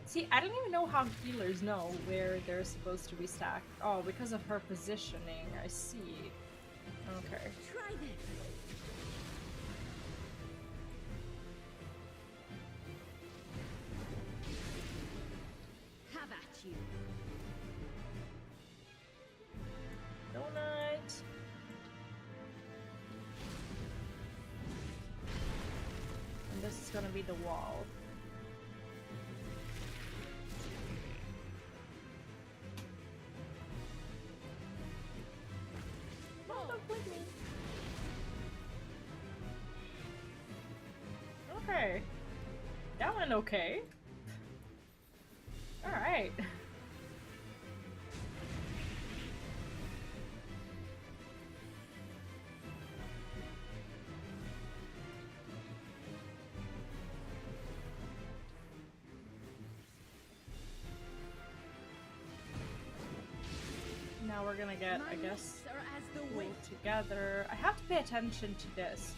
See, I don't even know how healers know where they're supposed to be stacked. Oh, because of her positioning. I see. Okay. Try this. Have at you. Donut. And this is gonna be the wall. Okay. That went okay. Alright. Now we're gonna get, I guess, pulled together. I have to pay attention to this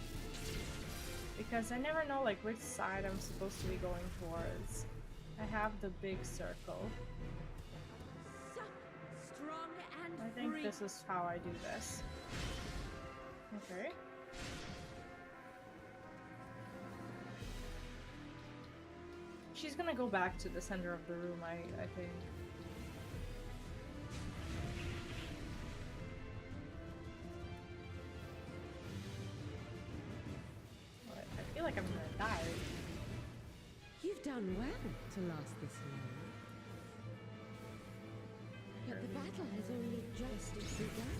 because I never know like which side I'm supposed to be going towards. I have the big circle. I think this is how I do this. Okay. She's gonna go back to the center of the room, I think. I feel like I'm gonna die. You've done well to last this long. But the battle has only just begun.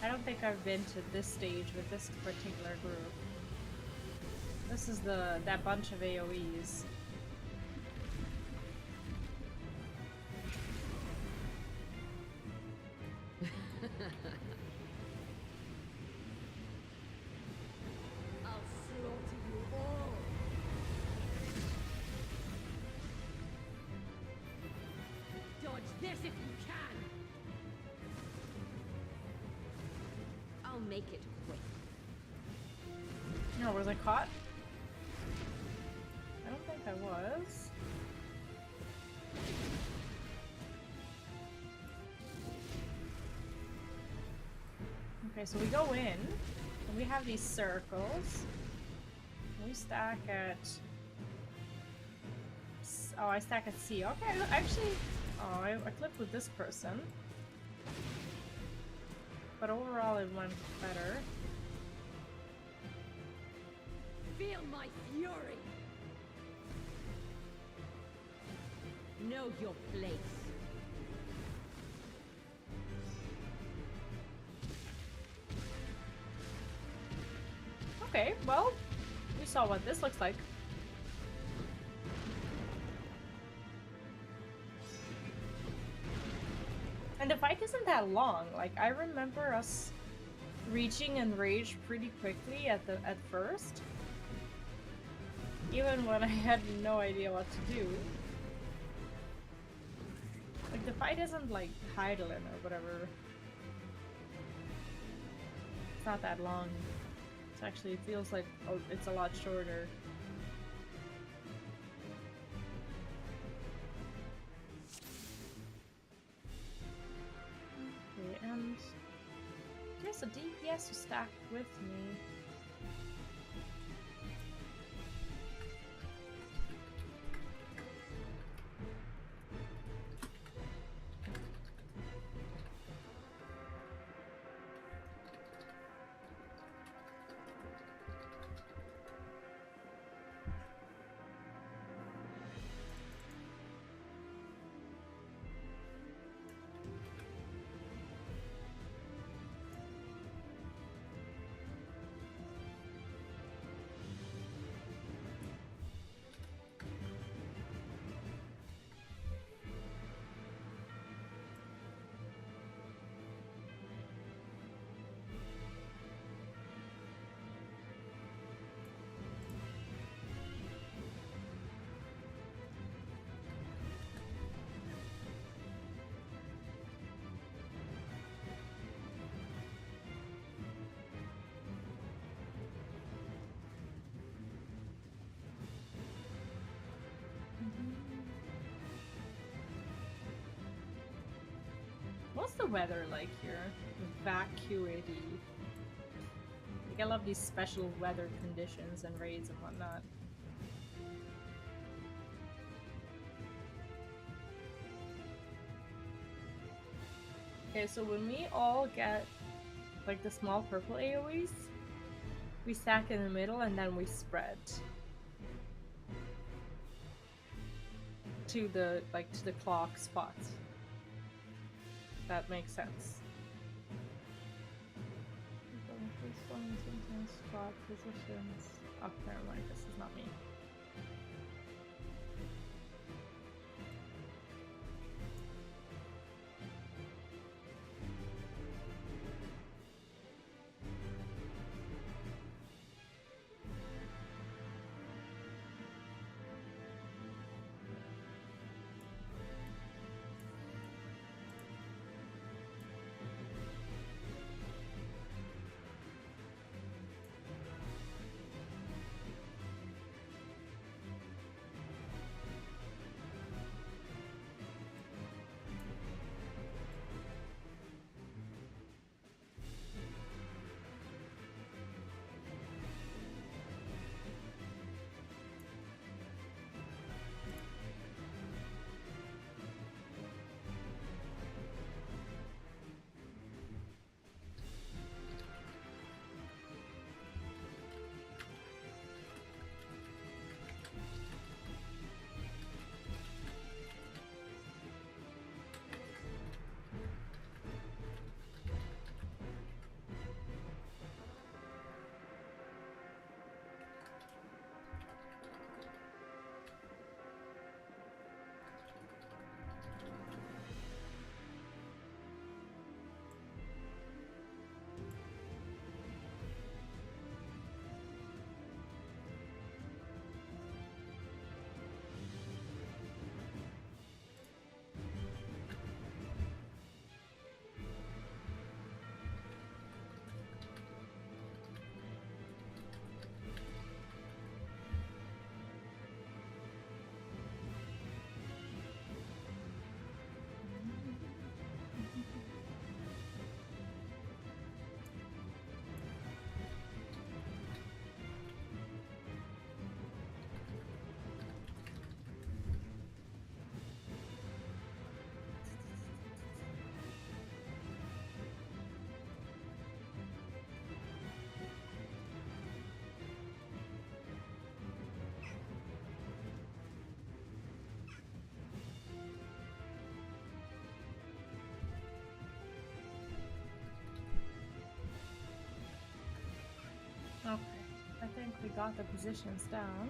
I don't think I've been to this stage with this particular group. This is that bunch of AoEs. I'll slaughter you all. Dodge this if you can. I'll make it quick. No, was I caught? I don't think I was. Okay, so we go in, and we have these circles. We stack at... Oh, I stack at C. Okay, actually... Oh, I clipped with this person. But overall it went better. Feel my fury! Know your place. Okay, well, we saw what this looks like. And the fight isn't that long. Like, I remember us reaching Enrage pretty quickly at first. Even when I had no idea what to do. Like, the fight isn't like Heidelin or whatever. It's not that long. It's actually, it feels like it's a lot shorter. Okay, and there's a DPS stacked with me. What's the weather like here? Vacuity. Like, I love these special weather conditions and raids and whatnot. Okay, so when we all get like the small purple AoEs, we stack in the middle and then we spread to the clock spots. That makes sense. Sometimes spot positions. Oh, never mind. This is not me. think we got the positions down.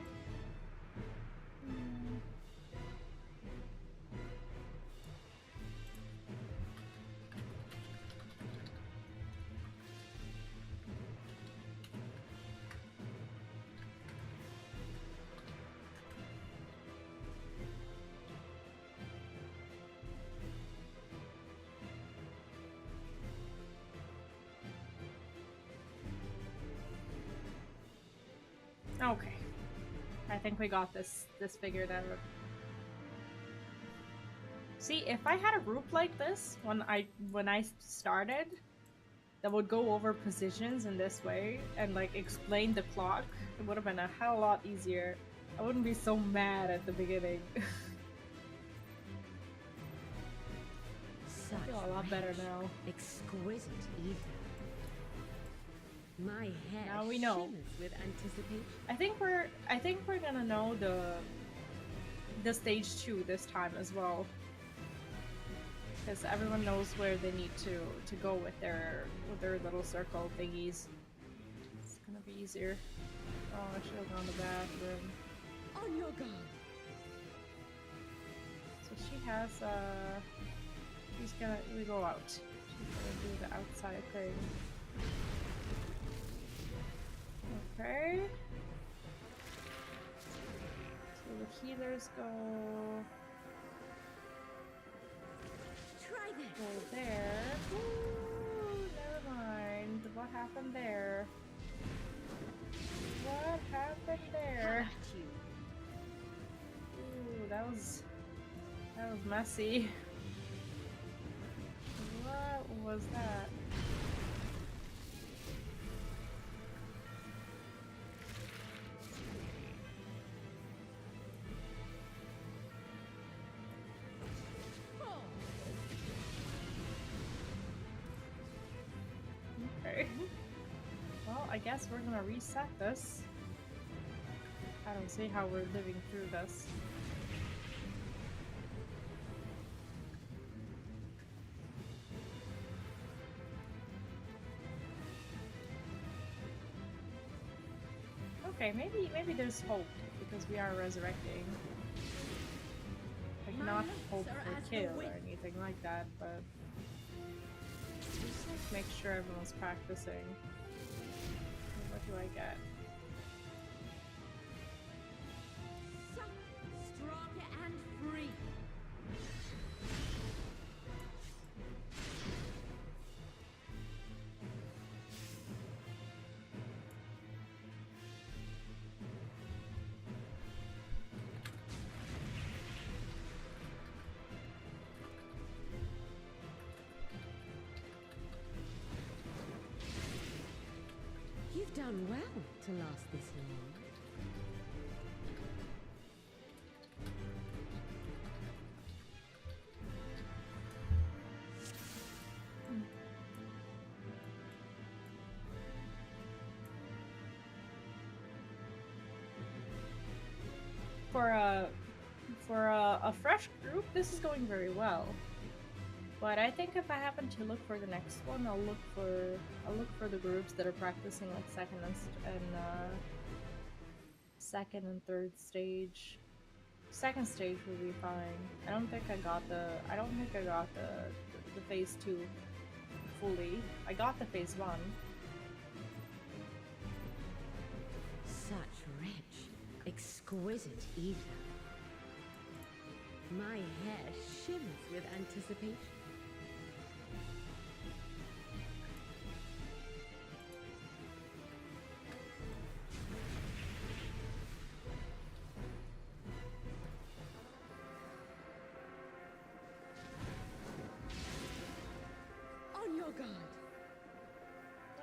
Okay. I think we got this figured out. See, if I had a group like this when I started that would go over positions in this way and like explain the clock, it would have been a hell of a lot easier. I wouldn't be so mad at the beginning. I feel a lot better now. Exquisite ether. My hair now we know. Shimmers with anticipation. I think we're gonna know the stage 2 this time as well. Because everyone knows where they need to go with their little circle thingies. It's gonna be easier. Oh, I should have gone to the bathroom. On your guard. So she has we go out. She's gonna do the outside thing. Okay. So the healers go there. Ooh, never mind. What happened there? What happened there? Ooh, that was messy. What was that? Well, I guess we're gonna reset this. I don't see how we're living through this. Okay, maybe there's hope because we are resurrecting. Like not hope for kill or anything like that, but just like make sure everyone's practicing. What do I get? Strong and free. You've done well to last this long. For a fresh group, this is going very well. But I think if I happen to look for the next one, I'll look for the groups that are practicing like second and third stage. Second stage will be fine. I don't think I got the phase 2 fully. I got the phase 1. Such rich, exquisite ether. My hair shimmers with anticipation. On your guard.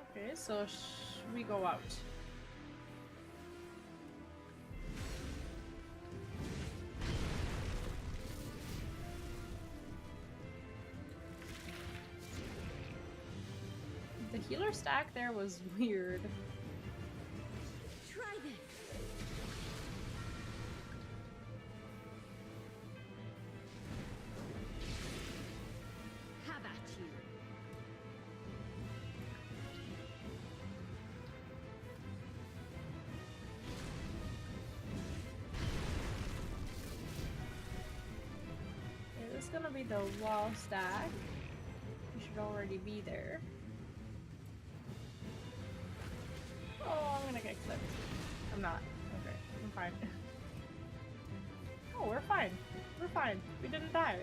Okay, so we go out. The healer stack there was weird. Try this. Have at you. gonna be the wall stack. You should already be there. Oh, I'm gonna get clipped. I'm not. Okay, I'm fine. Oh, we're fine. We're fine. We didn't die.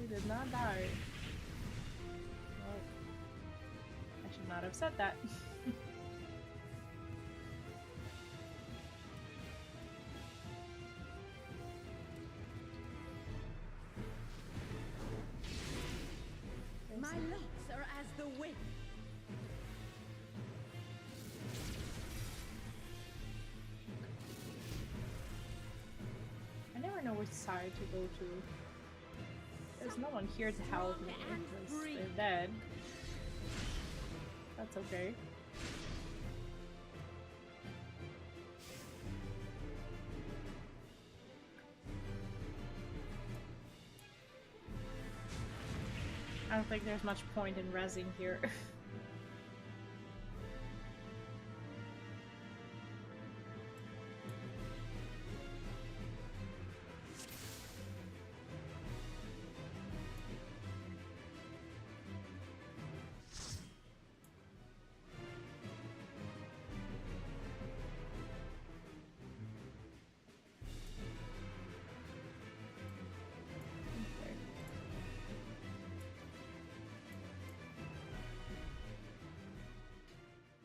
We did not die. Well, I should not have said that. My locks are as the wind. I never know which side to go to. There's no one here to help me because they're dead. That's okay. I don't think there's much point in rezzing here.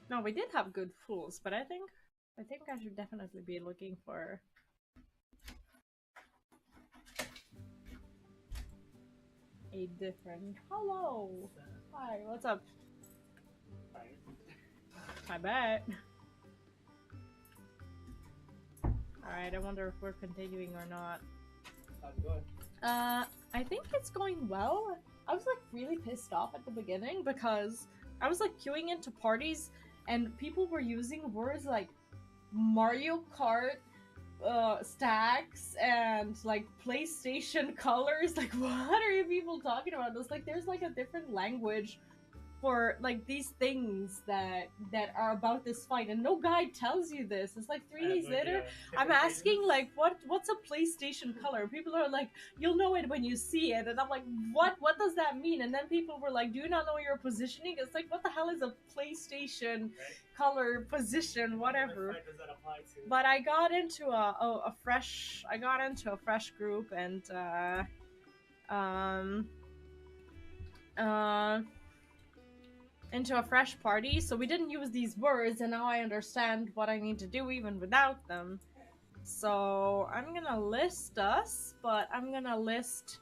No, we did have good fools, but I think I should definitely be looking for a different. Hello. Hi. What's up? I bet. All right. I wonder if we're continuing or not. How's it going? I think it's going well. I was like really pissed off at the beginning because I was like queuing into parties and people were using words like Mario Kart stacks and like PlayStation colors. Like, what are you people talking about? It's like there's like a different language for like these things that are about this fight, and no guide tells you this. It's like 3 days later I'm asking like what's a PlayStation color? People are like, you'll know it when you see it, and I'm like, what does that mean? And then people were like, do you not know your positioning? It's like, what the hell is a PlayStation color position, whatever. What does that apply to? But I got into a fresh group, and into a fresh party, so we didn't use these words, and now I understand what I need to do even without them. So I'm gonna list us, but I'm gonna list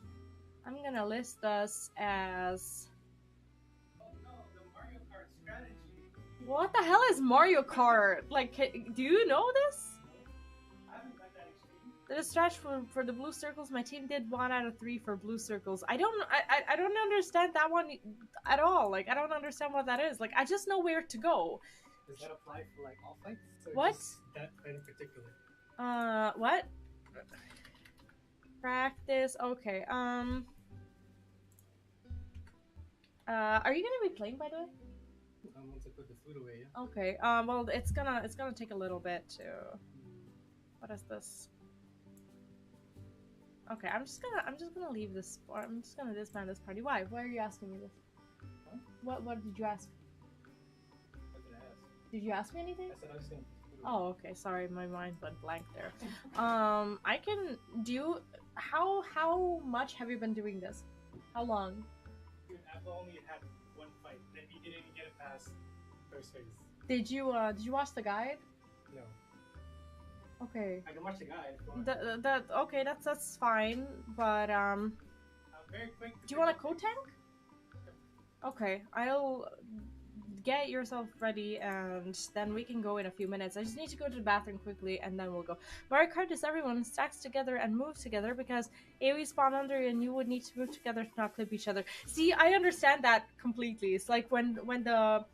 us as. Oh no, the Mario Kart strategy. What the hell is Mario Kart? Like, do you know this? I haven't got that extreme. The stretch for the blue circles, my team did 1 out of 3 for blue circles. I don't understand that one at all. Like, I don't understand what that is. Like, I just know where to go. Does that apply for like all fights? Or What? just that fight in particular? What? Practice. Okay. Are you gonna be playing, by the way? Once I put the food away, yeah. Okay. Well, it's gonna take a little bit to. What is this? Okay, I'm just gonna leave this. I'm just gonna disband this party. Why? Why are you asking me this? Huh? What did you ask? What did I ask? Did you ask me anything? I said I was gonna put the food away. Oh, okay. Sorry, my mind went blank there. I can do. How much have you been doing this? How long? Dude, I've only had one fight, and he didn't even get it past first phase. Did you watch the guide? No. Okay. I can watch the guide. If you want. Okay, that's fine. But Very quick. do you want a co-tank? Okay, I'll get yourself ready, and then we can go in a few minutes. I just need to go to the bathroom quickly, and then we'll go. Mario Kart is everyone stacks together and moves together because AoE spawn under, and you would need to move together to not clip each other. See, I understand that completely. It's like when the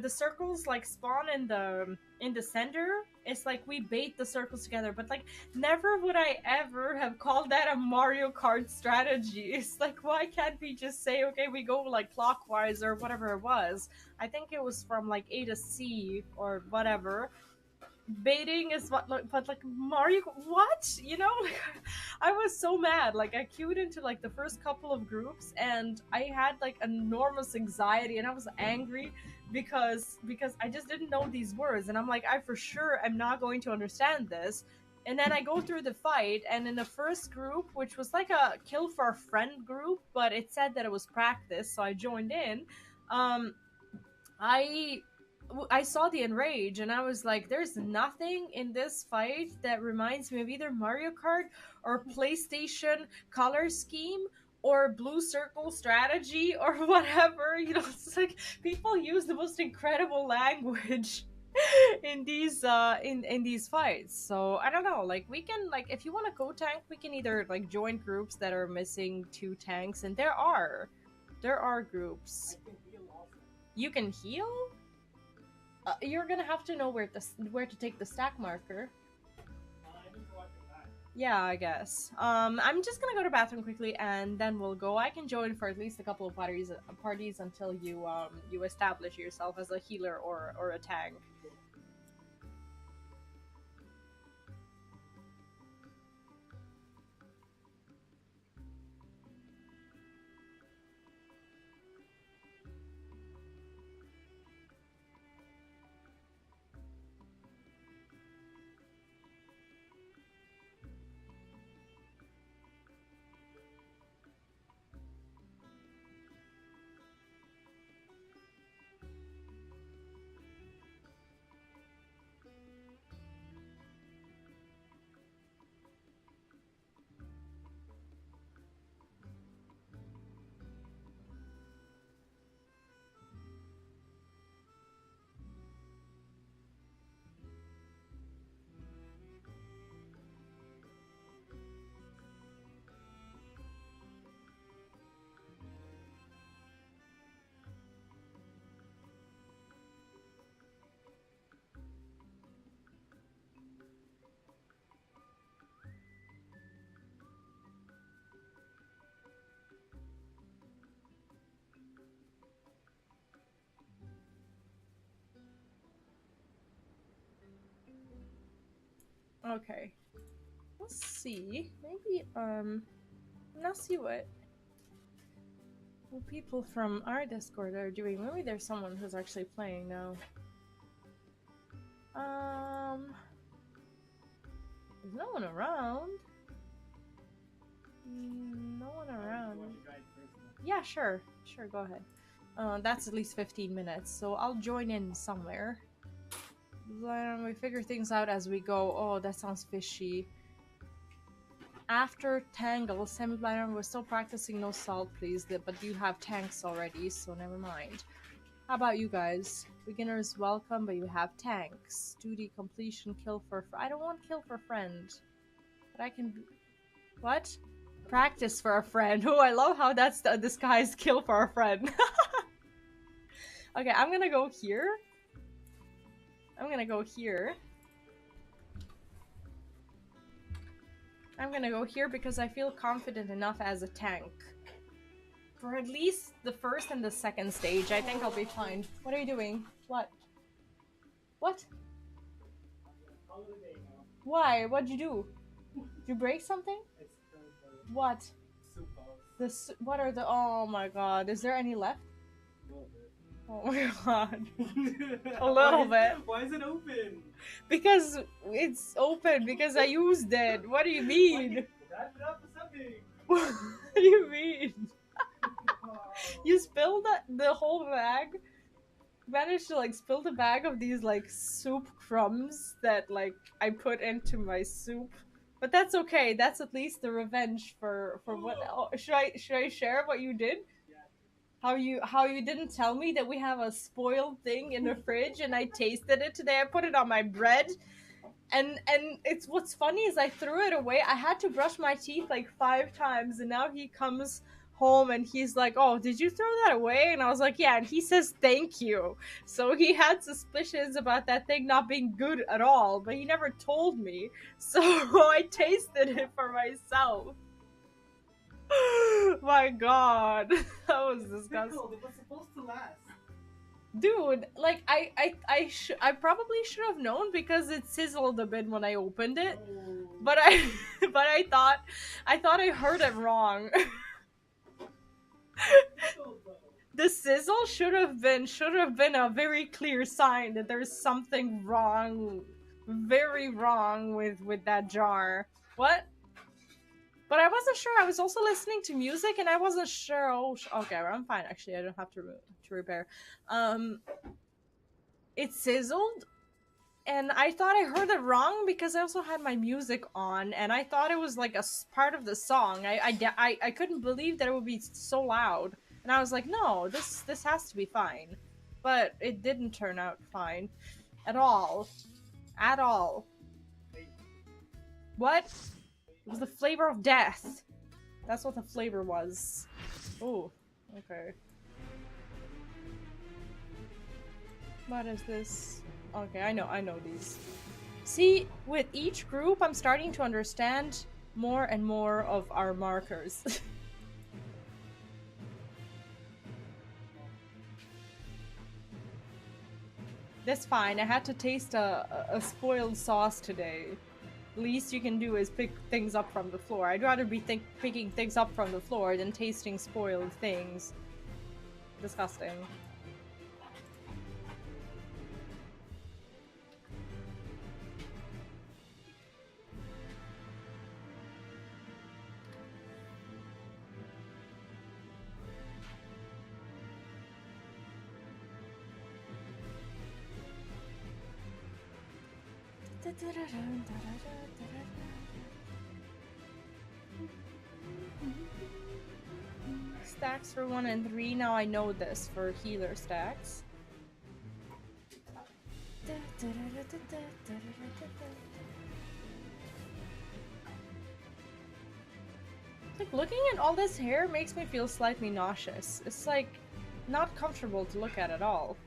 circles like spawn in the center, it's like we bait the circles together, but like never would I ever have called that a Mario Kart strategy. It's like, why can't we just say, okay, we go like clockwise or whatever it was? I think it was from like A to C or whatever. baiting is what, like, but like Mario, what? You know, like I was so mad. Like I queued into like the first couple of groups, and I had like enormous anxiety, and I was angry because I just didn't know these words, and I'm like, I for sure am not going to understand this. And then I go through the fight, and in the first group, which was like a kill for a friend group, but it said that it was practice, so I joined in. Um, I I saw the enrage and I was like, there's nothing in this fight that reminds me of either Mario Kart or PlayStation color scheme or blue circle strategy or whatever. You know, it's like people use the most incredible language in these in these fights. So I don't know, like we can, like, if you want to go tank, we can either like join groups that are missing 2 tanks, and there are groups. I can heal also. You can heal? You're gonna have to know where to take the stack marker. I need to watch your back. Yeah, I guess. I'm just gonna go to bathroom quickly, and then we'll go. I can join for at least a couple of parties until you establish yourself as a healer or a tank. Okay. Let's see. Maybe let's see what people from our Discord are doing. Maybe there's someone who's actually playing now. There's no one around. No one around. You want to guide first, though? Yeah, sure. Sure, go ahead. That's at least 15 minutes, so I'll join in somewhere. Then we figure things out as we go. Oh, that sounds fishy. After Tangle, Semi-Blind was still practicing no salt, please, but you have tanks already, so never mind. How about you guys? Beginners welcome, but you have tanks. Duty completion, kill for I don't want kill for friend. But I can... What? Practice for a friend. Oh, I love how that's the disguised kill for a friend. Okay, I'm gonna go here. I'm gonna go here because I feel confident enough as a tank. For at least the first and the second stage, I think I'll be fine. What are you doing? What? What? Call it a day now. Why? What'd you do? Did you break something? It's time for What? soup balls. What are the... Oh my god. Is there any left? A little bit. Oh my god. A little bit. Why is it open? Because it's open, because I used it. What do you mean? Wrap it up with something. What do you mean? Oh. You spilled the whole bag? Managed to like spill the bag of these like soup crumbs that like I put into my soup. But that's okay. That's at least the revenge for what... Oh, should I share what you did? How you didn't tell me that we have a spoiled thing in the fridge, and I tasted it today. I put it on my bread, and it's what's funny is I threw it away. I had to brush my teeth like 5 times, and now he comes home and he's like, "Oh, did you throw that away?" And I was like, "Yeah." And he says, "Thank you." So he had suspicions about that thing not being good at all, but he never told me. So I tasted it for myself. My god, that was disgusting. Pickled. It was supposed to last. Dude, like I probably should have known because it sizzled a bit when I opened it, but I but I thought I heard it wrong. The sizzle should have been a very clear sign that there's something wrong, very wrong with that jar. What? But I wasn't sure. I was also listening to music, and I wasn't sure. Oh, okay, I'm fine. Actually, I don't have to repair. It sizzled, and I thought I heard it wrong because I also had my music on, and I thought it was like a part of the song. I couldn't believe that it would be so loud, and I was like, no, this has to be fine, but it didn't turn out fine, at all, at all. What? It was the flavor of death. That's what the flavor was. Oh, okay. What is this? Okay, I know these. See, with each group, I'm starting to understand more and more of our markers. That's fine. I had to taste a spoiled sauce today. The least you can do is pick things up from the floor. I'd rather be picking things up from the floor than tasting spoiled things. Disgusting. Stacks for 1 and 3. Now I know this for healer stacks. Like, looking at all this hair makes me feel slightly nauseous. It's like not comfortable to look at all.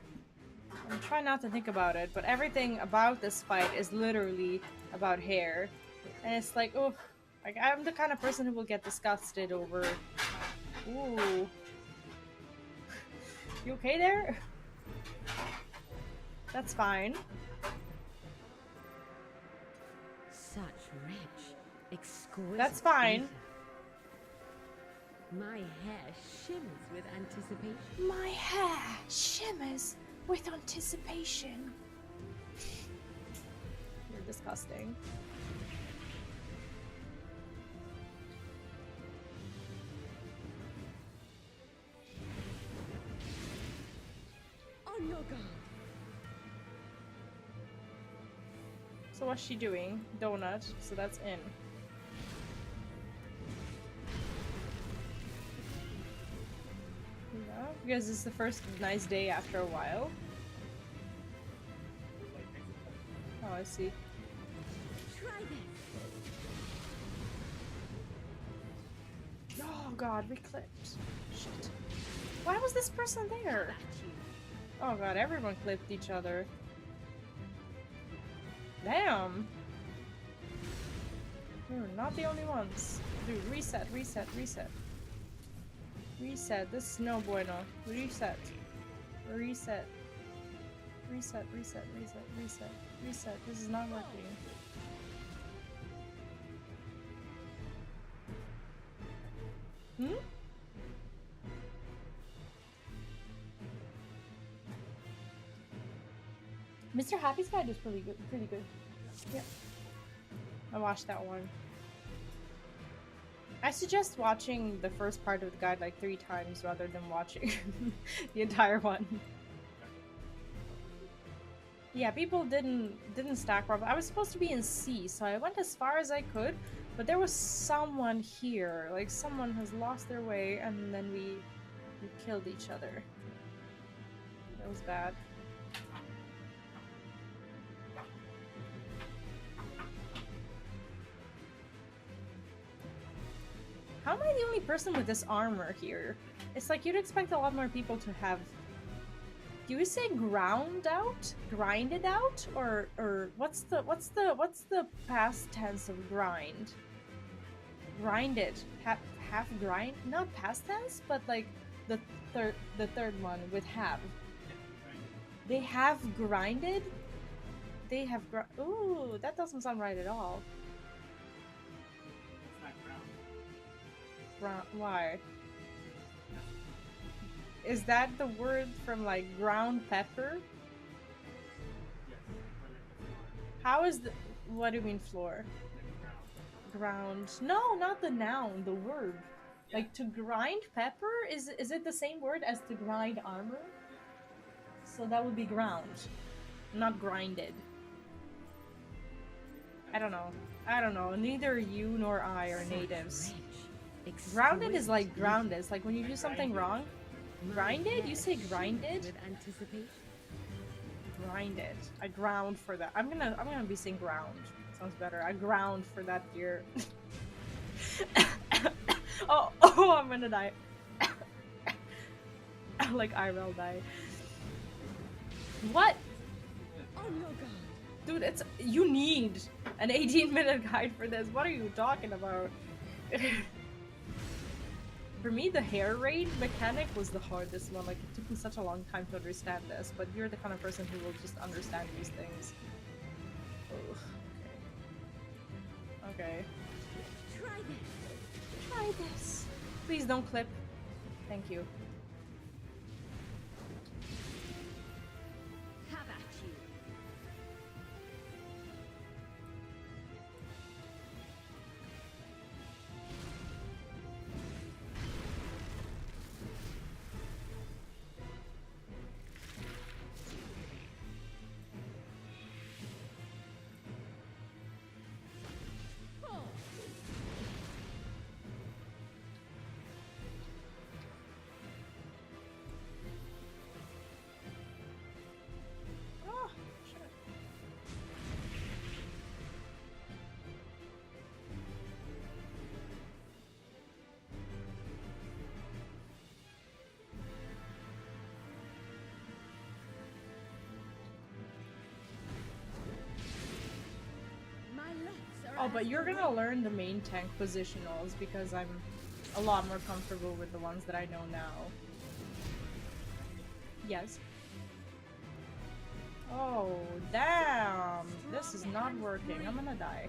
I'm trying not to think about it, but everything about this fight is literally about hair. And it's like, oh, like I'm the kind of person who will get disgusted over. Ooh. You okay there? That's fine. Such rich, exquisite. That's fine. Flavor. My hair shimmers with anticipation. My hair shimmers with anticipation. You're disgusting. On your guard. So what's she doing? Donut. So that's in. Yeah, because it's the first nice day after a while. Oh, I see. Try this. Oh god, we clipped. Shit. Why was this person there? Oh god, everyone clipped each other. Damn! We're not the only ones. Dude, reset, reset, reset. Reset, this is no bueno. Reset. Reset. Reset, reset, reset, reset, reset. This is not working. Hmm? Mr. Happy's guide is pretty good. Pretty good. Yeah. I watched that one. I suggest watching the first part of the guide like 3 times rather than watching the entire one. Yeah, people didn't stack properly. I was supposed to be in C, so I went as far as I could, but there was someone here. Like, someone has lost their way, and then we killed each other. That was bad. How am I the only person with this armor here? It's like you'd expect a lot more people to have. Do you say ground out? Grinded out? Or what's the past tense of grind? Grinded. Half grind? Not past tense, but like the third one with have. They have grinded? They have ooh, that doesn't sound right at all. It's not ground. Why? Is that the word from like ground pepper? Yes, or like the floor. How is the... What do you mean floor? Like Ground. No, not the noun, the word. Yeah. Like to grind pepper? Is it the same word as to grind armor? So that would be ground, not grinded. I don't know. I don't know. Neither you nor I are natives. Grounded is like grounded. It's like when you do something wrong. Grinded? You say grinded? With anticipation. Grinded. I ground for that. I'm gonna be saying ground. Sounds better. I ground for that gear. oh, I'm gonna die. Like IRL die. What? Oh no, God. Dude, it's... You need an 18-minute guide for this. What are you talking about? For me, the hair raid mechanic was the hardest one. Like, it took me such a long time to understand this, but you're the kind of person who will just understand these things. Ugh. Okay. Try this. Try this. Please don't clip. Thank you. Have at you. Oh, shit. My legs are Oh, but as you're the gonna wind. learn the main tank positionals because I'm a lot more comfortable with the ones that I know now. Yes. Oh, damn! This is not working. I'm gonna die.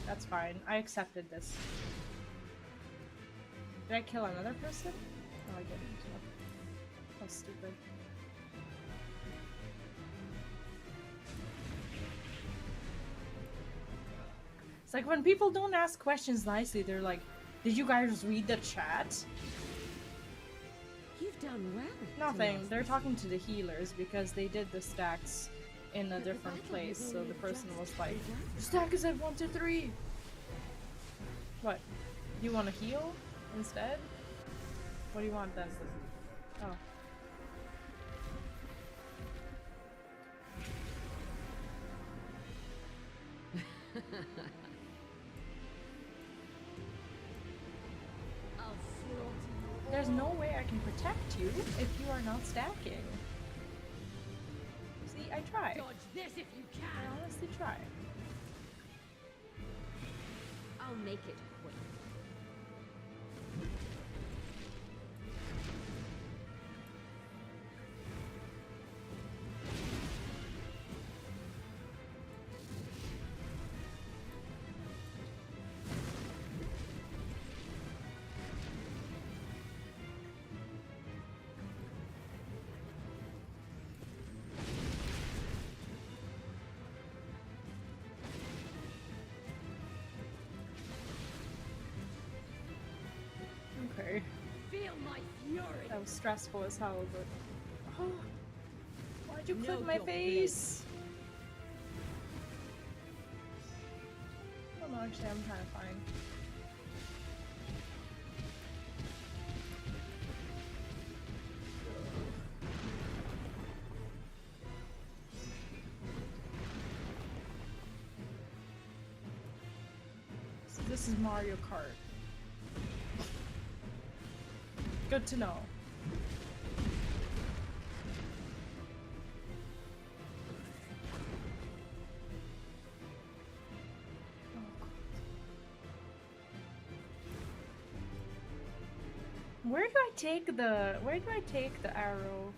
That's fine. I accepted this. Did I kill another person? No, I didn't. That's stupid. It's like when people don't ask questions nicely, they're like, did you guys read the chat? You've done well. Nothing. Tomas. They're talking to the healers because they did the stacks in a different place. So the person was like, the stack is at 1 to 3. What? You want to heal instead? What do you want then? Oh. I'll slaughter you. There's no way I can protect you if you are not stacking. See, I try. Dodge this if you I can. honestly try. I'll make it quick. Okay. Feel my fury. That was stressful as hell, but... Oh, why'd you clip Know my your face? Oh no, actually I'm kind of fine. So this is Mario Kart. Good to know. Oh, God. Where do I take the arrow?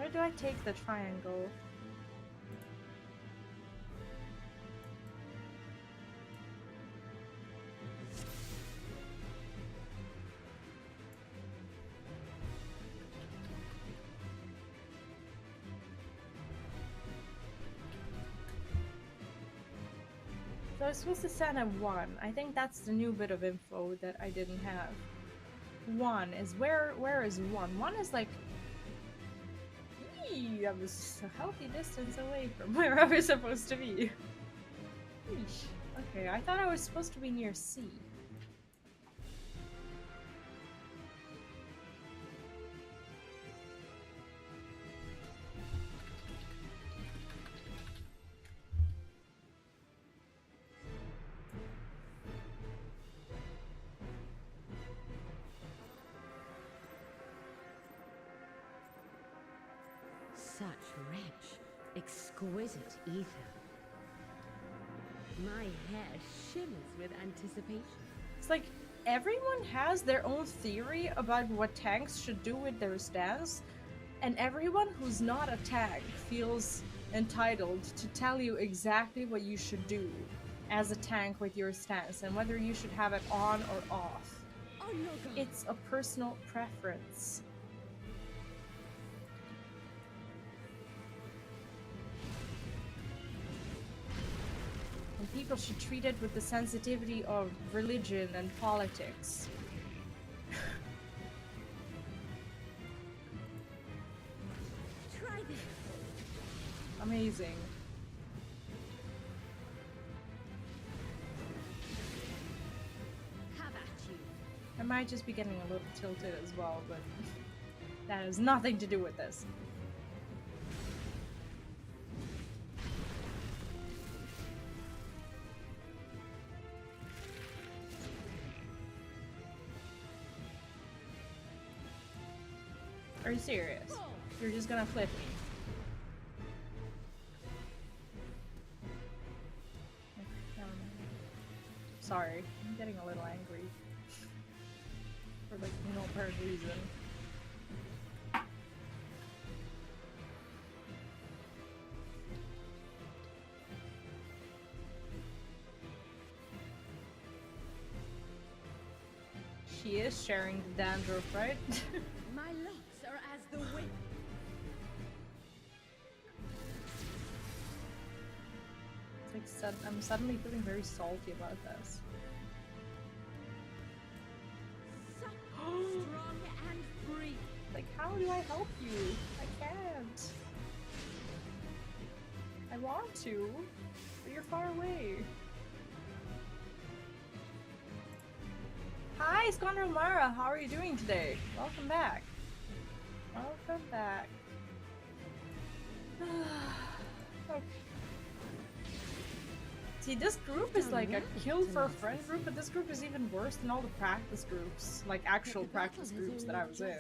Where do I take the triangle? So I was supposed to send a 1. I think that's the new bit of info that I didn't have. 1 is where is 1? 1 is like that was a healthy distance away from where I was supposed to be. Eesh. Okay, I thought I was supposed to be near C. Such rich, exquisite ether. My hair shimmers with anticipation. It's like everyone has their own theory about what tanks should do with their stance, and everyone who's not a tank feels entitled to tell you exactly what you should do as a tank with your stance and whether you should have it on or off. Oh, no, God. It's a personal preference. And people should treat it with the sensitivity of religion and politics. Try this. Amazing. Have at you. I might just be getting a little tilted as well, but that has nothing to do with this. Are you serious? You're just gonna flip me? Never mind. Sorry, I'm getting a little angry. For like no apparent reason. She is sharing the dandruff, right? My locks are as the wind. It's like I'm suddenly feeling very salty about this. So strong and free. Like, how do I help you? I can't. I want to, but you're far away. Hi, Skondra Mara. How are you doing today? Welcome back. Welcome back. Okay. See, this group is like a kill for a friend group, but this group is even worse than all the practice groups, like actual practice groups that I was in.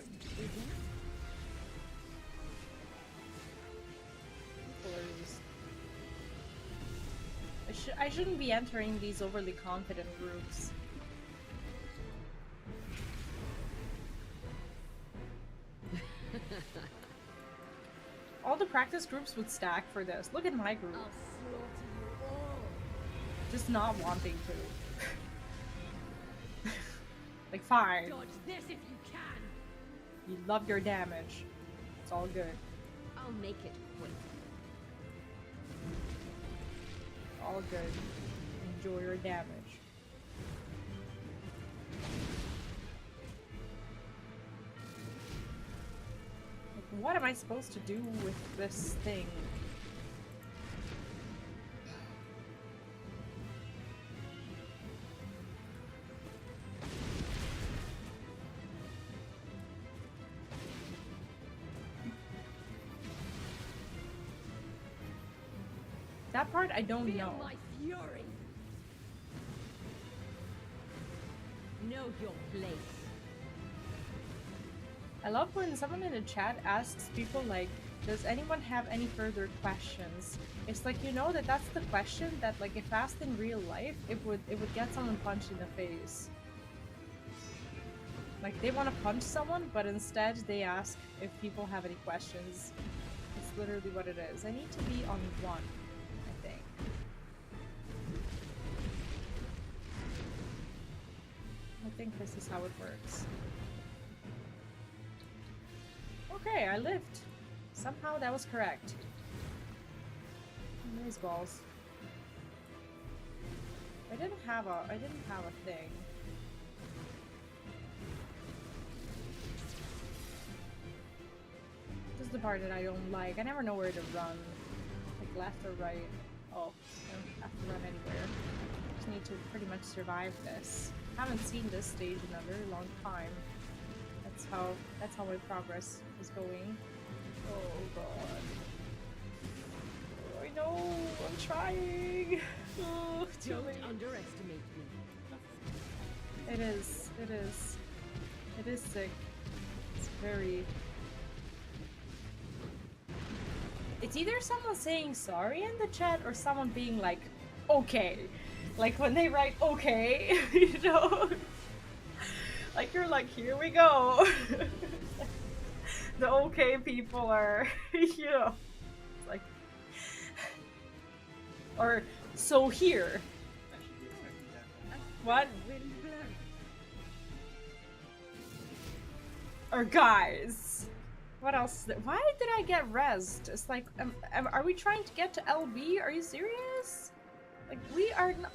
I shouldn't be entering these overly confident groups. All the practice groups would stack for this. Look at my group. I'll slaughter you all. Just not wanting to. Like, fine. Dodge this if you can. You love your damage. It's all good. I'll make it quick. All good. Enjoy your damage. Like, what am I supposed to do with this thing? That part I don't Feel know. my fury. Know your place. I love when someone in the chat asks people like, does anyone have any further questions? It's like, you know, that's the question that, like, if asked in real life, it would get someone punched in the face. Like, they want to punch someone, but instead they ask if people have any questions. It's literally what it is. I need to be on 1, I think. I think this is how it works. Okay, I lived. Somehow that was correct. These balls. I didn't have a thing. This is the part that I don't like. I never know where to run. Like left or right. Oh, I don't have to run anywhere. Just need to pretty much survive this. Haven't seen this stage in a very long time. That's how my progress is going. Oh god. Oh, I know, I'm trying. Oh, Don't underestimate me. It is sick. It's very... It's either someone saying sorry in the chat or someone being like, okay. Like when they write okay, you know? Like you're like, here we go. The okay people are, you know, like, or so here. What? Or guys. What else? Why did I get rezzed? It's like, are we trying to get to LB? Are you serious? Like, we are not.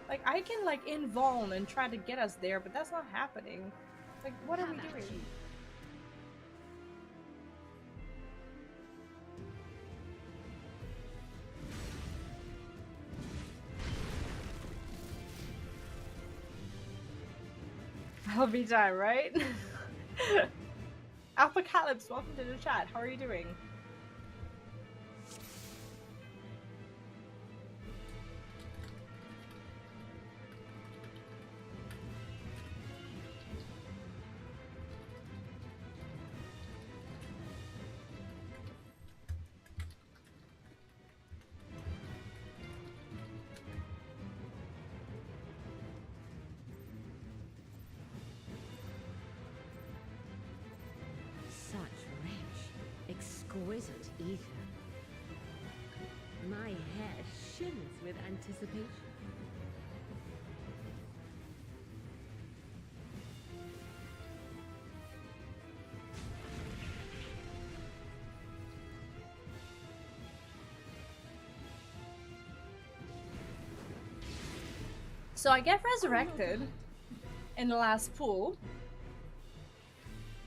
Like, I can, like, invuln and try to get us there, but that's not happening. Like, what are we doing? LB time, right? Apocalypse, welcome to the chat. How are you doing? Exquisite ether. My hair shimmers with anticipation. So I get resurrected in the last pool.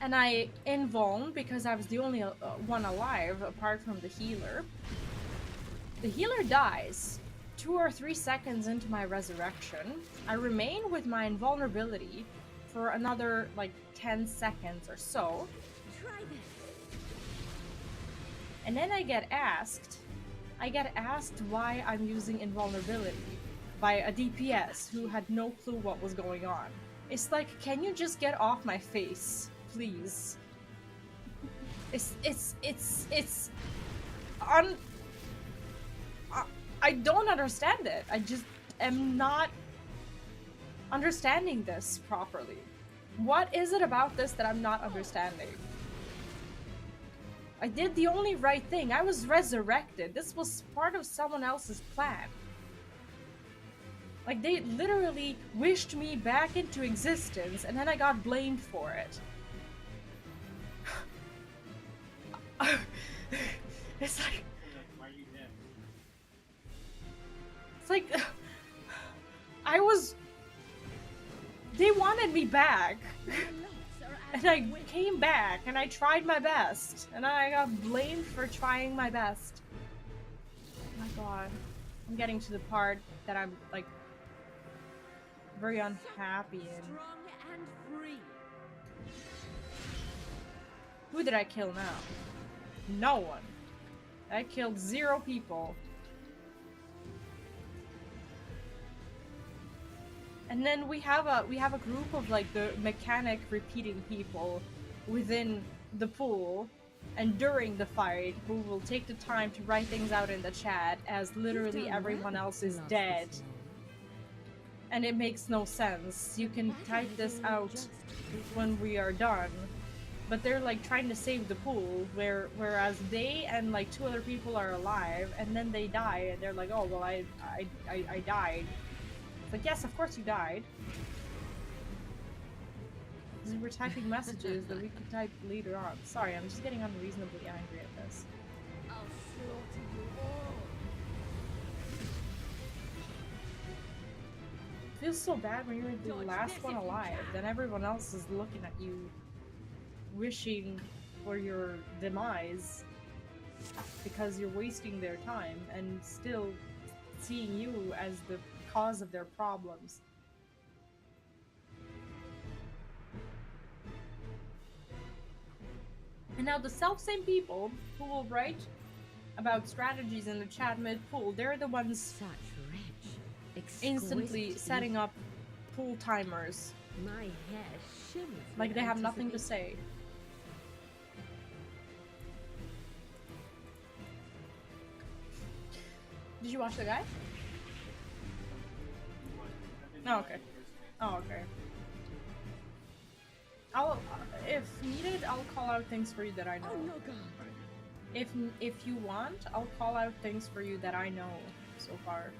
And I invuln because I was the only one alive apart from the healer. The healer dies 2 or 3 seconds into my resurrection. I remain with my invulnerability for another like 10 seconds or so. Try this. And then I get asked why I'm using invulnerability by a DPS who had no clue what was going on. It's like, can you just get off my face? Please. I don't understand it. I just am not understanding this properly. What is it about this that I'm not understanding? I did the only right thing. I was resurrected. This was part of someone else's plan. Like, they literally wished me back into existence, and then I got blamed for it. It's like... It's like... I was... They wanted me back. And I came back, and I tried my best. And I got blamed for trying my best. Oh my god. I'm getting to the part that I'm, like, very unhappy in. Strong and free. Who did I kill now? No one. I killed 0 people. And then we have a group of like the mechanic repeating people within the pool and during the fight who will take the time to write things out in the chat as literally everyone else is dead. And it makes no sense. You can type this out when we are done. But they're like trying to save the pool, whereas they and like 2 other people are alive, and then they die, and they're like, oh well, I died. It's like, yes, of course you died. Because we're typing messages that we could type later on. Sorry, I'm just getting unreasonably angry at this. I'll slaughter you all. It feels so bad when you're the last one alive, then everyone else is looking at you, wishing for your demise because you're wasting their time and still seeing you as the cause of their problems. And now the self-same people who will write about strategies in the chat mid-pool, they're the ones Such rich, instantly exquisite setting up pool timers. My hair shimmers. Like with they have nothing to anticipation. say. Did you watch the guy? Oh, okay. Oh, okay. I'll, if needed, I'll call out things for you that I know. Oh no, God. If you want, I'll call out things for you that I know so far.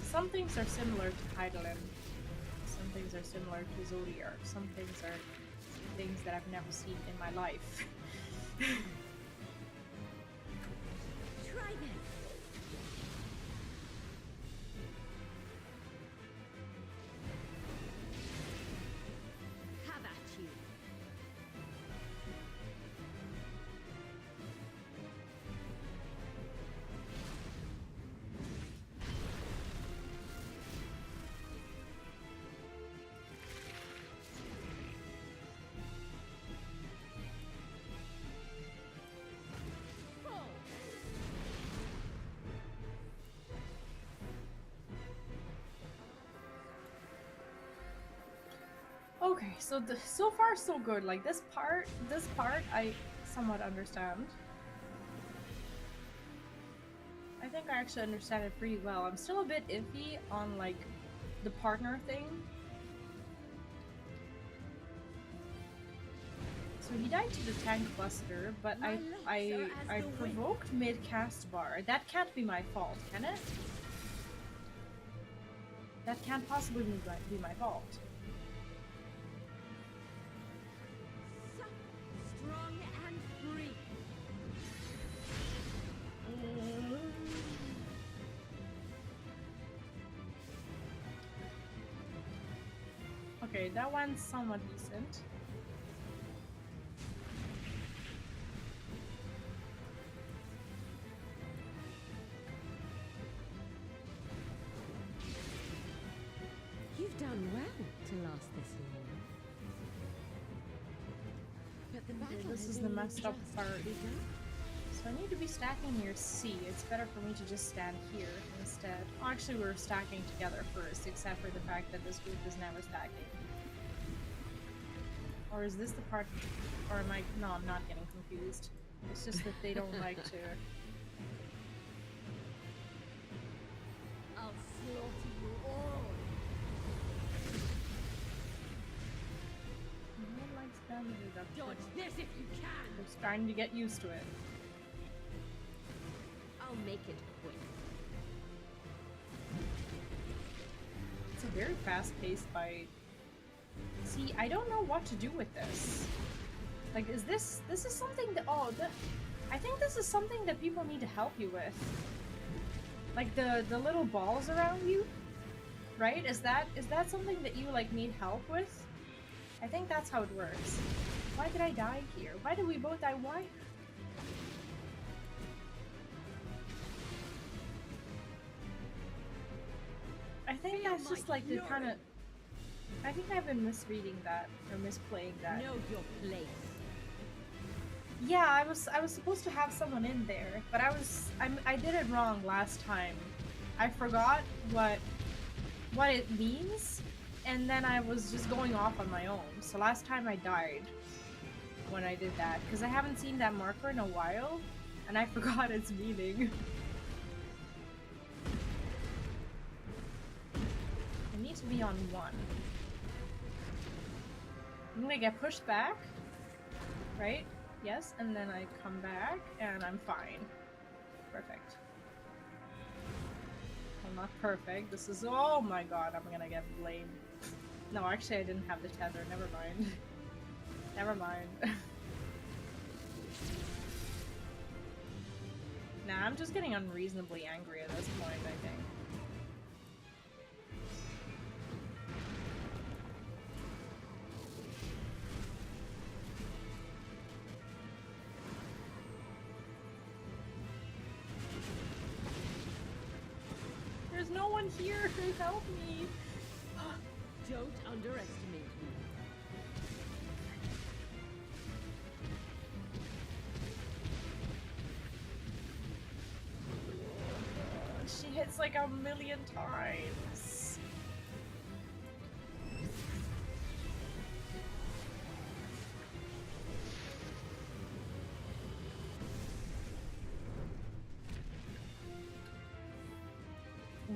Some things are similar to Heidelin. Some things are similar to Zodiac. Some things are things that I've never seen in my life. Try this. Have at you. Okay, so so far so good. Like this part I somewhat understand. I think I actually understand it pretty well. I'm still a bit iffy on like the partner thing. So he died to the tank cluster, but I provoked mid-cast bar. That can't be my fault, can it? That can't possibly be my fault. Strong and free. Okay, that one's somewhat decent. You've done well to last this long. But the battle This has is the only messed up just part. begun. So I need to be stacking near C. It's better for me to just stand here instead. Oh, actually, we're stacking together first, except for the fact that this group is never stacking. Or is this the part... Or am I... No, I'm not getting confused. It's just that they don't like to... I'll slaughter you all. No one likes damage reduction. Dodge this if you can. They're starting to get used to it. I'll make it quick. It's a very fast-paced fight. See, I don't know what to do with this. Like, is this is something that... Oh, I think this is something that people need to help you with. Like, the little balls around you, right? Is that something that you, like, need help with? I think that's how it works. Why did I die here? Why did we both die? Why? I think that's just like the kind of... I think I've been misreading that, or misplaying that. Know your place. Yeah, I was supposed to have someone in there, but I did it wrong last time. I forgot what it means, and then I was just going off on my own. So last time I died when I did that, because I haven't seen that marker in a while, and I forgot its meaning. need to be on 1. I'm gonna get pushed back, right? Yes, and then I come back, and I'm fine. Perfect. Well, not perfect. This is- oh my god, I'm gonna get blamed. No, actually I didn't have the tether, never mind. Never mind. Nah, I'm just getting unreasonably angry at this point, I think. There's no one here to help me. Don't underestimate me. She hits like a million times.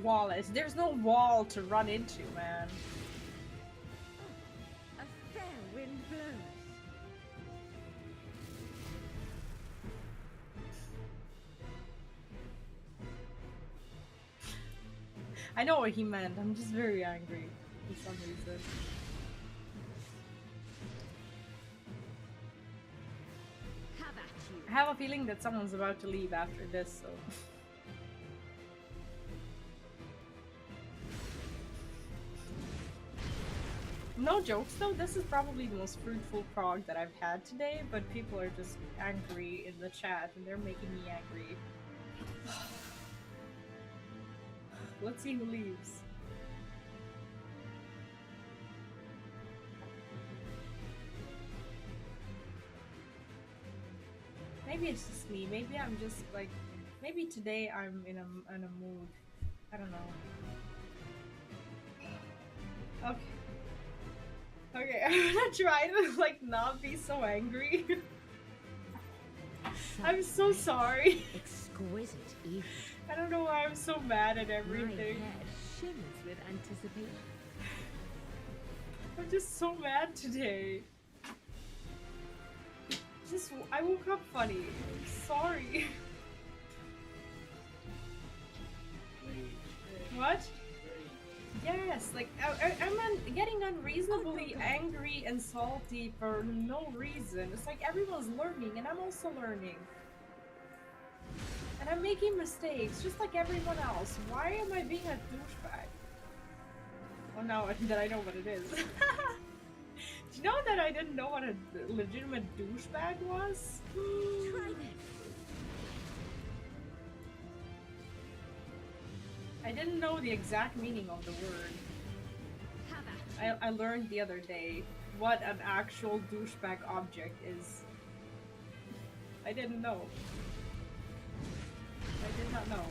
Wallace, there's no wall to run into, man. A fair wind blows. I know what he meant. I'm just very angry for some reason. Have at you. I have a feeling that someone's about to leave after this, so. No jokes though, this is probably the most fruitful prog that I've had today, but people are just angry in the chat and they're making me angry. Let's see who leaves. Maybe it's just me. Maybe I'm just like, maybe today I'm in a mood. I don't know. Okay. Okay, I'm gonna try to like not be so angry. I'm so sorry. Exquisite even. I don't know why I'm so mad at My everything. head shimmers with anticipation. I'm just so mad today. Just I woke up funny. I'm sorry. What? Yes, like I'm getting unreasonably angry and salty for no reason. It's like everyone's learning and I'm also learning. And I'm making mistakes just like everyone else. Why am I being a douchebag? Oh no, that I know what it is. Do you know that I didn't know what a legitimate douchebag was? Try this. I didn't know the exact meaning of the word. Have at you. I learned the other day what an actual douchebag object is. I didn't know. I did not know.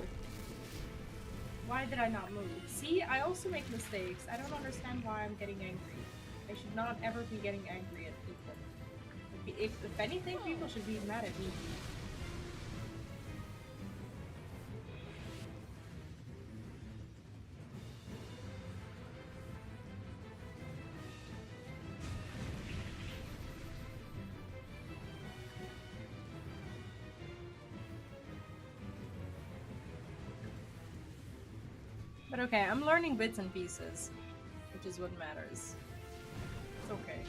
Why did I not move? See, I also make mistakes. I don't understand why I'm getting angry. I should not ever be getting angry at people. If anything, people should be mad at me. But okay, I'm learning bits and pieces, which is what matters. It's okay.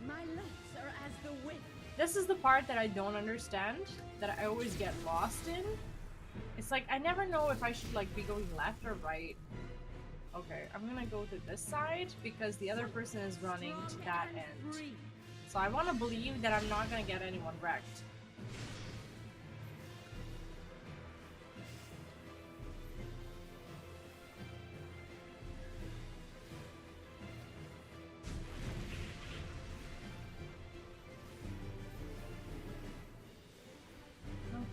My lips are as the wind. This is the part that I don't understand, that I always get lost in. It's like, I never know if I should like be going left or right. Okay, I'm gonna go to this side because the other person is running to that end. So I want to believe that I'm not gonna get anyone wrecked.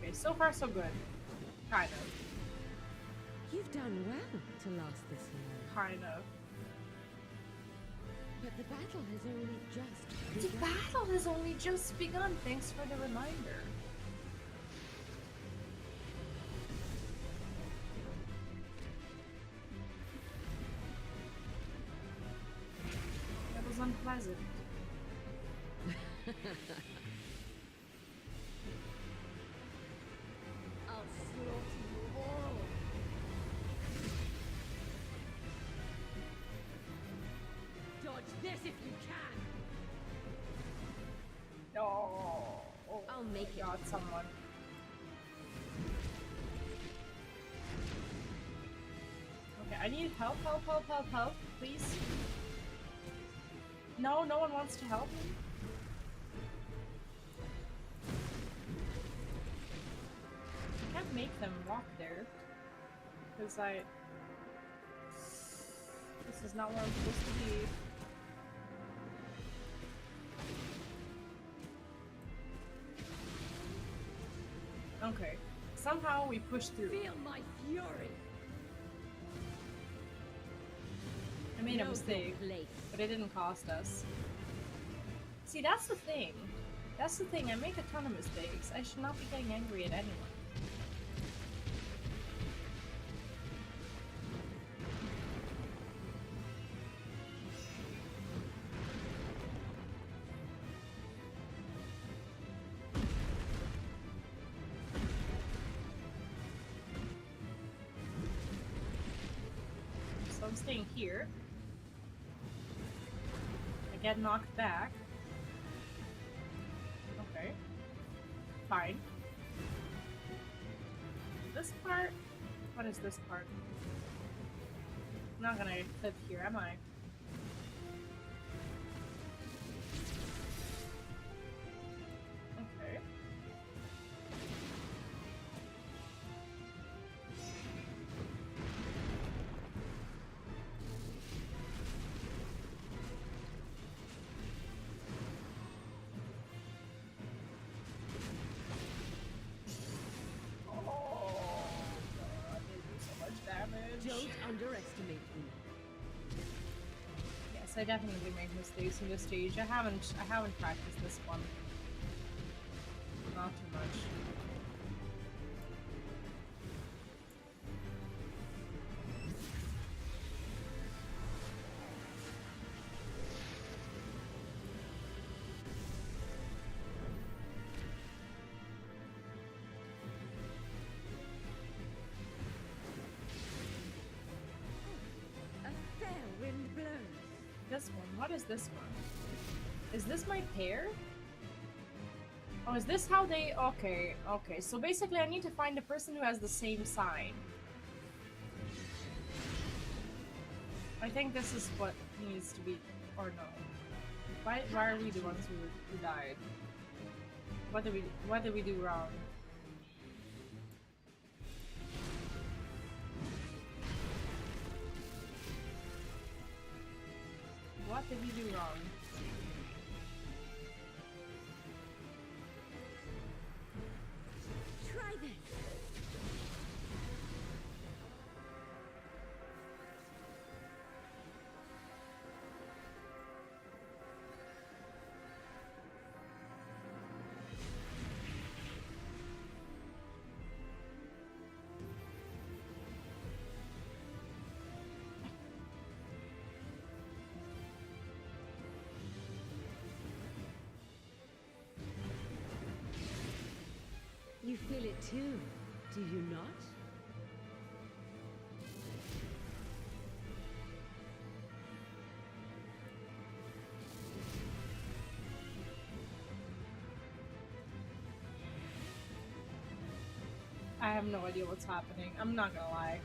Okay, so far so good. Kind of. You've done well to last this long. Kind of. But the battle has only just The begun. battle has only just begun, thanks for the reminder. hasn't. I'll slaughter you all. Dodge this if you can. No. Oh, I'll make it. got someone. Okay, I need help, please. No, no one wants to help me. I can't make them walk there. Because this is not where I'm supposed to be. Okay. Somehow we pushed through. Feel my fury. I made a Know mistake, your place. but it didn't cost us. See, that's the thing. That's the thing. I make a ton of mistakes. I should not be getting angry at anyone. So I'm staying here. I get knocked back. Okay. Fine. This part? What is this part? I'm not gonna clip here, am I? Okay. Don't underestimate me. Yes, I definitely make mistakes in this stage. I haven't practiced this one. Not too much. A fair wind blows. This one. What is this one? Is this my pair? Oh, is this how they... Okay, okay. So basically I need to find a person who has the same sign. I think this is what needs to be... Or no. Why are we the ones who died? What did we do wrong? What did we do wrong? Try this. You feel it too, do you not? I have no idea what's happening. I'm not gonna lie.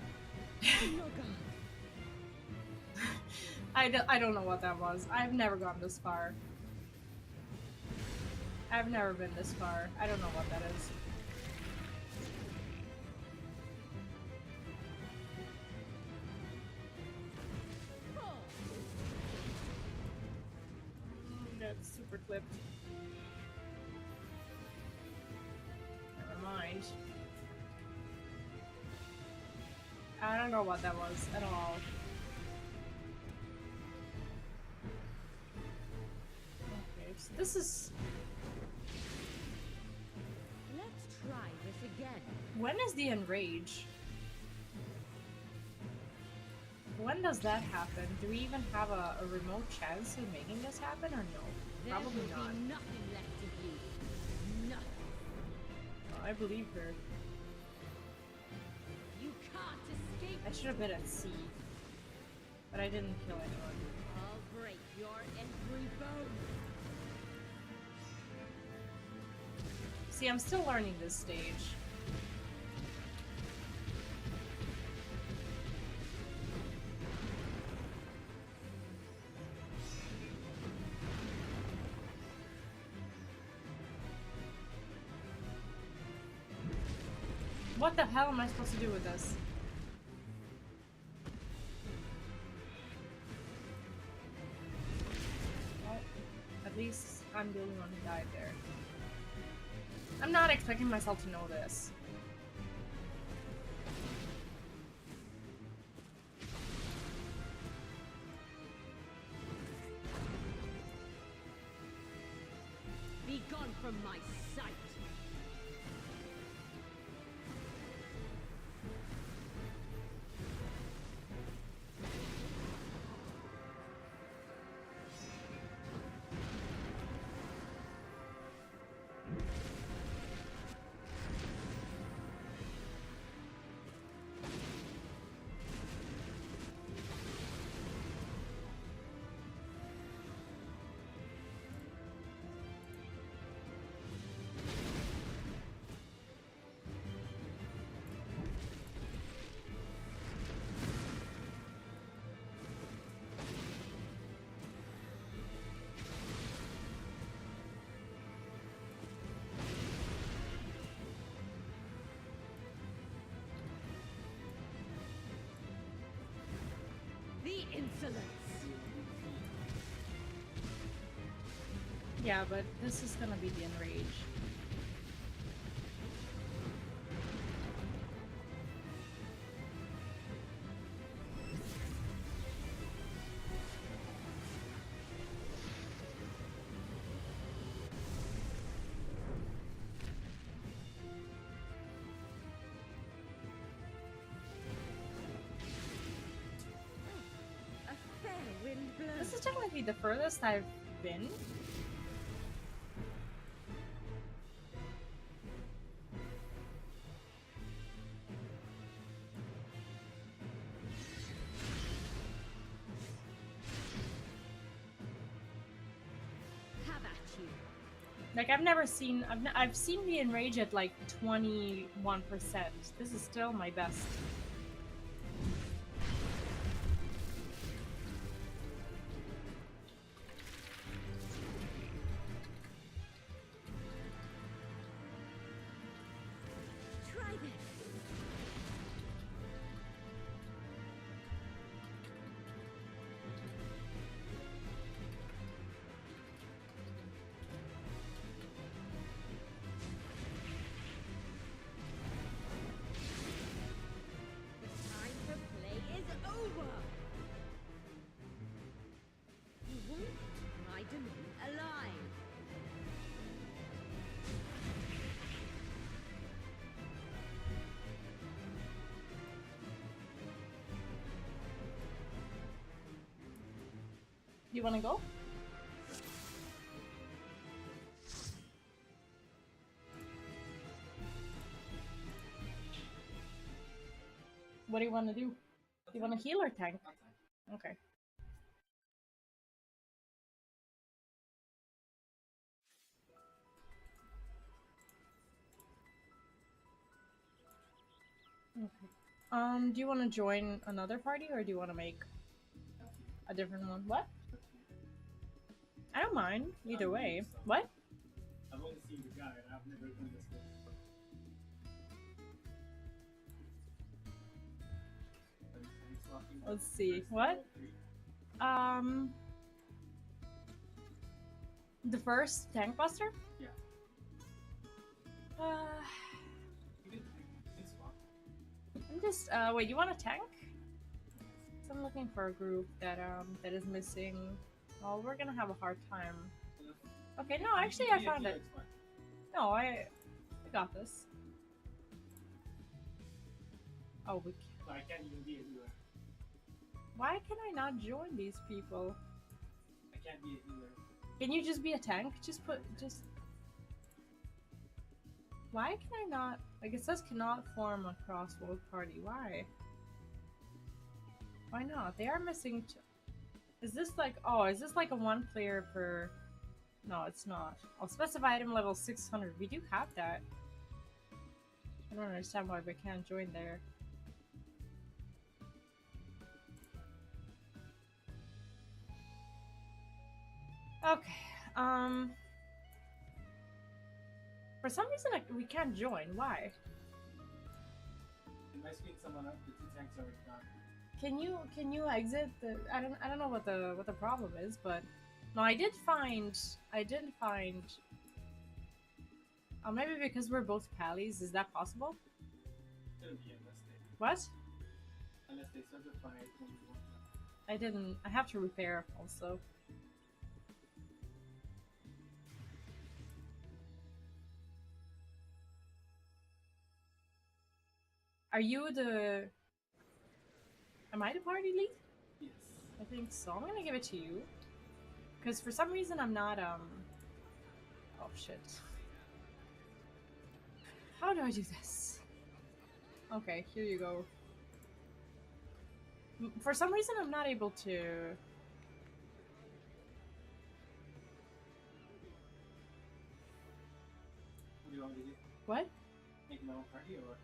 I don't know what that was. I've never gone this far. I've never been this far. I don't know what that is. That's super clipped. Never mind. I don't know what that was at all. Okay, so this is... Let's try this again. When is the enrage? when does that happen? Do we even have a remote chance of making this happen or no? Probably there will not. Be nothing left of you. Nothing. Oh, I believe her. You can't escape. I should have been at sea. But I didn't kill anyone. I'll break your every bone. See, I'm still learning this stage. What the hell am I supposed to do with this? Well, at least I'm the only one who died there. I'm not expecting myself to know this. Be gone from my sight. The insolence! Yeah, but this is gonna be the enrage. A fair wind blows. This is technically the furthest I've been. Have at you. Like, I've never seen... I've seen the enrage at like 21%. This is still my best. Try this. The time to play is over. You won't keep my domain alive. You wanna go? What do you want to do? Do you want to heal or tank? Okay. Okay. Do you want to join another party or do you want to make a different one? What? I don't mind either way. What? I've only seen the guy, and I've never done this before. Let's see. What? The first tank buster? Yeah. I'm just wait, you want a tank? So I'm looking for a group that that is missing. Oh, we're gonna have a hard time. Okay, no, actually I found it. No, I got this. Oh, we I can't even be anywhere. Why can I not join these people? I can't be a healer. Can you just be a tank? Just... Why can I not... Like, it says cannot form a cross-world party. Why? Why not? They are missing... Is this like... Oh, is this like a one player per... No, it's not. I'll specify item level 600. We do have that. I don't understand why we can't join there. Okay, for some reason we can't join. Why? Am I speaking someone up? The 2 tanks are already done. Can you exit the... I don't know what the problem is, but no, I did find oh, maybe because we're both pallies, is that possible? Shouldn't be unless they What? certify only one time. I didn't... I have to repair also. Are you the... Am I the party lead? Yes. I think so. I'm gonna give it to you. Because for some reason I'm not, Oh shit. How do I do this? Okay, here you go. For some reason I'm not able to... What do you want me to do? What? Make my own party or what?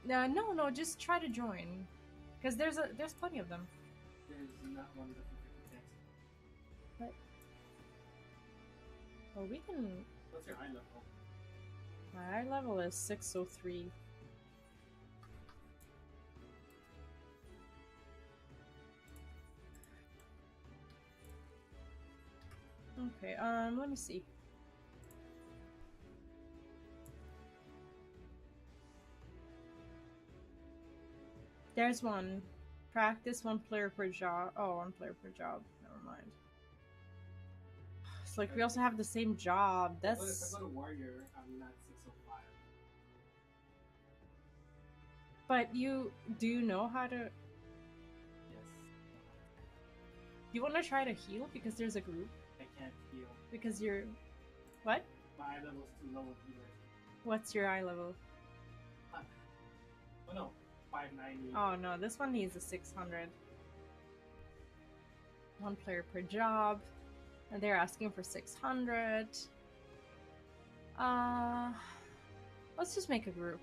No, just try to join. Because there's plenty of them. There's not one of the 50 tanks. What? Well, we can... What's your eye level? My eye level is 603. Okay, let me see. There's one. Practice 1 player per job. Oh, 1 player per job. Never mind. It's like we also have the same job. But if That's... I go to warrior, I'm not 605. But you... Do you know how to... Yes. You want to try to heal? Because there's a group. I can't heal. Because you're... What? My eye level's too low of healer. What's your eye level? Oh no, 590. Oh no, this one needs a 600. 1 player per job. And they're asking for 600. Let's just make a group.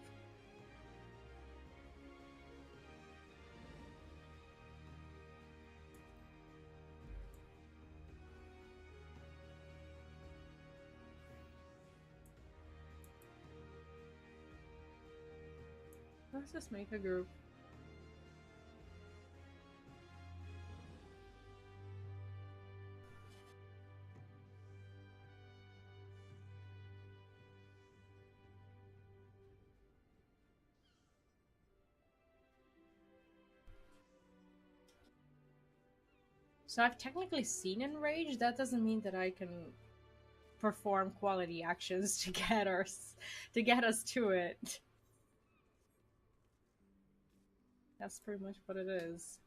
Let's just make a group. So I've technically seen Enrage. That doesn't mean that I can perform quality actions to get us to it. That's pretty much what it is.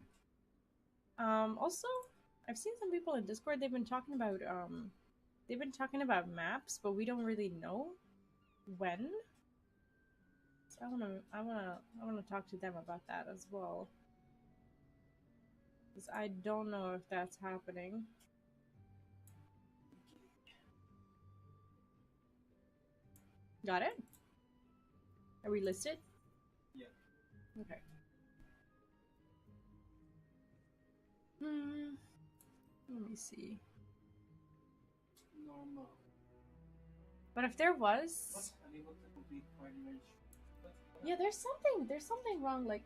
Also, I've seen some people in Discord. They've been talking about maps, but we don't really know when. So I wanna talk to them about that as well. Because I don't know if that's happening. Got it? Are we listed? Yeah. Okay. Let me see. Normal. But if there was... What? Unable to complete party merge. What? Yeah, there's something wrong, like...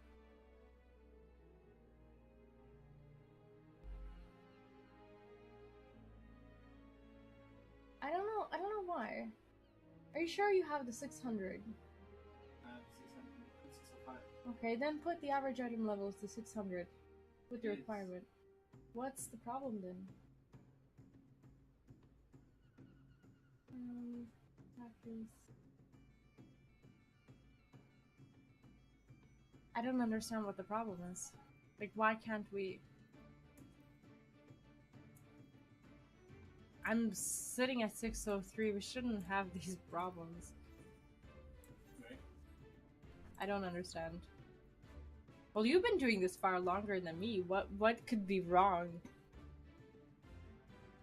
I don't know why. Are you sure you have the 600? 605. Okay, then put the average item levels to 600 with the Yes. requirement. What's the problem then? Practice. I don't understand what the problem is. Like, why can't we... I'm sitting at 603. We shouldn't have these problems. Right. I don't understand. Well, you've been doing this far longer than me. What could be wrong?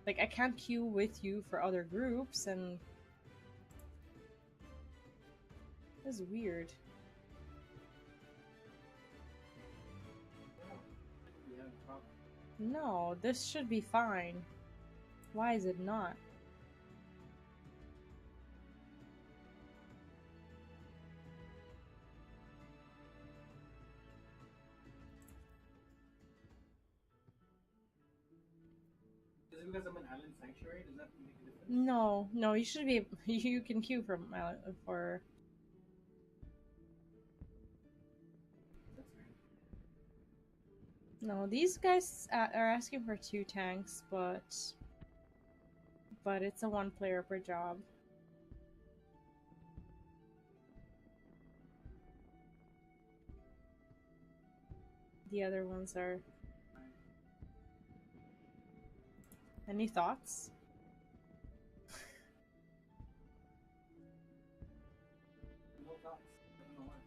Like, I can't queue with you for other groups, and... This is weird. We have a problem. No, this should be fine. Why is it not? Is it because I'm an island sanctuary? Does that make a difference? No, no, you should be. You can queue from for. That's weird. No, these guys are asking for 2 tanks, but it's a 1 player per job. The other ones are. Any thoughts? No thoughts. I don't know why.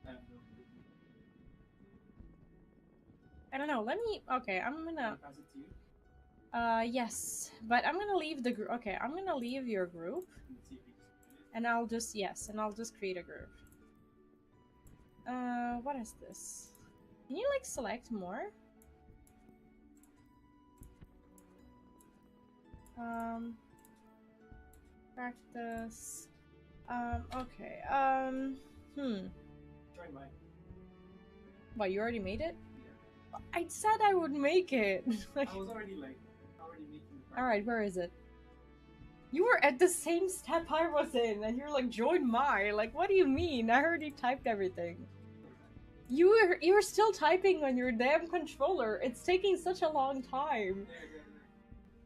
I have no clue. I don't know. Let me. Okay, I'm Can gonna. I pass it to you? Yes, but I'm gonna leave the group. Okay, I'm gonna leave your group, Let's see if we can and I'll just and I'll just create a group. What is this? Can you like select more? Practice. Okay. Join mine. What, you already made it? Yeah. I said I would make it. Like, I was already making the alright, where is it? You were at the same step I was in, and you're like, join my. Like, what do you mean? I already typed everything. You were still typing on your damn controller. It's taking such a long time. There.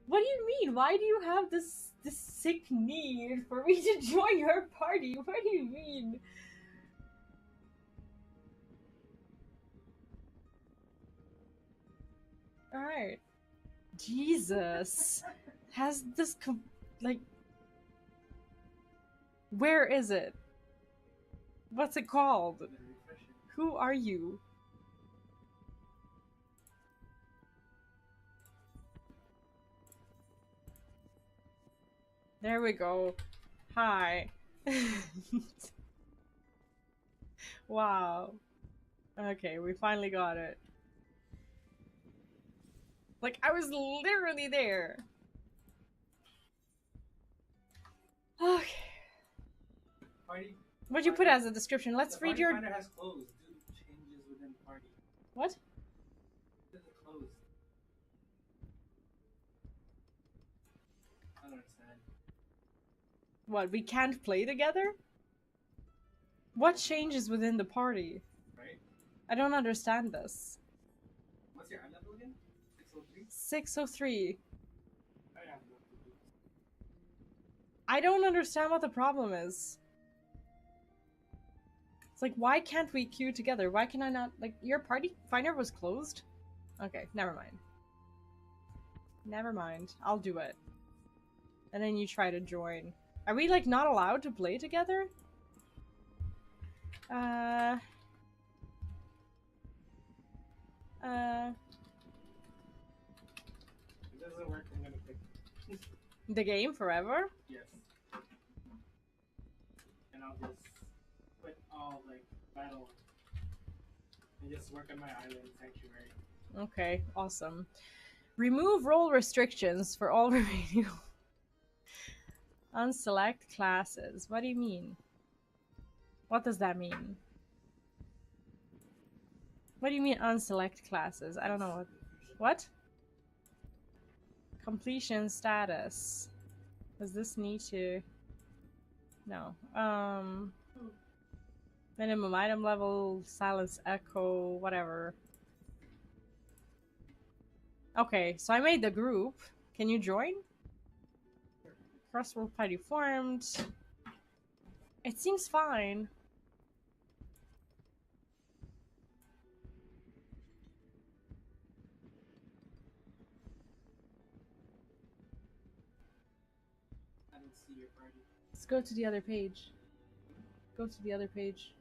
What do you mean? Why do you have this sick need for me to join your party? What do you mean? Alright. Jesus. Has this like... Where is it? What's it called? Who are you? There we go. Hi. Wow. Okay, we finally got it. Like, I was literally there. Okay. Party. What'd you put as a description? Let's The read party your... finder has closed due to changes within the party. What? It is closed. I don't understand. What, we can't play together? What changes within the party? Right? I don't understand this. What's your eye level again? 603? 603. I have no clue. I don't understand what the problem is. It's like, why can't we queue together? Why can I not... Like, your party finder was closed? Okay, never mind. Never mind. I'll do it. And then you try to join. Are we, like, not allowed to play together? It doesn't work. I'm gonna pick. The game forever? Yes. And I'll just put all like battle and just work on my island sanctuary. Okay, awesome. Remove role restrictions for all remaining... Unselect classes. What do you mean? What does that mean? What do you mean unselect classes? I don't know what... What? Completion status. Does this need to... No. Minimum item level, silence echo, whatever. Okay, so I made the group. Can you join? Crossword party formed. It seems fine. I don't see your party. Let's go to the other page. Go to the other page.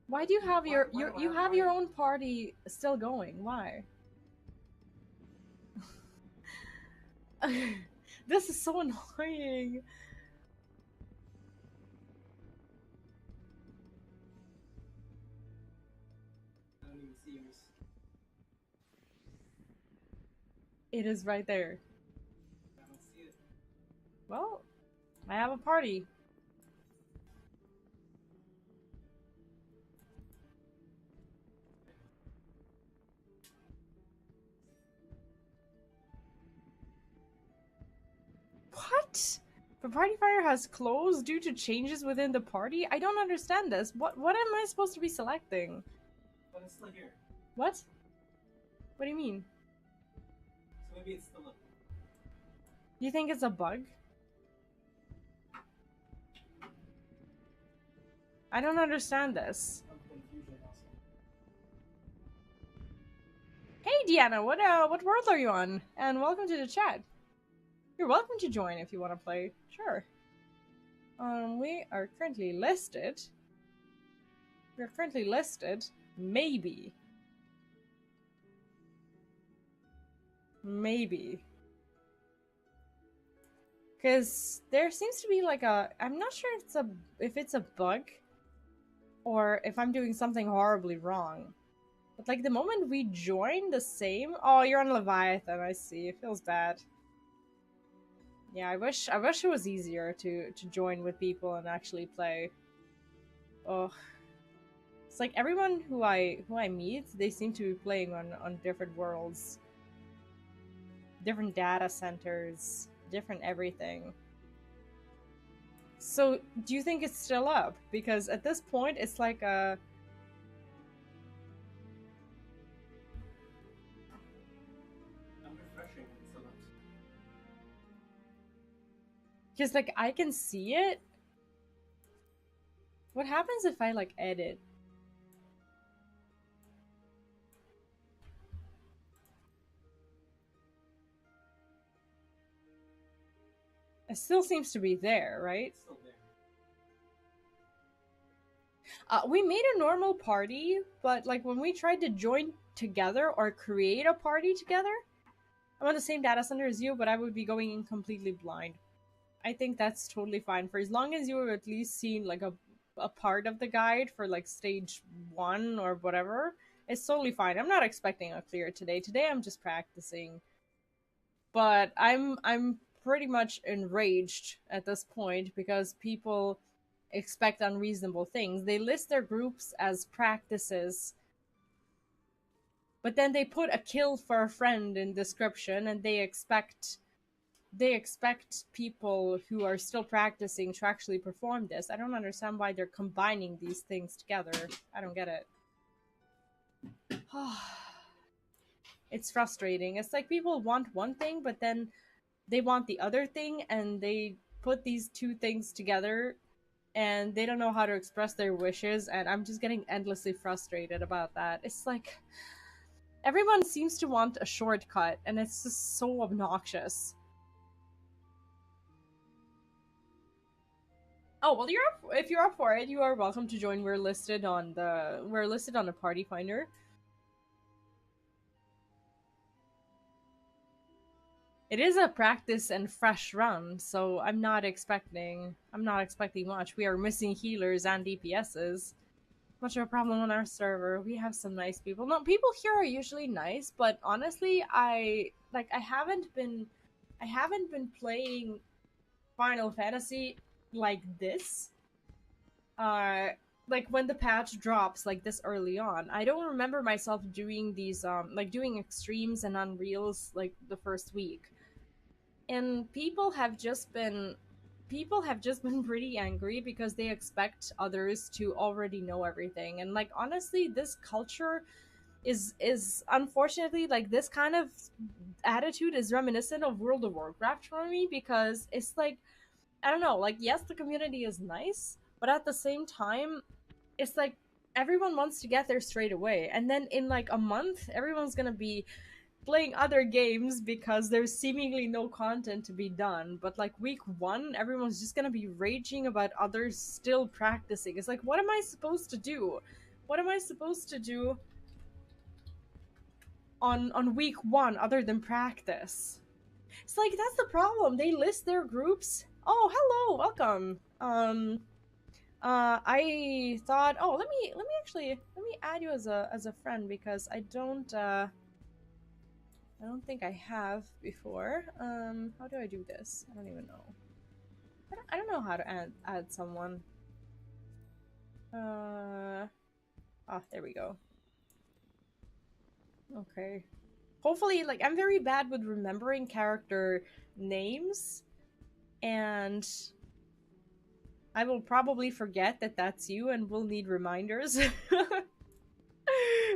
Why do you have your you have your own party still going? Why? This is so annoying. I don't even see yours. It is right there. I don't see it. Well, I have a party. What? The party fire has closed due to changes within the party? I don't understand this. What am I supposed to be selecting? But it's still here. What? What do you mean? So maybe it's still up. You think it's a bug? I don't understand this. I'm confusion also. Hey Deanna, what world are you on? And welcome to the chat. You're welcome to join if you want to play. Sure. We are currently listed. We're currently listed. Maybe. Maybe. Because there seems to be like a... I'm not sure if it's a bug. Or if I'm doing something horribly wrong. But like the moment we join the same... Oh, you're on Leviathan, I see. It feels bad. Yeah, I wish it was easier to join with people and actually play. Oh, it's like everyone who I meet, they seem to be playing on different worlds, different data centers, different everything. So, do you think it's still up? Because at this point, it's like a... I'm refreshing and it's still up. Because, like, I can see it. What happens if I, like, edit? It still seems to be there, right? It's still there. We made a normal party, but, like, when we tried to join together or create a party together, I'm on the same data center as you, but I would be going in completely blind. I think that's totally fine for as long as you have at least seen like a part of the guide for like stage 1 or whatever. It's totally fine. I'm not expecting a clear today. Today I'm just practicing. But I'm pretty much enraged at this point because people expect unreasonable things. They list their groups as practices, but then they put a kill for a friend in description and they expect people who are still practicing to actually perform this. I don't understand why they're combining these things together. I don't get it. It's frustrating. It's like people want one thing, but then they want the other thing, and they put these two things together, and they don't know how to express their wishes, and I'm just getting endlessly frustrated about that. It's like everyone seems to want a shortcut, and it's just so obnoxious. Oh well, if you're up for it, you are welcome to join. We're listed on the party finder. It is a practice and fresh run, so I'm not expecting much. We are missing healers and DPSs. Much of a problem on our server. We have some nice people. No, people here are usually nice, but honestly, I haven't been playing Final Fantasy like this like when the patch drops like this early on. I don't remember myself doing these like doing extremes and unreals like the first week. And people have just been pretty angry because they expect others to already know everything. And like honestly, this culture is unfortunately like this kind of attitude is reminiscent of World of Warcraft for me, because it's like I don't know, like yes, the community is nice, but at the same time, it's like everyone wants to get there straight away, and then in like a month, everyone's gonna be playing other games because there's seemingly no content to be done. But like week one, everyone's just gonna be raging about others still practicing. It's like, what am I supposed to do? What am I supposed to do on week one other than practice? It's like that's the problem. They list their groups. Oh, hello, welcome. I thought, oh, let me add you as a friend because I don't think I have before. How do I do this? I don't even know. I don't know how to add someone. Oh, there we go. Okay. Hopefully, like, I'm very bad with remembering character names, and I will probably forget that that's you and will need reminders.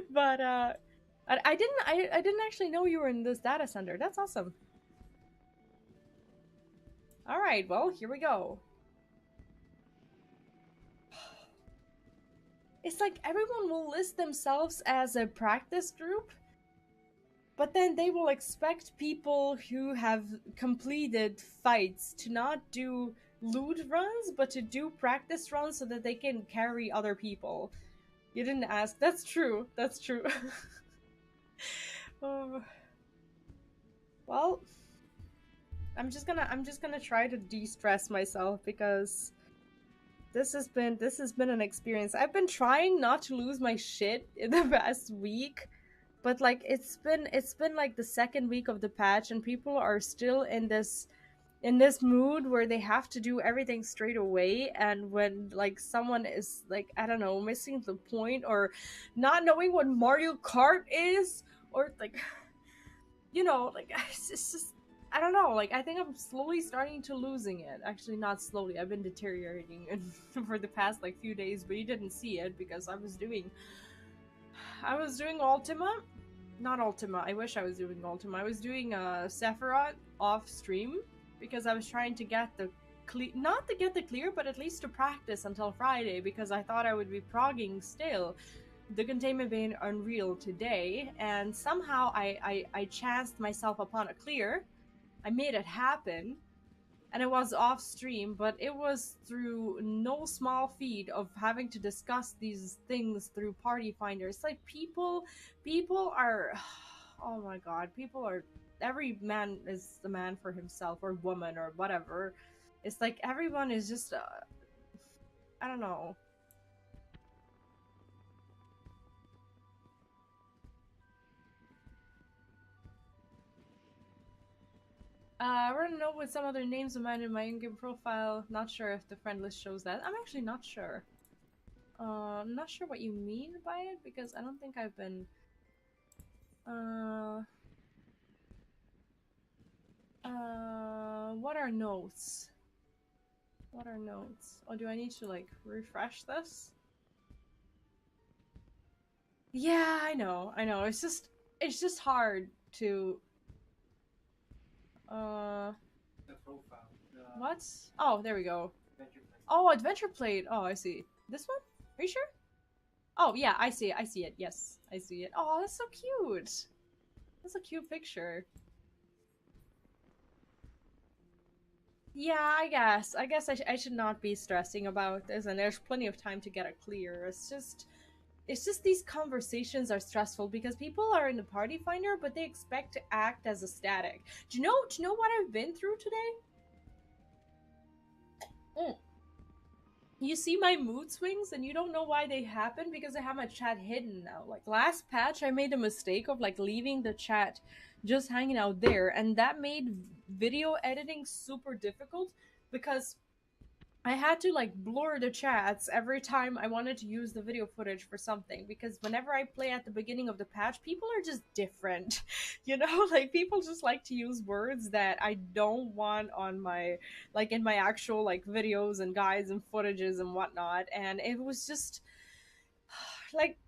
But, I didn't actually know you were in this data center. That's awesome. Alright, well, here we go. It's like everyone will list themselves as a practice group, but then they will expect people who have completed fights to not do loot runs, but to do practice runs so that they can carry other people. You didn't ask. That's true. That's true. Well, I'm just gonna try to de-stress myself because this has been an experience. I've been trying not to lose my shit in the past week, but like it's been like the second week of the patch and people are still in this mood where they have to do everything straight away, and when like someone is like, I don't know, missing the point or not knowing what Mario Kart is, or like you know, like it's just I don't know, like I think I'm slowly starting to losing it. Actually not slowly, I've been deteriorating for the past like few days, but you didn't see it because I was doing Ultima. Not Ultima, I wish I was doing Ultima. I was doing Sephiroth off stream because I was trying to get the not to get the clear, but at least to practice until Friday, because I thought I would be progging still the Containment Bay Unreal today, and somehow I chanced myself upon a clear. I made it happen, and it was off stream, but it was through no small feat of having to discuss these things through Party Finder. It's like people are, oh my god, people are, every man is the man for himself, or woman, or whatever. It's like everyone is just, I don't know. I want to know what some other names of mine in my in-game profile. Not sure if the friend list shows that. I'm actually not sure. I'm not sure what you mean by it, because I don't think I've been... what are notes? What are notes? Oh, do I need to, like, refresh this? Yeah, I know. It's just hard to... The profile. What? Oh, there we go. Adventure Plate. Oh, Adventure Plate. Oh, I see. This one? Are you sure? Oh, yeah, I see it. Yes, I see it. Oh, that's so cute. That's a cute picture. Yeah, I guess I should not be stressing about this, and there's plenty of time to get it clear. It's just these conversations are stressful because people are in the Party Finder, but they expect to act as a static. Do you know what I've been through today? You see my mood swings and you don't know why they happen because I have my chat hidden now. Like last patch I made a mistake of like leaving the chat just hanging out there, and that made video editing super difficult because I had to like blur the chats every time I wanted to use the video footage for something, because whenever I play at the beginning of the patch, people are just different. You know, like people just like to use words that I don't want on my, like in my actual like videos and guides and footages and whatnot. And it was just like,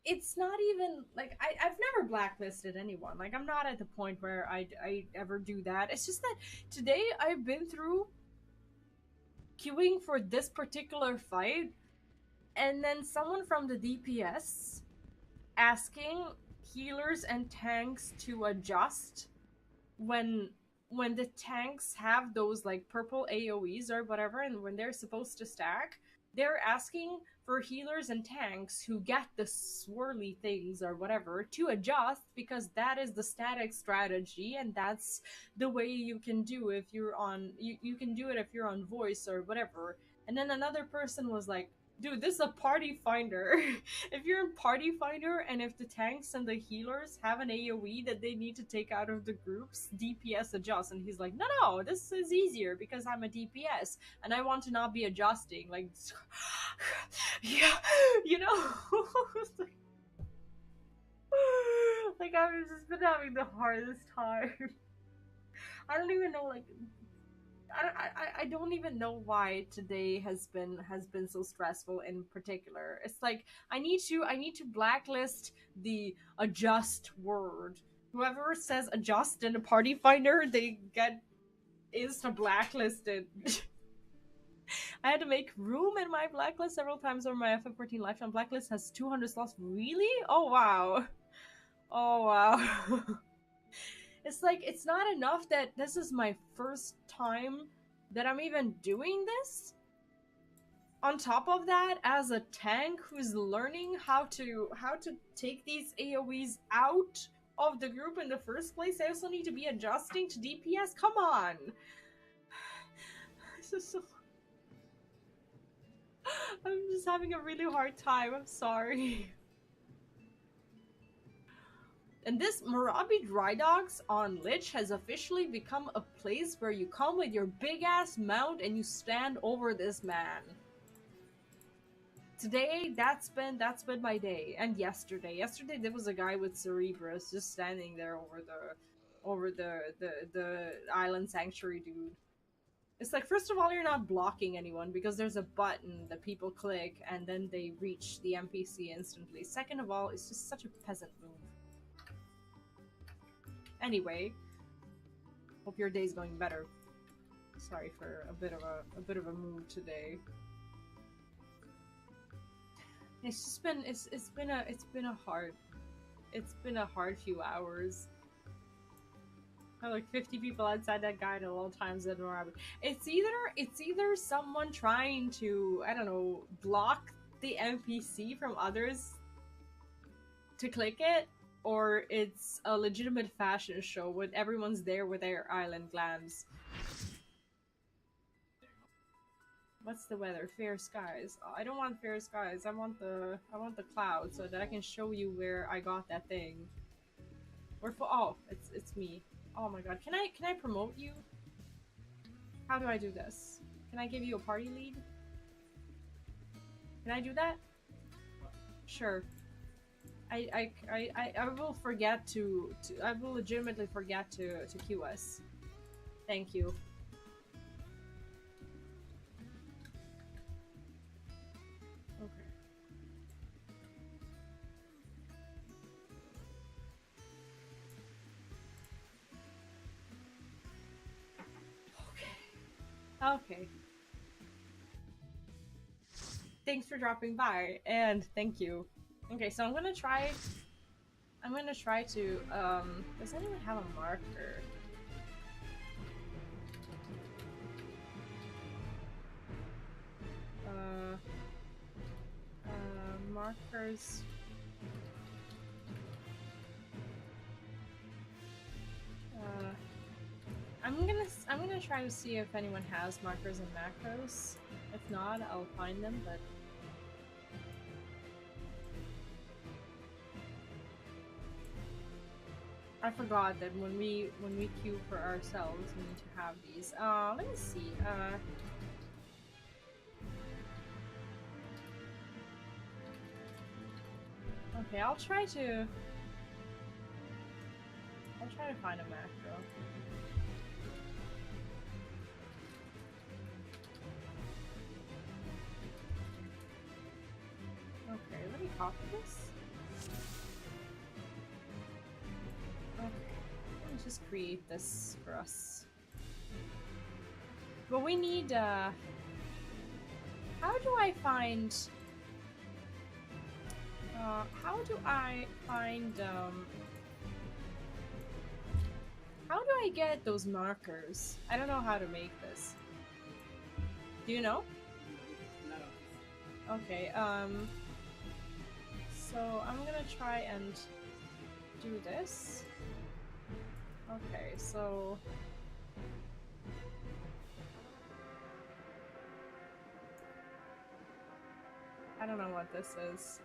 it's not even like I've never blacklisted anyone. Like I'm not at the point where I ever do that. It's just that today I've been through queuing for this particular fight, and then someone from the DPS asking healers and tanks to adjust when the tanks have those like purple AoEs or whatever, and when they're supposed to stack, they're asking for healers and tanks who get the swirly things or whatever to adjust, because that is the static strategy, and that's the way you can do if you're on you can do it if you're on voice or whatever. And then another person was like, dude, this is a party finder. If you're in party finder and if the tanks and the healers have an AoE that they need to take out of the groups, DPS adjusts. And he's like, no, this is easier because I'm a DPS and I want to not be adjusting. Like, yeah, you know? Like, I've just been having the hardest time. I don't even know, like, I don't even know why today has been so stressful in particular. It's like I need to blacklist the adjust word. Whoever says adjust in a party finder, they get insta blacklisted. I had to make room in my blacklist several times over my FF14 lifetime. Blacklist has 200 slots. Really? Oh wow. Oh wow. It's like, it's not enough that this is my first time that I'm even doing this. On top of that, as a tank who's learning how to take these AoEs out of the group in the first place, I also need to be adjusting to DPS. Come on. This is so... I'm just having a really hard time. I'm sorry. And this Marabi Dry Docks on Lich has officially become a place where you come with your big ass mount and you stand over this man. Today, that's been my day. And yesterday there was a guy with Cerebrus just standing there over the island sanctuary dude. It's like, first of all, you're not blocking anyone because there's a button that people click and then they reach the NPC instantly. Second of all, it's just such a peasant move. Anyway, hope your day's going better. Sorry for a bit of a mood today. It's just been it's been a hard few hours. I have like 50 people outside that guide at all times at Morabi. It's either someone trying to, I don't know, block the NPC from others to click it, or it's a legitimate fashion show when everyone's there with their island glams. What's the weather? Fair skies. Oh, I don't want fair skies. I want the clouds so that I can show you where I got that thing. Oh, it's me. Oh my god. Can I promote you? How do I do this? Can I give you a party lead? Can I do that? Sure. I will forget to I will legitimately forget to queue us. Thank you. Okay. Okay. Thanks for dropping by, and thank you. Okay, so I'm gonna try to, does anyone have a marker? Markers. I'm gonna try to see if anyone has markers and macros. If not, I'll find them, but I forgot that when we queue for ourselves, we need to have these. Let me see. Okay, I'll try to find a macro. Okay, let me copy this. Okay, let me just create this for us. But we need, how do I find, how do I get those markers? I don't know how to make this. Do you know? No. Okay, so I'm gonna try and do this. Okay, so I don't know what this is.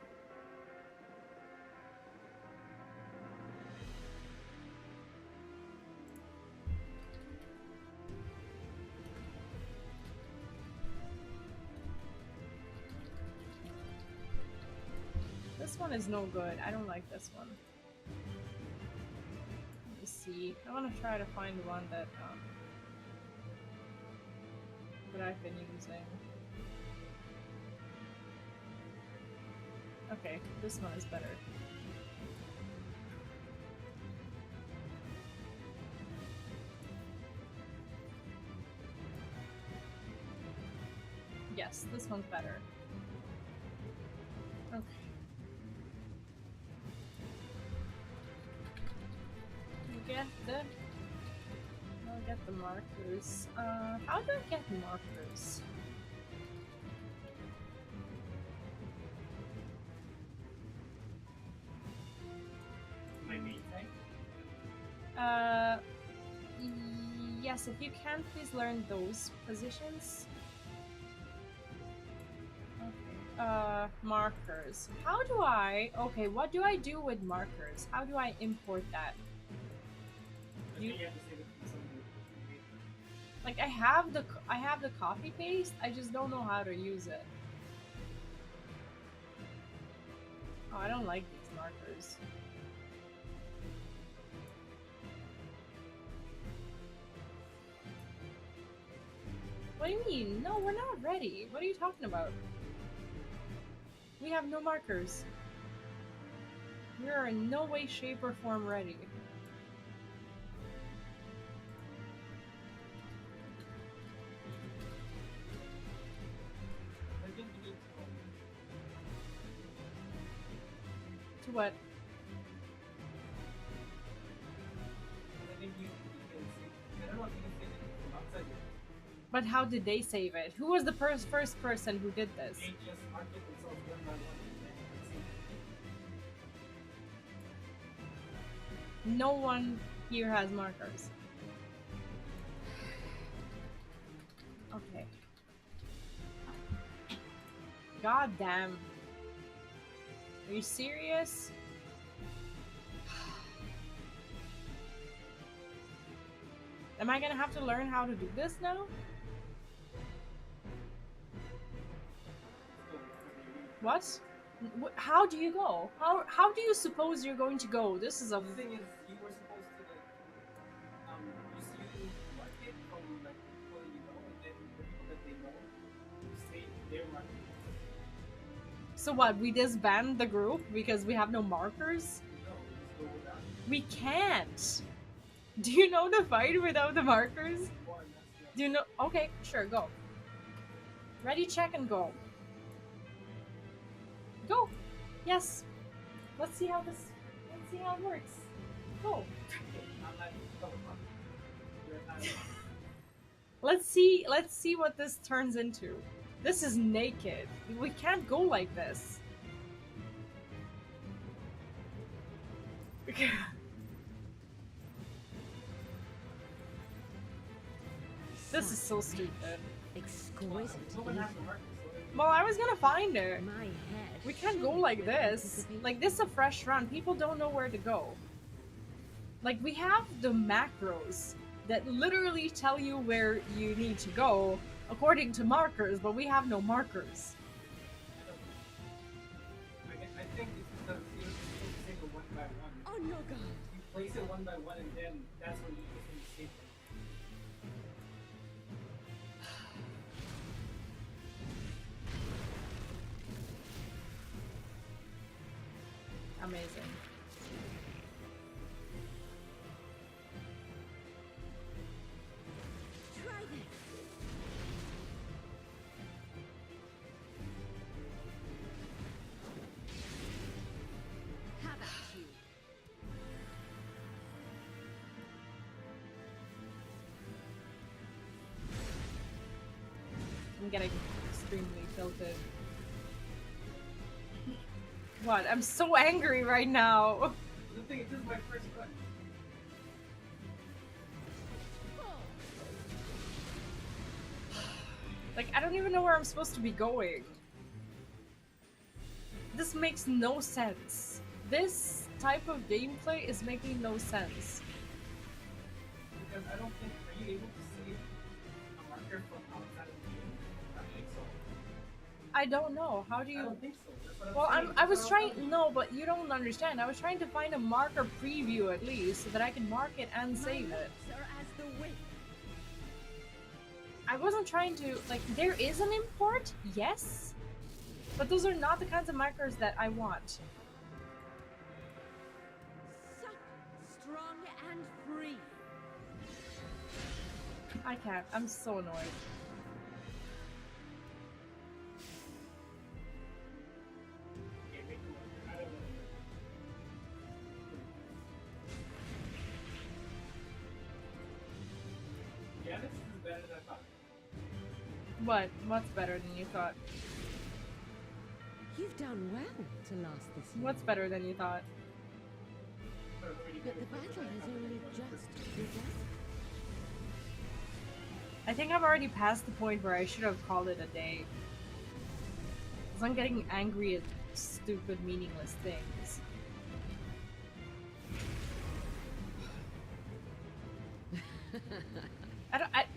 This one is no good. I don't like this one. Let me see. I want to try to find one that I've been using. Okay, this one is better. Yes, this one's better. Okay. I'll get the markers. How do I get markers? My main thing? Yes, if you can, please learn those positions. Okay. Markers. How do I... Okay, what do I do with markers? How do I import that? You have to save it from somebody. Like, I have the copy paste, I just don't know how to use it. Oh, I don't like these markers. What do you mean? No, we're not ready. What are you talking about? We have no markers. We are in no way, shape, or form ready. To what? I think you can see. I don't know if you can see it from outside. But how did they save it? Who was the first person who did this? They just mark it themselves one by one and then you can see. No one here has markers. Okay. God damn. Are you serious? Am I gonna have to learn how to do this now? What? How do you go? How do you suppose you're going to go? This is a... The thing is, you were supposed to like, you mark it from like people you know, and then the people that they know, you say their mark. So what, we disband the group because we have no markers? No, you just go without. We can't! Do you know the fight without the markers? Do you know? Okay, sure, go. Ready, check, and go. Go! Yes! Let's see how it works. Go! Let's see what this turns into. This is naked. We can't go like this. This is so stupid. Exquisite. Well, I was gonna find it. My head. We can't go like this. Like, this is a fresh run. People don't know where to go. Like, we have the macros that literally tell you where you need to go according to markers, but we have no markers. I think it's because you on your guard. You place it one by one, and then that's when you get the safe. Amazing. Try this. How about you? I'm getting extremely tilted. What? I'm so angry right now. The thing is, this is my first run. Like, I don't even know where I'm supposed to be going. This makes no sense. This type of gameplay is making no sense. Because I don't think, are you able to see a marker from outside of the game? I don't think so. I don't know. How do I you... don't think so. That's what Well, I'm saying. I was That's what I'm trying... No, but you don't understand. I was trying to find a marker preview at least so that I can mark it and save My it. lips are as the wind. I wasn't trying to... Like, there is an import, yes. But those are not the kinds of markers that I want. Suck, strong and free. I can't. I'm so annoyed. Okay, make the marker. I don't know. Yeah, this is better than I thought. What? What's better than you thought? You've done well to last this year. What's better than you thought? But But the battle has only just begun. I think I've already passed the point where I should have called it a day. Because I'm getting angry at stupid, meaningless things.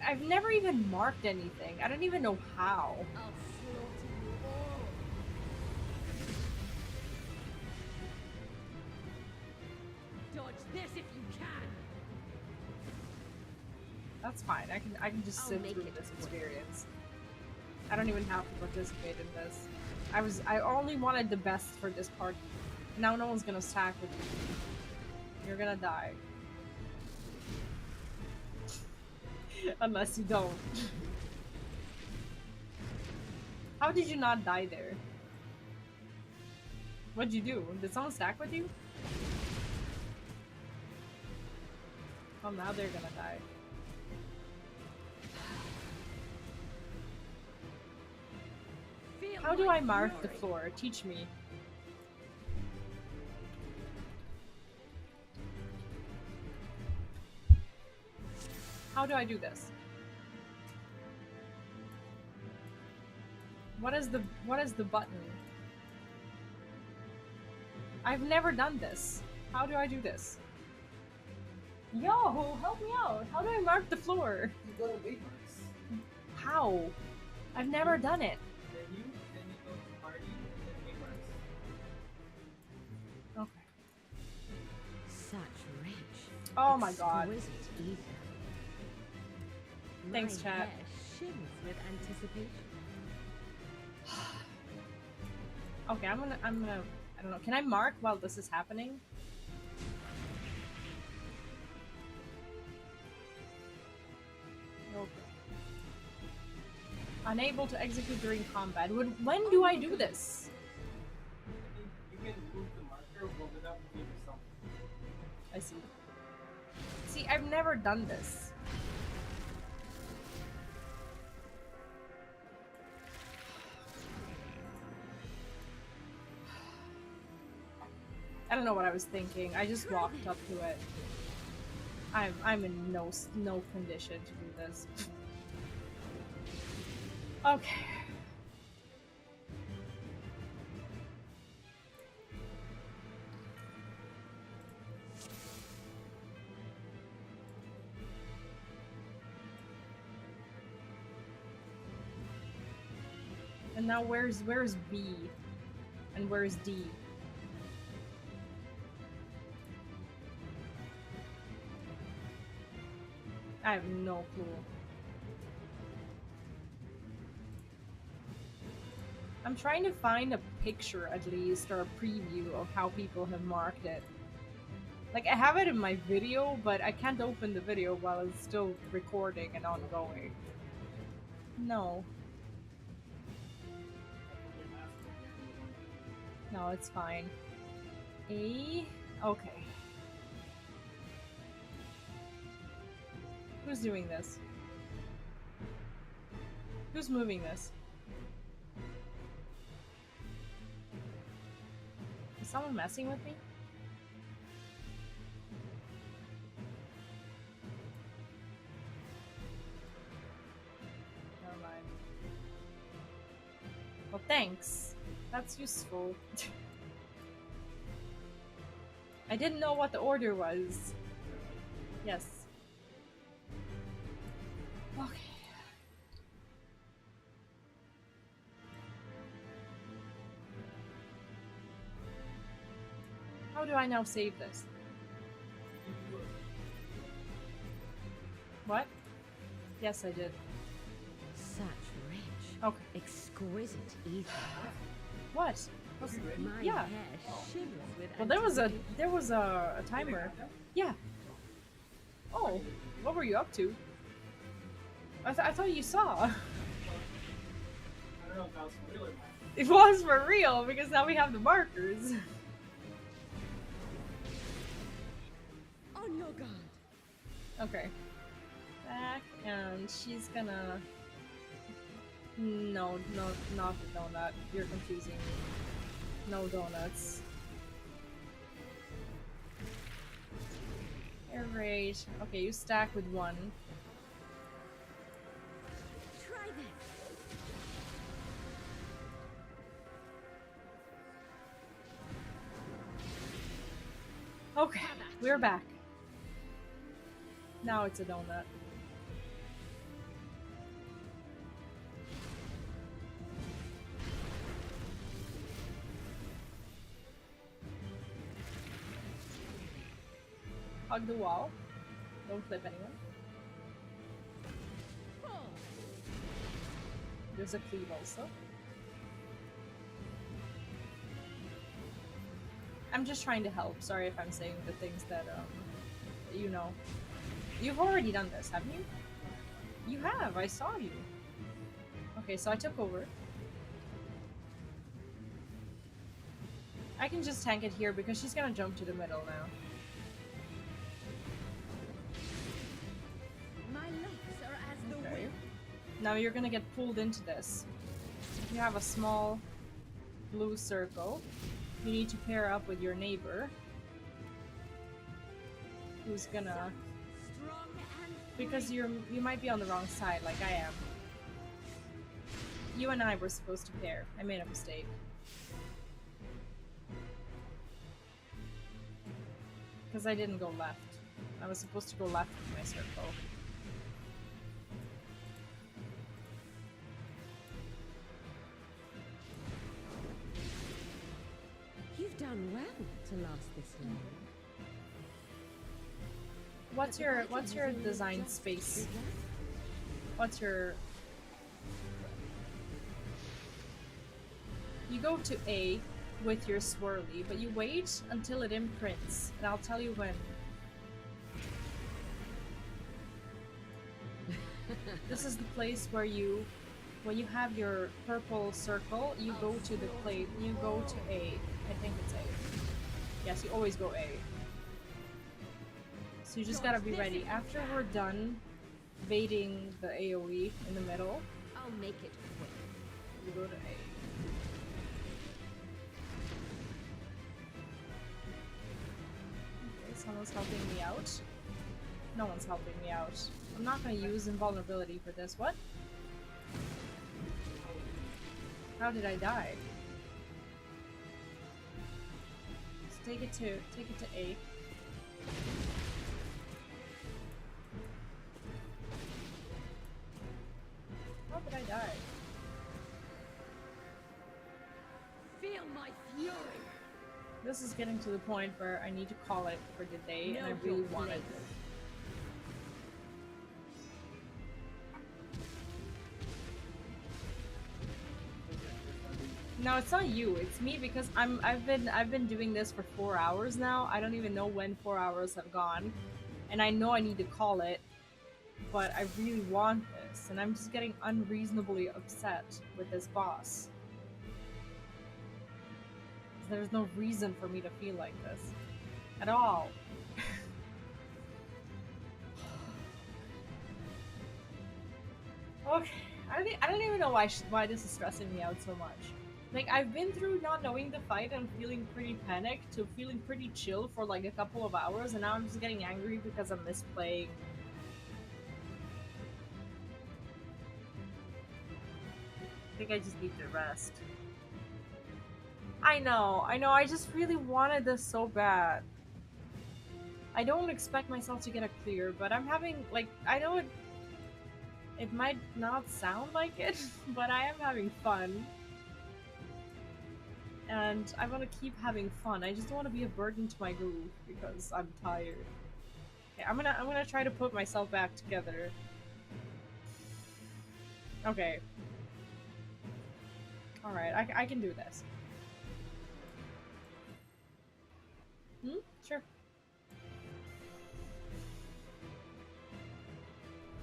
I've never even marked anything. I don't even know how. I'll slaughter you all. Dodge this if you can. That's fine. I can just I'll sit make through it this work. experience. I don't even have to participate in this. I only wanted the best for this part. Now no one's gonna stack with you. You're gonna die. Unless you don't. How did you not die there? What'd you do? Did someone stack with you? Oh, now they're gonna die. Feel How do my I mark the fury. floor? Teach me. How do I do this? What is the button? I've never done this. How do I do this? Yo, help me out. How do I mark the floor? You go to waymarks. How? I've never done it. Then you go to party, and then waymarks. Okay. Such rich. Oh my god. exquisite eating. Thanks, My chat. hair shimmers with anticipation. Okay, I'm gonna I don't know. Can I mark while this is happening? Okay. Unable to execute during combat. When do I do this? You can move the marker without moving yourself. I see. See, I've never done this. I don't know what I was thinking. I just walked up to it. I'm in no condition to do this. Okay. And now where's B? And where's D? I have no clue. I'm trying to find a picture at least, or a preview of how people have marked it. Like, I have it in my video, but I can't open the video while it's still recording and ongoing. No. No, it's fine. A? Okay. Who's doing this? Who's moving this? Is someone messing with me? Never mind. Well, thanks. That's useful. I didn't know what the order was. Yes. Okay. How do I now save this? What? Yes, I did. Such rich, Okay. exquisite ether. What? My Yeah. hair shivers with Well, there was a timer. Yeah. Oh, what were you up to? I thought you saw. I don't know if that was real or not. It was for real because now we have the markers. On your guard. Okay. Back, and she's gonna. No, not the donut. You're confusing me. No donuts. Alright. Okay, you stack with one. Try this. Okay, we're back. Now it's a donut. Hug the wall. Don't flip anyone. There's a cleave also. I'm just trying to help. Sorry if I'm saying the things that, you know. You've already done this, haven't you? You have, I saw you. Okay, so I took over. I can just tank it here because she's gonna jump to the middle now. My legs are as the Okay. wind. Now you're gonna get pulled into this. You have a small blue circle. You need to pair up with your neighbor. Who's gonna... Strong and Because you might be on the wrong side, like I am. You and I were supposed to pair. I made a mistake. Because I didn't go left. I was supposed to go left with my circle. You've done well to last this long. What's your design space? What's your... You go to A with your swirly, but you wait until it imprints, and I'll tell you when. This is the place where when you have your purple circle, you go to the plate, you go to A. I think it's A. Yes, you always go A. So you just gotta be ready. After we're done baiting the AoE in the middle, I'll make it quick. you go to A. Okay, someone's helping me out. No one's helping me out. I'm not gonna use invulnerability for this. What? How did I die? Let's take it to A. How did I die? Feel my fury. This is getting to the point where I need to call it for the day, and I Know really your want it. place. No, it's not you. It's me because I've been doing this for 4 hours now. I don't even know when 4 hours have gone, and I know I need to call it, but I really want this, and I'm just getting unreasonably upset with this boss. There's no reason for me to feel like this at all. Okay, I don't even know why this is stressing me out so much. Like, I've been through not knowing the fight and feeling pretty panicked to feeling pretty chill for like a couple of hours, and now I'm just getting angry because I'm misplaying. I think I just need to rest. I know, I just really wanted this so bad. I don't expect myself to get a clear, but I'm having, like, I know it might not sound like it, but I am having fun. And I want to keep having fun. I just don't want to be a burden to my group because I'm tired. Okay, I'm gonna try to put myself back together. Okay. Alright, I can do this. Hmm? Sure.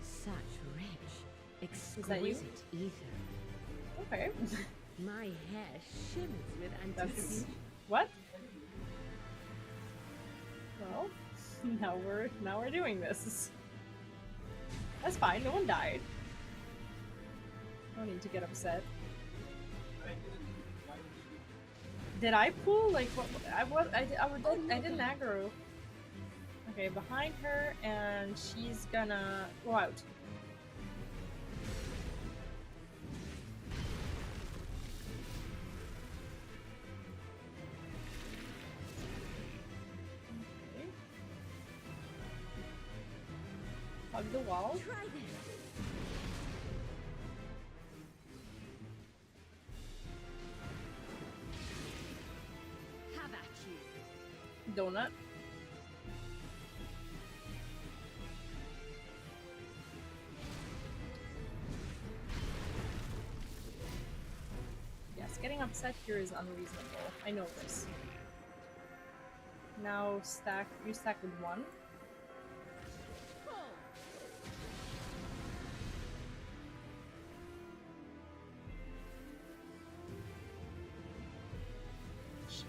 Such rich, Is that you? exquisite ether. Okay. My hair shimmers with That's... anticipation. What? Well, now we're doing this. That's fine, no one died. No need to get upset. Did I pull? Like, what? I didn't aggro. Okay, behind her, and she's gonna go out. Okay. Hug the wall. Try this. Have at you. Donut. Yes, getting upset here is unreasonable. I know this. Now you stack with one.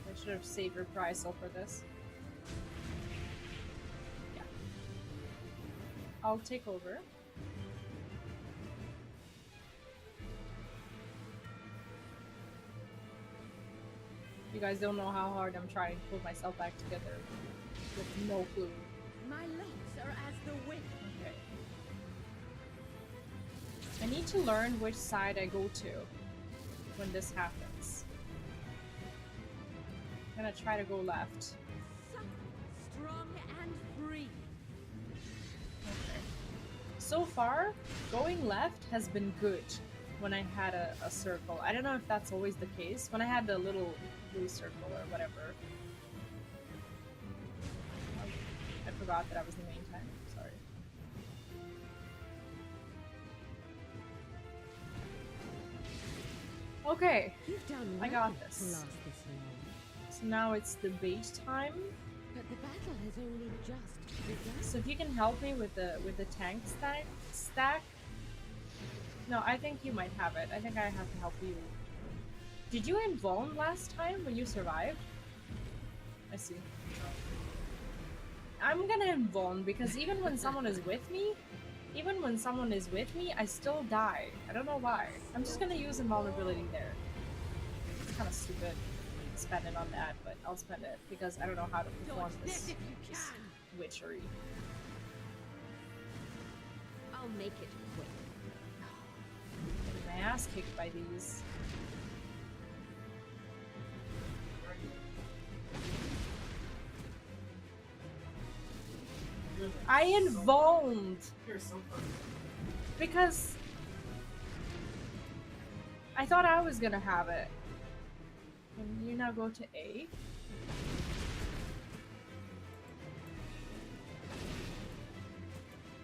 I should have saved reprisal for this. Yeah. I'll take over. You guys don't know how hard I'm trying to pull myself back together with no clue. My locks are as the wind. Okay. I need to learn which side I go to when this happens. I'm gonna try to go left. Supple, strong and free. Okay. So far, going left has been good when I had a circle. I don't know if that's always the case. When I had the little blue circle or whatever. I forgot that I was the main time. Sorry. Okay. You've done I well got to this. last this long. So now it's the bait time. But the battle has only just begun. So if you can help me with the tank stack. No, I think you might have it. I think I have to help you. Did you invuln last time when you survived? I see. I'm gonna invuln because even when someone is with me, I still die. I don't know why. I'm just gonna use invulnerability there. It's kind of stupid. Spend it on that, but I'll spend it because I don't know how to perform Dodge this this if you can. witchery. I'll make it quick. Getting my ass kicked by these. I invulned You're so funny. because I thought I was gonna have it. Can you now go to A?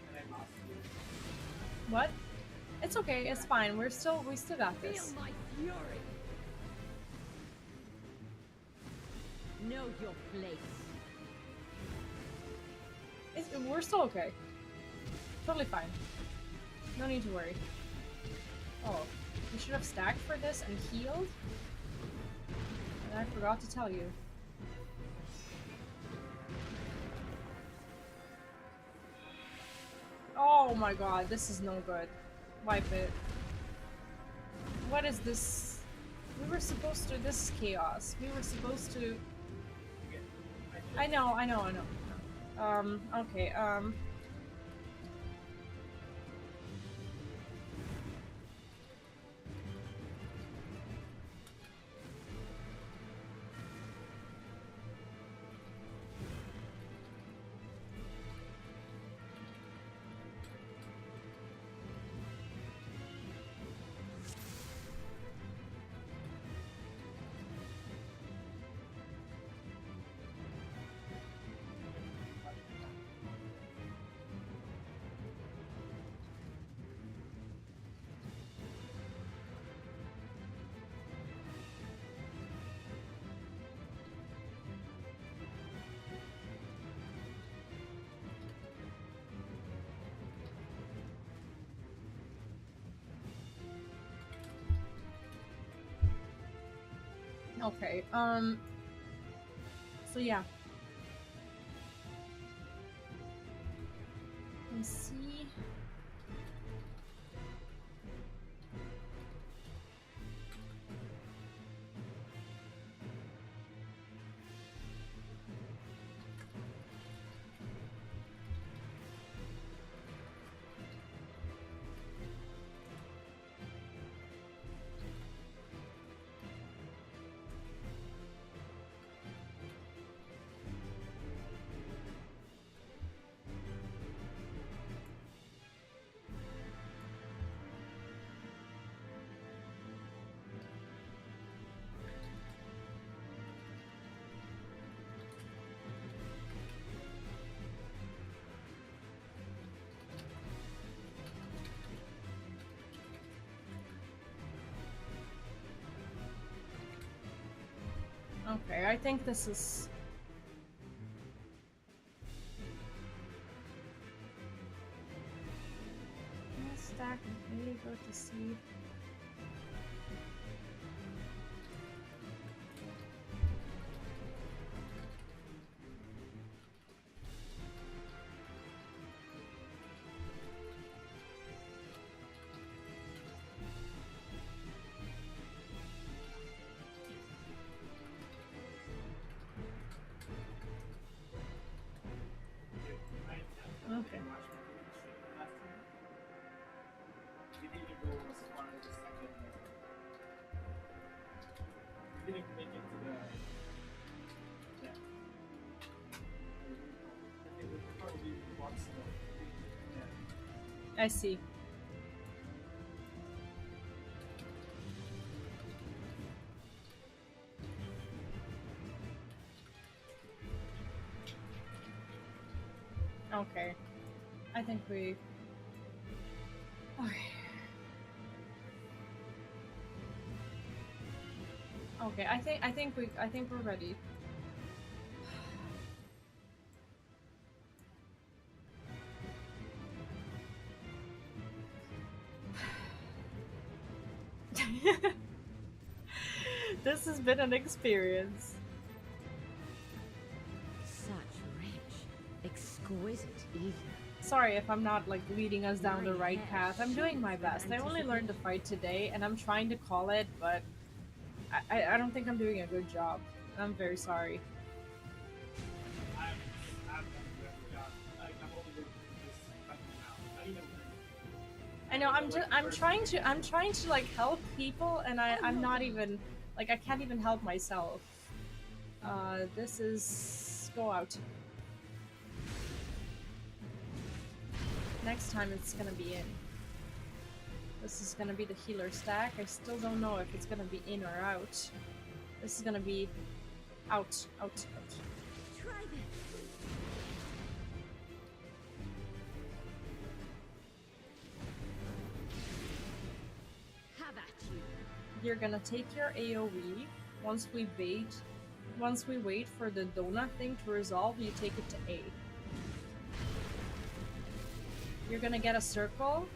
And I lost you. What? It's okay, it's fine. We still got Feel this. my fury. know your place. We're still okay. Totally fine. No need to worry. Oh, we should have stacked for this and healed. And I forgot to tell you. Oh my god, this is no good. Wipe it. What is this? We were supposed to. This is chaos. We were supposed to. I know. Okay, okay, so yeah. Let's see. Okay, I think this is... Stack and maybe go to seed. Okay. We didn't go as far as the second. We didn't make it to the. Yeah. I think we probably watched the. Yeah. I see. Okay. I think we... Okay. Okay, I think we're ready. This has been an experience. Such rich, exquisite ether. Sorry if I'm not like leading us down the My right head path. I'm doing my shivers best. with I only learned to fight today and I'm trying to call it, but I don't think I'm doing a good job. I'm very sorry. I've done a good job. Like, I'm only doing this right now. I even I know I'm trying to like help people and I'm not even like I can't even help myself. This is go out. Next time it's gonna be in. This is gonna be the healer stack. I still don't know if it's gonna be in or out. This is gonna be out, out, out. Try this. Have at you. You're gonna take your AoE once we bait once we wait for the donut thing to resolve, you take it to A. You're gonna get a circle.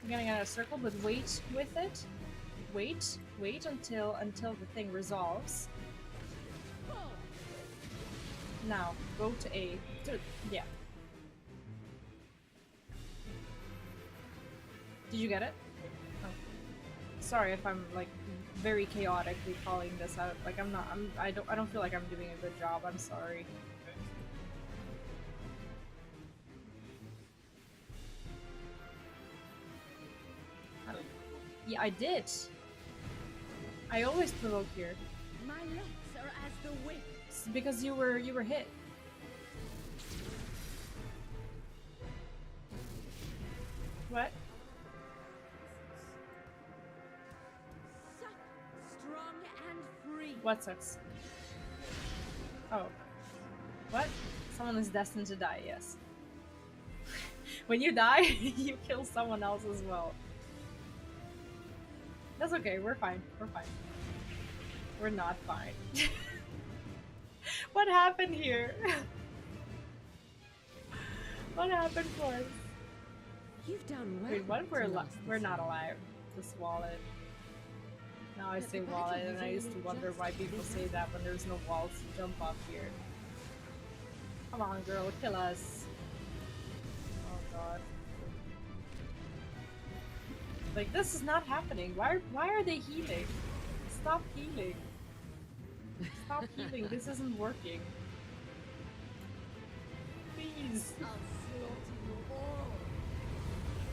You're gonna get a circle, but wait with it. Wait until the thing resolves. Now, go to A. Yeah. Did you get it? Oh. Sorry if I'm like very chaotically calling this out. Like I don't feel like I'm doing a good job. I'm sorry. Yeah, I did. I always provoke here. My legs are as the wind. It's because you were hit. What? Suck, strong and free. What sucks? Oh. What? Someone is destined to die, yes. When you die, you kill someone else as well. That's okay, we're fine. We're fine. We're not fine. What happened here? What happened for us? You've done well. Wait, what? to last We're this not long. alive. This wallet. Now I But say the battle wallet, and has I used to only wonder just why people say begun. that when there's no walls to jump off here. Come on, girl, kill us. Oh god. Like, this is not happening. Why are they healing? Stop healing. Stop healing. This isn't working. Please. I'll slaughter you all.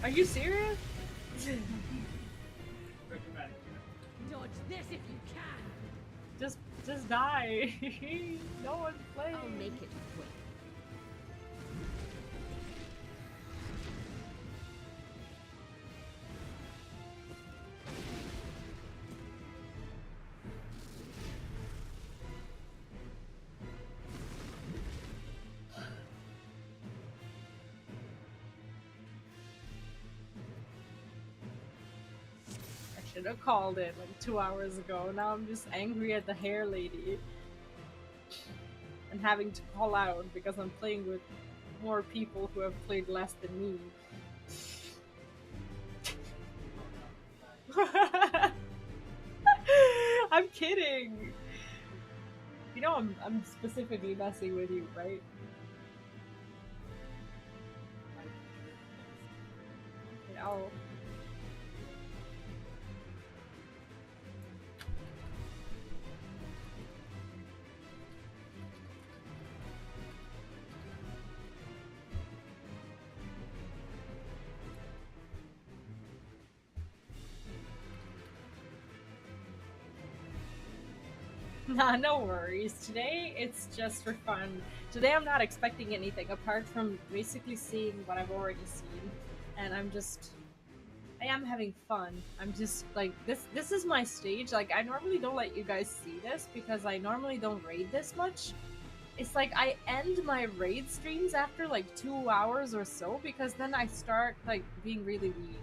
Are you serious? Very dramatic. Dodge this if you can. Just die. No one's playing. I'll make it quick. I should have called it like 2 hours ago. Now I'm just angry at the hair lady. And having to call out because I'm playing with more people who have played less than me. I'm kidding! You know I'm specifically messing with you, right? No. Nah, no worries. Today, it's just for fun. Today, I'm not expecting anything apart from basically seeing what I've already seen. And I am having fun. I'm just, like, this is my stage. Like, I normally don't let you guys see this because I normally don't raid this much. It's like, I end my raid streams after, like, 2 hours or so because then I start, like, being really mean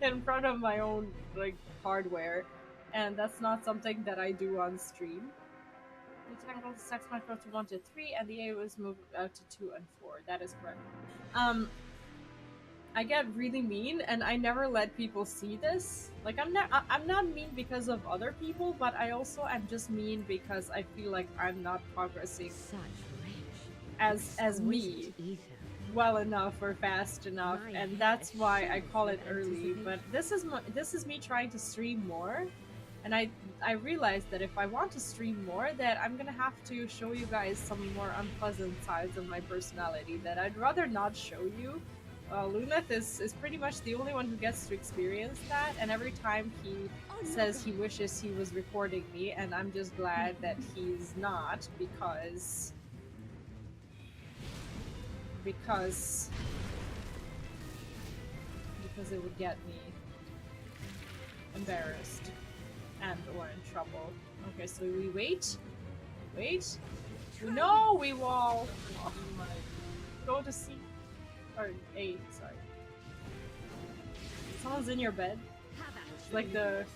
in front of my own, like, hardware. And that's not something that I do on stream. The tangled sex might go to 1 to 3, and the A was moved out to 2 and 4. That is correct. I get really mean, and I never let people see this. Like, I'm not mean because of other people, but I also am just mean because I feel like I'm not progressing Such rich, as me exquisite ether. well enough or fast enough, My and head that's why I shivers call with it early. But anticipation. this is me trying to stream more. And I realized that if I want to stream more, that I'm gonna have to show you guys some more unpleasant sides of my personality that I'd rather not show you. Luneth is pretty much the only one who gets to experience that, and every time he says he wishes he was recording me, and I'm just glad that he's not, because it would get me embarrassed and or in trouble. Okay, so we wait. No, we wall. Oh, go to C or A. Sorry. Someone's in your bed. Have at Like the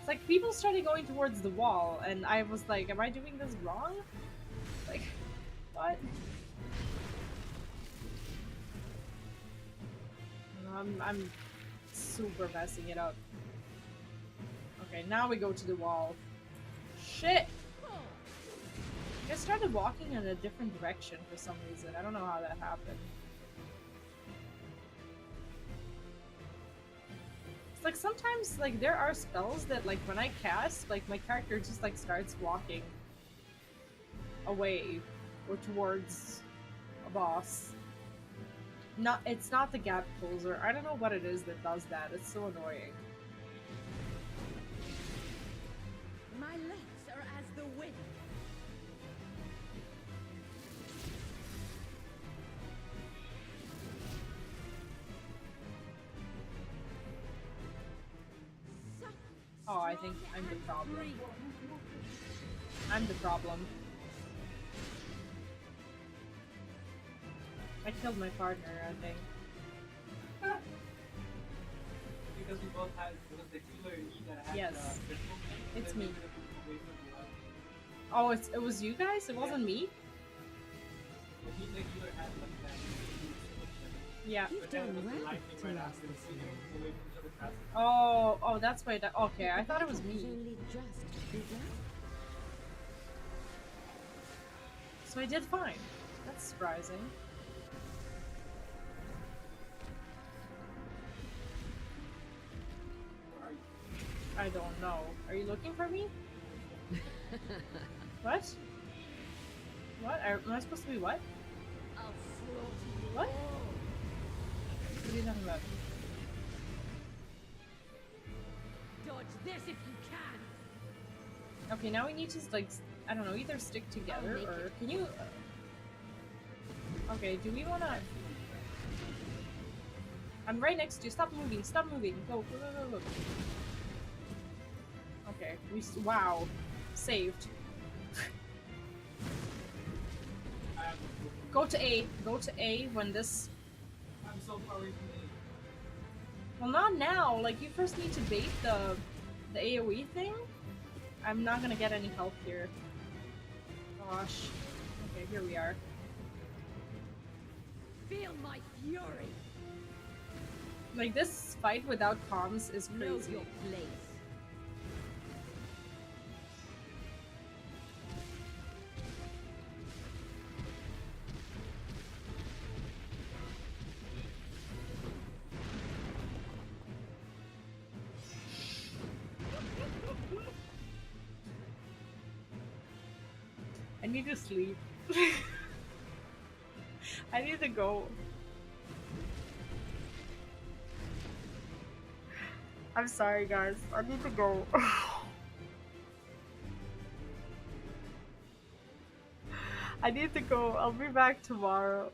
It's like people started going towards the wall, and I was like, am I doing this wrong? Like, what? I'm super messing it up. Okay, now we go to the wall. Shit! I started walking in a different direction for some reason. I don't know how that happened. It's like sometimes, like, there are spells that, like, when I cast, like, my character just, like, starts walking away or towards a boss. It's not the gap closer. I don't know what it is that does that. It's so annoying. My legs are as the wind. Oh, I think I'm the problem. I'm the problem. I killed my partner, I think. Because we both had, was the killer E that had Yes. critical hit, It's then me. we took away from the other. Oh, it was you guys? It wasn't me? So he, the killer had like that. Yeah. You've But then it done was the well lightning to right last after, this so we long. took away from each other faster. Oh, that's why that. Okay, I thought it was Battle has me. only just begun. So I did fine. That's surprising. Where are you? I don't know. Are you looking for me? What? What? Am I supposed to be what? I'll slaughter you What? all. What are you talking about? Dodge this if you can. Okay, now we need to, like, I don't know, either stick together make or it. can you... Okay, do we wanna... I'm right next to you. Stop moving. Stop moving. Go, go, go, go, go. Okay, wow. Saved. I have to Go to A. Go to A when this... I'm so far away from it. Well, not now. Like, you first need to bait the AoE thing. I'm not gonna get any help here. Gosh. Okay, here we are. Feel my fury. Like, this fight without comms is Know crazy. your place. I need to sleep. I need to go. I'm sorry, guys. I need to go. I need to go. I'll be back tomorrow.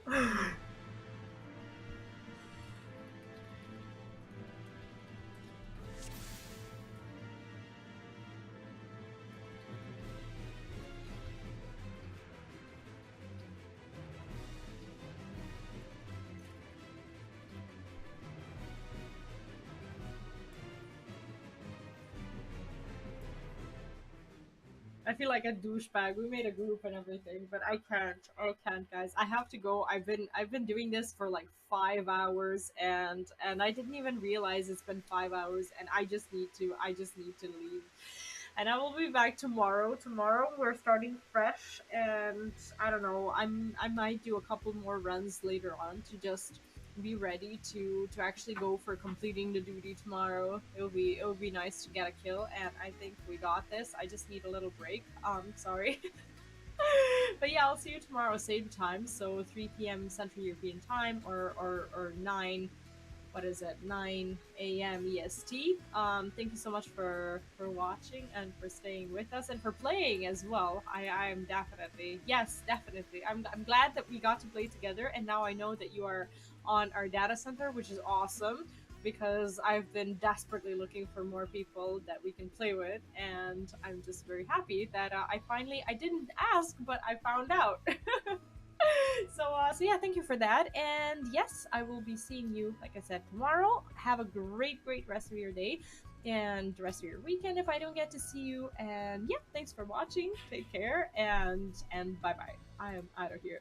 I feel like a douchebag. We made a group and everything, but I can't, guys. I have to go. I've been doing this for like 5 hours, and I didn't even realize it's been 5 hours, and I just need to leave. And I will be back tomorrow. Tomorrow we're starting fresh, and I don't know. I might do a couple more runs later on to just be ready to actually go for completing the duty tomorrow. It'll be nice to get a kill, and I think we got this. I just need a little break. Sorry. But yeah, I'll see you tomorrow, same time. So 3 p.m. Central European time, or 9. What is it? 9 a.m. EST. Thank you so much for watching and for staying with us and for playing as well. I am definitely, yes, definitely. I'm glad that we got to play together, and now I know that you are on our data center, which is awesome, because I've been desperately looking for more people that we can play with, and I'm just very happy that I didn't ask, but I found out. So yeah, thank you for that. And yes, I will be seeing you, like I said, tomorrow. Have a great rest of your day and the rest of your weekend if I don't get to see you. And yeah, thanks for watching. Take care and bye bye. I am out of here.